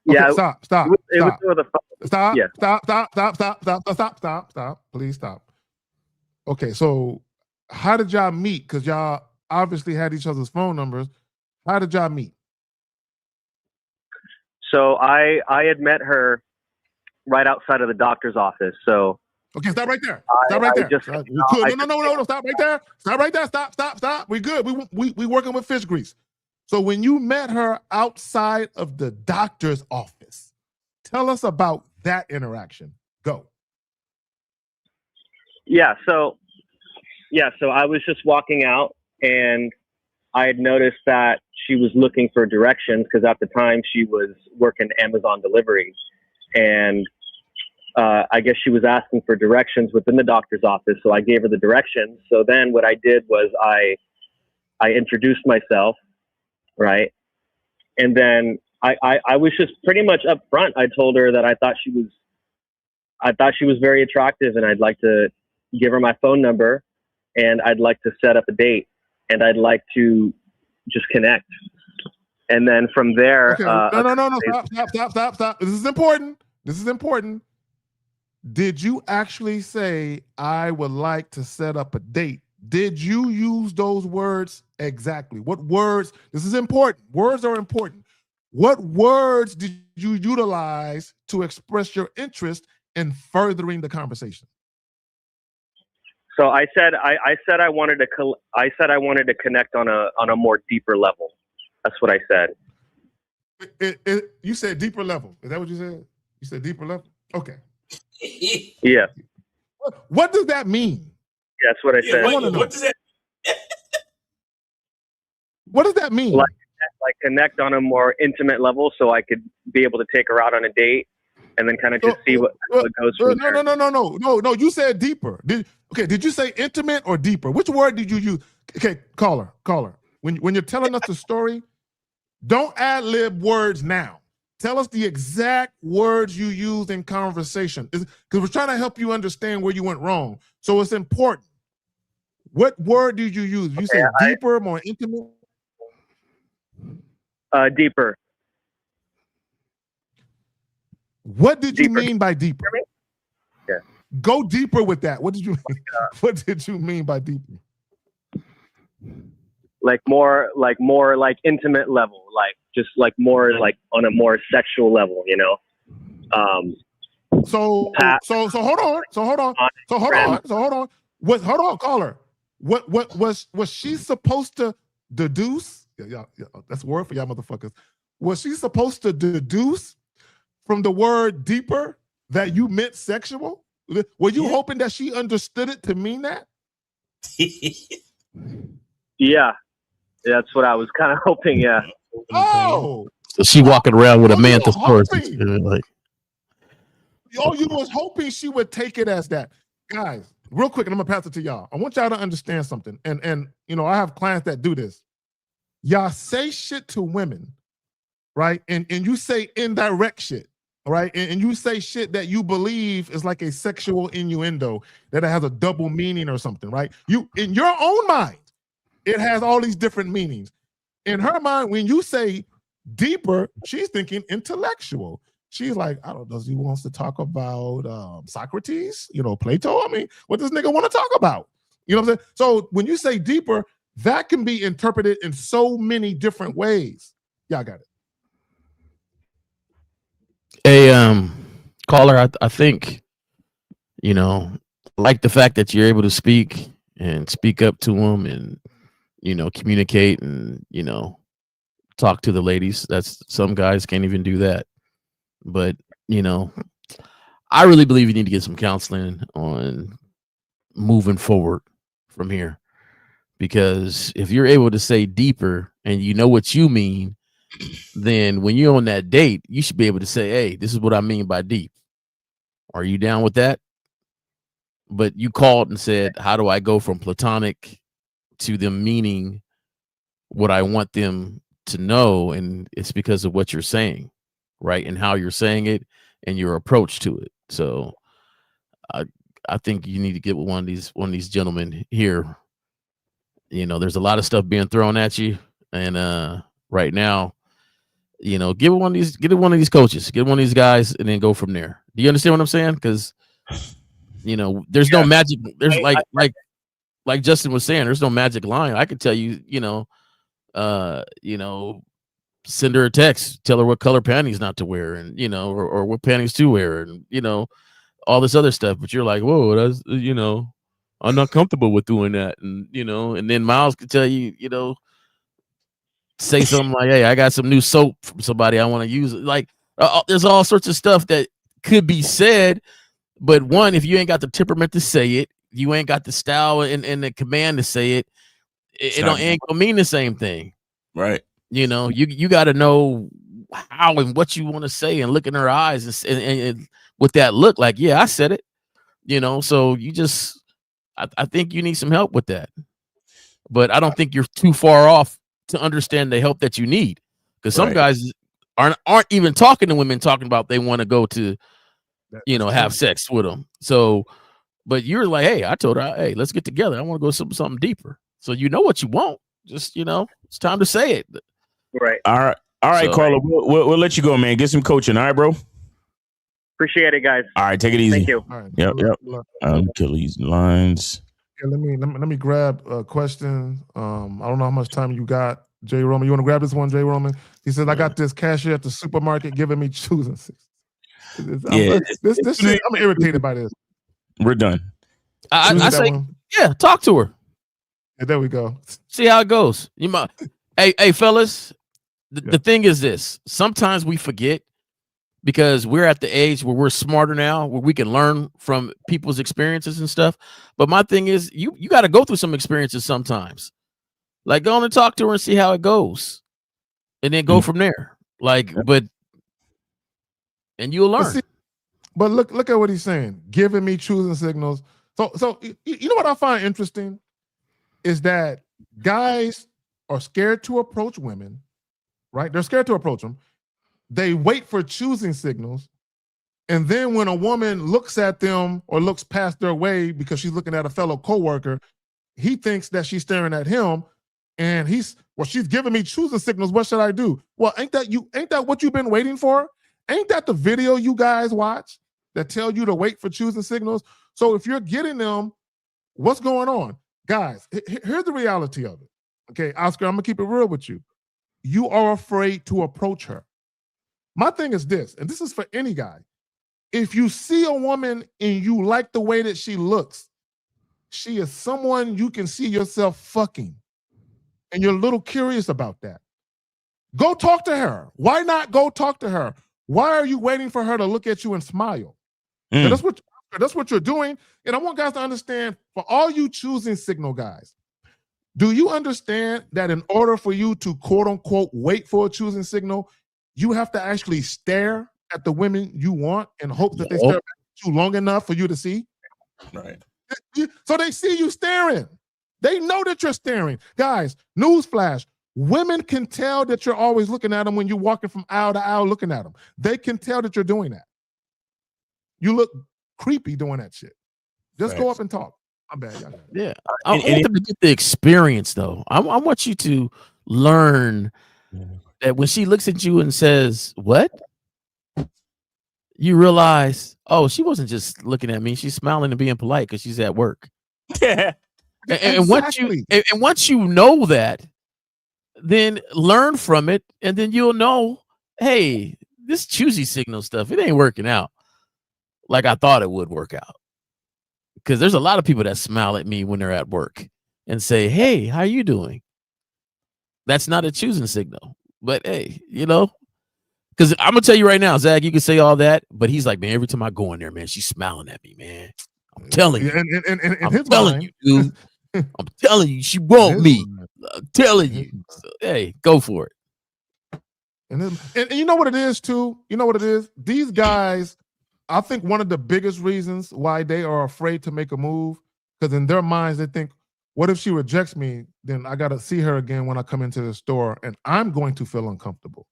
yeah. Stop. It was over the phone. Stop. Yeah. Stop. Please stop. Okay, so how did y'all meet? Because y'all obviously had each other's phone numbers. How did y'all meet? So I had met her right outside of the doctor's office. So okay, stop right there. No. Stop right there. Stop right there. Stop. We good. We working with fish grease. So when you met her outside of the doctor's office, tell us about that interaction. Go. So I was just walking out and I had noticed that she was looking for directions because at the time she was working Amazon delivery. And I guess she was asking for directions within the doctor's office. So I gave her the directions. So then what I did was I introduced myself, right? And then I was just pretty much up front. I told her that I thought she was I thought she was very attractive, and I'd like to give her my phone number, and I'd like to set up a date, and I'd like to just connect. And then from there, Okay. No. Stop. This is important. Did you actually say, I would like to set up a date? Did you use those words exactly? What words? This is important. Words are important. What words did you utilize to express your interest in furthering the conversation? So I said I wanted to connect on a more deeper level. That's what I said. You said deeper level. Is that what you said? You said deeper level? Okay. Yeah. What does that mean? Yeah, that's what I said. What does that? What does that mean? Like connect on a more intimate level, so I could be able to take her out on a date, and then kind of just see what goes from there. No. You said deeper. Did you say intimate or deeper? Which word did you use? Okay, caller. When you're telling us the story, don't ad-lib words now. Tell us the exact words you used in conversation, because we're trying to help you understand where you went wrong. So it's important. What word did you use? You say deeper, more intimate? Deeper. What did you mean by deeper? Yeah. Go deeper with that. What did you mean? What did you mean by deeper? Like more intimate level, like just like more like on a more sexual level, you know. So hold on. Hold on, caller. What was she supposed to deduce? Yeah, that's a word for y'all motherfuckers. Was she supposed to deduce from the word deeper that you meant sexual? Were you hoping that she understood it to mean that? Yeah, that's what I was kind of hoping. Yeah. Oh, so she walking around with a Manthesaurus. Like, you was hoping she would take it as that. Guys, real quick, and I'm gonna pass it to y'all. I want y'all to understand something. And you know, I have clients that do this. Y'all say shit to women, right? And you say indirect shit, right? And you say shit that you believe is like a sexual innuendo, that it has a double meaning or something, right? You, in your own mind, it has all these different meanings. In her mind, when you say deeper, she's thinking intellectual. She's like, I don't know, he wants to talk about Socrates, you know, Plato. I mean, what does nigga want to talk about? You know what I'm saying? So when you say deeper, that can be interpreted in so many different ways. Y'all got it. Hey, caller, I think, you know, like the fact that you're able to speak up to them and, you know, communicate and, you know, talk to the ladies. That's, some guys can't even do that. But, you know, I really believe you need to get some counseling on moving forward from here. Because if you're able to say deeper and you know what you mean, then when you're on that date, you should be able to say, hey, this is what I mean by deep. Are you down with that? But you called and said, how do I go from platonic to them meaning what I want them to know? And it's because of what you're saying, right? And how you're saying it and your approach to it. So I think you need to get with one of these gentlemen here. You know, there's a lot of stuff being thrown at you, and right now, you know, get one of these coaches, get one of these guys, and then go from there. Do you understand what I'm saying? Because, you know, there's no magic. There's like Justin was saying, there's no magic line. I could tell you, you know, send her a text, tell her what color panties not to wear, and, you know, or what panties to wear, and, you know, all this other stuff. But you're like, whoa, that's, you know, I'm not comfortable with doing that. And, you know, and then Miles could tell you, you know, say something like, hey, I got some new soap from somebody I want to use. Like, there's all sorts of stuff that could be said. But one, if you ain't got the temperament to say it, you ain't got the style and the command to say it, it ain't gonna mean the same thing. Right. You know, you got to know how and what you want to say and look in her eyes and with that look like, yeah, I said it, you know. So you just, I think you need some help with that. But I don't think you're too far off to understand the help that you need, because some guys aren't even talking to women talking about they want to go to have sex with them. So, but you're like, hey, I told her, hey, let's get together. I want to go something deeper. So you know what you want. Just it's time to say it. Right. All right, Carla. We'll let you go, man. Get some coaching. All right, bro. Appreciate it, guys. All right, take it easy. Thank you. All right. Yep. Kill these lines. Yeah, let me grab a question. I don't know how much time you got, Jay Roman. You want to grab this one, Jay Roman? He says, I got this cashier at the supermarket giving me choosing. This shit, I'm irritated by this. We're done. I say, yeah, talk to her. Yeah, there we go. See how it goes. You might, hey, fellas. The thing is this: sometimes we forget because we're at the age where we're smarter now, where we can learn from people's experiences and stuff. But my thing is, you got to go through some experiences sometimes. Like, go on and talk to her and see how it goes, and then go from there. And you'll learn. But look at what he's saying. Giving me choosing signals. So you know what I find interesting is that guys are scared to approach women, right? They're scared to approach them. They wait for choosing signals. And then when a woman looks at them or looks past their way because she's looking at a fellow coworker, he thinks that she's staring at him. And she's giving me choosing signals. What should I do? Well, ain't that what you've been waiting for? Ain't that the video you guys watch that tell you to wait for choosing signals? So if you're getting them, what's going on? Guys, here's the reality of it. Okay, Oscar, I'm gonna keep it real with you. You are afraid to approach her. My thing is this, and this is for any guy. If you see a woman and you like the way that she looks, she is someone you can see yourself fucking, and you're a little curious about that, go talk to her. Why not go talk to her? Why are you waiting for her to look at you and smile? And that's what you're doing. And I want guys to understand, for all you choosing signal guys, do you understand that in order for you to quote unquote wait for a choosing signal, you have to actually stare at the women you want and hope that they stare at you long enough for you to see? Right. So they see you staring. They know that you're staring. Guys, newsflash. Women can tell that you're always looking at them when you're walking from aisle to aisle looking at them. They can tell that you're doing that. You look creepy doing that shit. Just go up and talk. I'm bad, y'all. Yeah. I want them to get the experience, though. I want you to learn that when she looks at you and says, what? You realize, oh, she wasn't just looking at me. She's smiling and being polite because she's at work. Yeah. And once you know that, then learn from it, and then you'll know, hey, this choosy signal stuff, it ain't working out like I thought it would work out. Because there's a lot of people that smile at me when they're at work and say, hey, how you doing? That's not a choosing signal. But hey, because I'm going to tell you right now, Zach, you can say all that, but he's like, man, every time I go in there, man, she's smiling at me, man. I'm telling you. I'm telling you, dude. I'm telling you, she want me. I'm telling you. So, hey, go for it. And you know what it is, too? You know what it is? These guys, I think one of the biggest reasons why they are afraid to make a move, because in their minds, they think, what if she rejects me? Then I got to see her again when I come into the store, and I'm going to feel uncomfortable.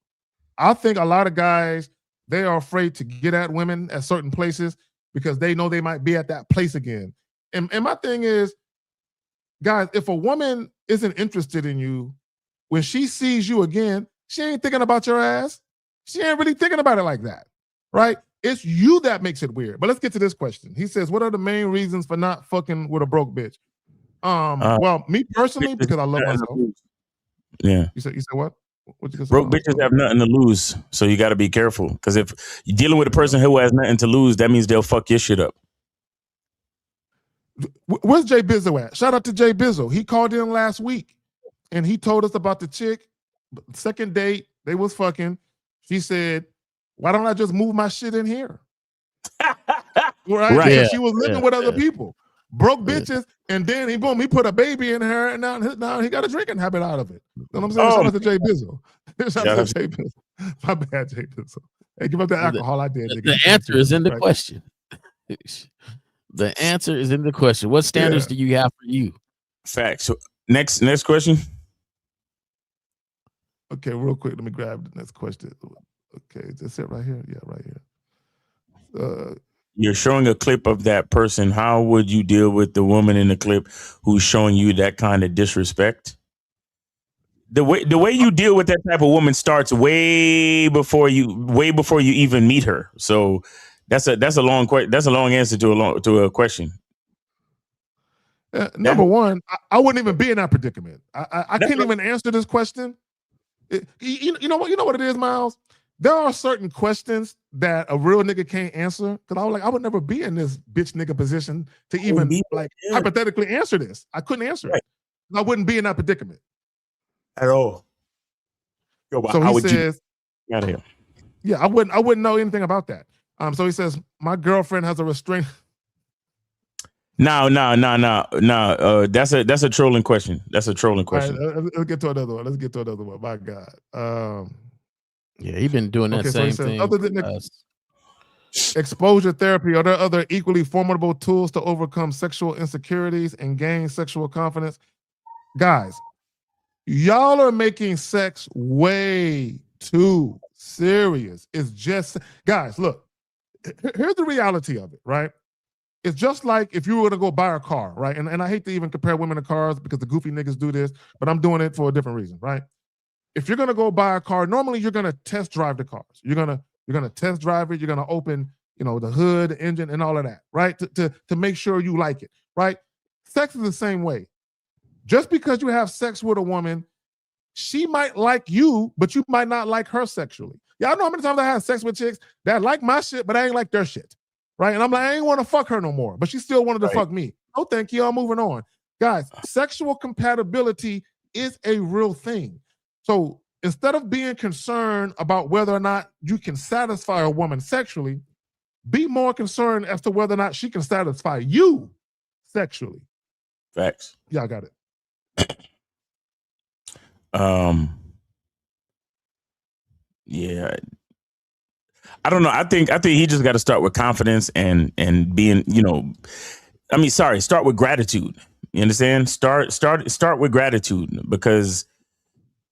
I think a lot of guys, they are afraid to get at women at certain places because they know they might be at that place again. And my thing is, guys, if a woman isn't interested in you, when she sees you again, she ain't thinking about your ass. She ain't really thinking about it like that, right? It's you that makes it weird. But let's get to this question. He says, what are the main reasons for not fucking with a broke bitch? Well, me personally, because I love myself. Yeah. You said what? What you broke bitches have nothing to lose, so you got to be careful. Because if you're dealing with a person who has nothing to lose, that means they'll fuck your shit up. Where's Jay Bizzo at? Shout out to Jay Bizzo. He called in last week and he told us about the chick. Second date, they was fucking. She said, why don't I just move my shit in here? Right? Because she was living with other people. Broke bitches, and then he put a baby in her, and now he got a drinking habit out of it. You know what I'm saying? Shout out to Jay Bizzo. Shout out to Jay Bizzo. My bad, Jay Bizzo. Hey, give up the alcohol. I did. The answer is in the question. The answer is in the question. What standards do you have for you? Facts. So next question. Okay, real quick. Let me grab the next question. Okay, is this it right here? Yeah, right here. You're showing a clip of that person. How would you deal with the woman in the clip who's showing you that kind of disrespect? The way you deal with that type of woman starts way before you even meet her. So that's a long answer to a question. Number one, I wouldn't even be in that predicament. I can't even answer this question. You know what it is, Miles? There are certain questions that a real nigga can't answer. Because I would never be in this bitch nigga position to even hypothetically answer this. I couldn't answer it. I wouldn't be in that predicament at all. Yo, so he says, out of here. Yeah, I wouldn't know anything about that. So he says, my girlfriend has a restraint. No. That's a trolling question. That's a trolling question. Right, let's get to another one. My God. Yeah, he's been doing that same thing. Other than exposure therapy, are there other equally formidable tools to overcome sexual insecurities and gain sexual confidence? Guys, y'all are making sex way too serious. It's just, guys, look, here's the reality of it, right? It's just like if you were to go buy a car, right? And I hate to even compare women to cars because the goofy niggas do this, but I'm doing it for a different reason, right? If you're gonna go buy a car, normally you're gonna test drive the cars. You're gonna test drive it. You're gonna open, the hood, the engine, and all of that, right? To make sure you like it, right? Sex is the same way. Just because you have sex with a woman, she might like you, but you might not like her sexually. Y'all know how many times I had sex with chicks that like my shit, but I ain't like their shit, right? And I'm like, I ain't want to fuck her no more, but she still wanted to fuck me. Oh, thank you. I'm moving on. Guys, sexual compatibility is a real thing. So instead of being concerned about whether or not you can satisfy a woman sexually, be more concerned as to whether or not she can satisfy you sexually. Facts. Yeah, I got it. Yeah. I don't know. I think he just got to start with confidence and being, start with gratitude. You understand? Start with gratitude, because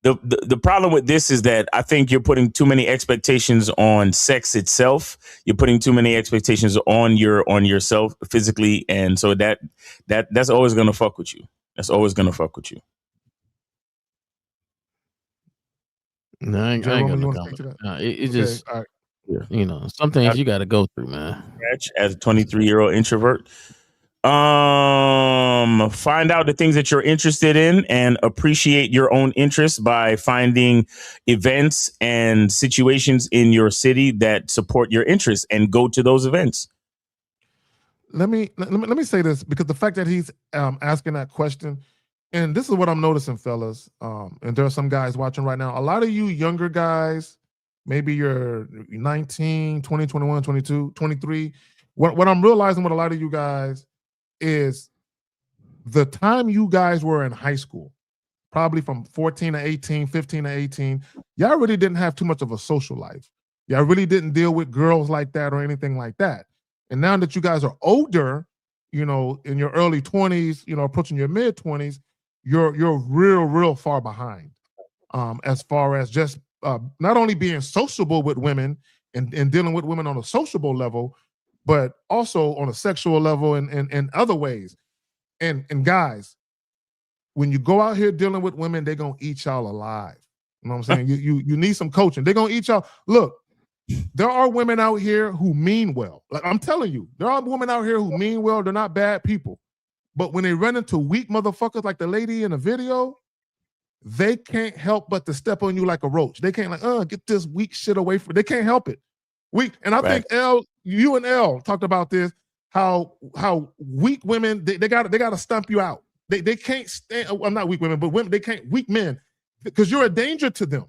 the problem with this is that I think you're putting too many expectations on sex itself. You're putting too many expectations on yourself physically, and so that's always gonna fuck with you. That's always gonna fuck with you. No, I ain't gonna comment. It just, some things you got to go through, man. As a 23-year-old introvert, find out the things that you're interested in and appreciate your own interests by finding events and situations in your city that support your interests and go to those events. Let me say this, because the fact that he's asking that question, and this is what I'm noticing, fellas, and there are some guys watching right now. A lot of you younger guys, maybe you're 19, 20, 21, 22, 23. What I'm realizing with a lot of you guys is the time you guys were in high school, probably from 14 to 18, 15 to 18, y'all really didn't have too much of a social life. Y'all really didn't deal with girls like that or anything like that. And now that you guys are older, in your early 20s, approaching your mid 20s, you're real far behind as far as just not only being sociable with women and dealing with women on a sociable level, but also on a sexual level and other ways. And guys, when you go out here dealing with women, they're gonna eat y'all alive. You know what I'm saying? You need some coaching. They're gonna eat y'all. Look, there are women out here who mean well. Like I'm telling you, there are women out here who mean well. They're not bad people. But when they run into weak motherfuckers like the lady in the video, they can't help but to step on you like a roach. They can't get this weak shit away from. They can't help it. Weak. And I think you and L talked about this, how weak women, they gotta stump you out. They can't stand, well, not weak women, but women, they can't, weak men, because you're a danger to them.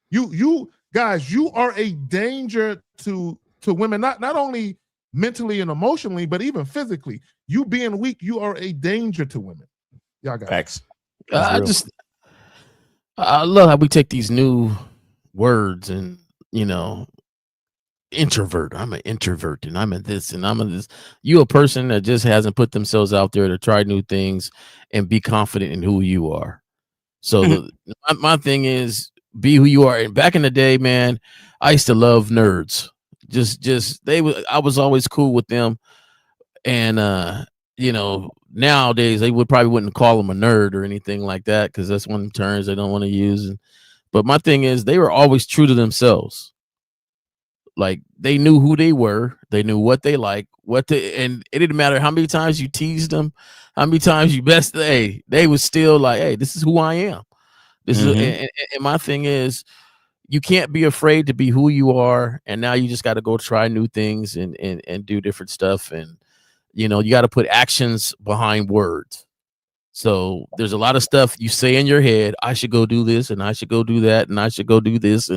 You guys, you are a danger to women, not only mentally and emotionally, but even physically. You being weak, you are a danger to women. Y'all got facts. I love how we take these new words and, introvert. I'm an introvert and I'm a this and I'm a this. You a person that just hasn't put themselves out there to try new things and be confident in who you are. So my thing is, be who you are. And back in the day, man, I used to love nerds. I was always cool with them. And nowadays they wouldn't call him a nerd or anything like that, because that's one of the terms they don't want to use. But my thing is, they were always true to themselves. Like, they knew who they were, they knew what they like, and it didn't matter how many times you teased them, how many times you they was still like, hey, this is who I am. This is, and my thing is, you can't be afraid to be who you are, and now you just got to go try new things and do different stuff, and you got to put actions behind words. So there's a lot of stuff you say in your head, I should go do this, and I should go do that, and I should go do this,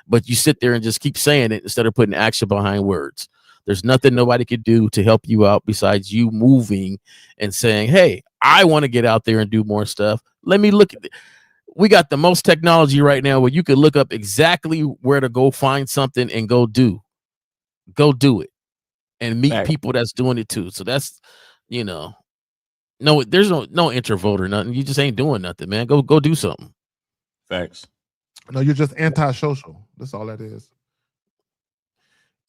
but you sit there and just keep saying it instead of putting action behind words. There's nothing nobody could do to help you out besides you moving and saying, hey, I want to get out there and do more stuff. Let me look at it. We got the most technology right now where you can look up exactly where to go find something and go do it and meet people that's doing it too. So that's, no, there's no introvert or nothing. You just ain't doing nothing, man. Go do something. Facts. No, you're just antisocial. That's all that is.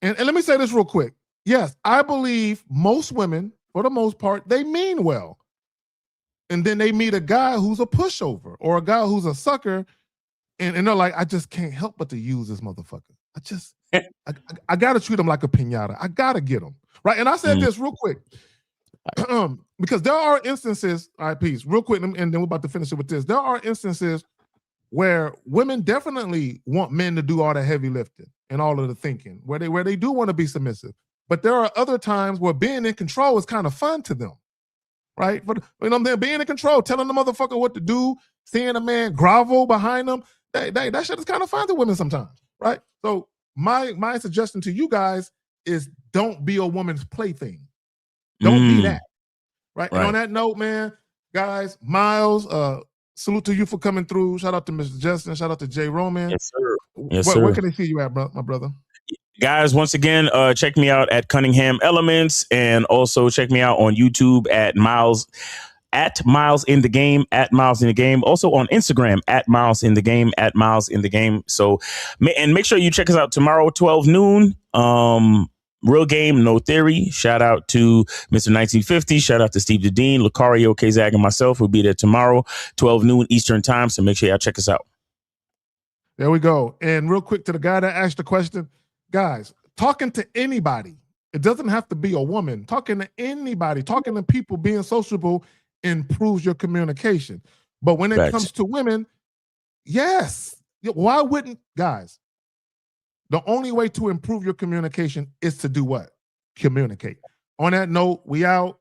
And let me say this real quick. Yes, I believe most women, for the most part, they mean well. And then they meet a guy who's a pushover or a guy who's a sucker, and they're like, I just can't help but to use this motherfucker. I gotta treat him like a piñata. I gotta get him. Right. And I said this real quick. Because there are instances, all right, peace, real quick, and then we're about to finish it with this. There are instances where women definitely want men to do all the heavy lifting and all of the thinking, where they do want to be submissive. But there are other times where being in control is kind of fun to them, right? But they're being in control, telling the motherfucker what to do, seeing a man grovel behind them, that shit is kind of fun to women sometimes, right? So my suggestion to you guys is don't be a woman's plaything. Don't be that, right? And on that note, man, guys, Miles, salute to you for coming through. Shout out to Mr. Justin. Shout out to Jay Roman. Yes, sir. Yes, sir. Where can they see you at, my brother? Guys, once again, check me out at Cunningham Elements, and also check me out on YouTube at Miles in the Game, at Miles in the Game. Also on Instagram at Miles in the Game, at Miles in the Game. So, and make sure you check us out tomorrow, 12 noon. Real Game, No Theory. Shout out to Mr. 1950. Shout out to Steve the Dean, Lucario, K-Zag, and myself. We'll be there tomorrow, 12 noon Eastern time. So make sure y'all check us out. There we go. And real quick, to the guy that asked the question, guys, talking to anybody, it doesn't have to be a woman. Talking to anybody, talking to people, being sociable improves your communication. But when it comes to women, yes. Why wouldn't, guys? The only way to improve your communication is to do what? Communicate. On that note, we out.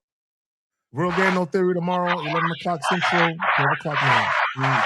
Real Game, No Theory tomorrow, 11 o'clock Central, 12 o'clock now.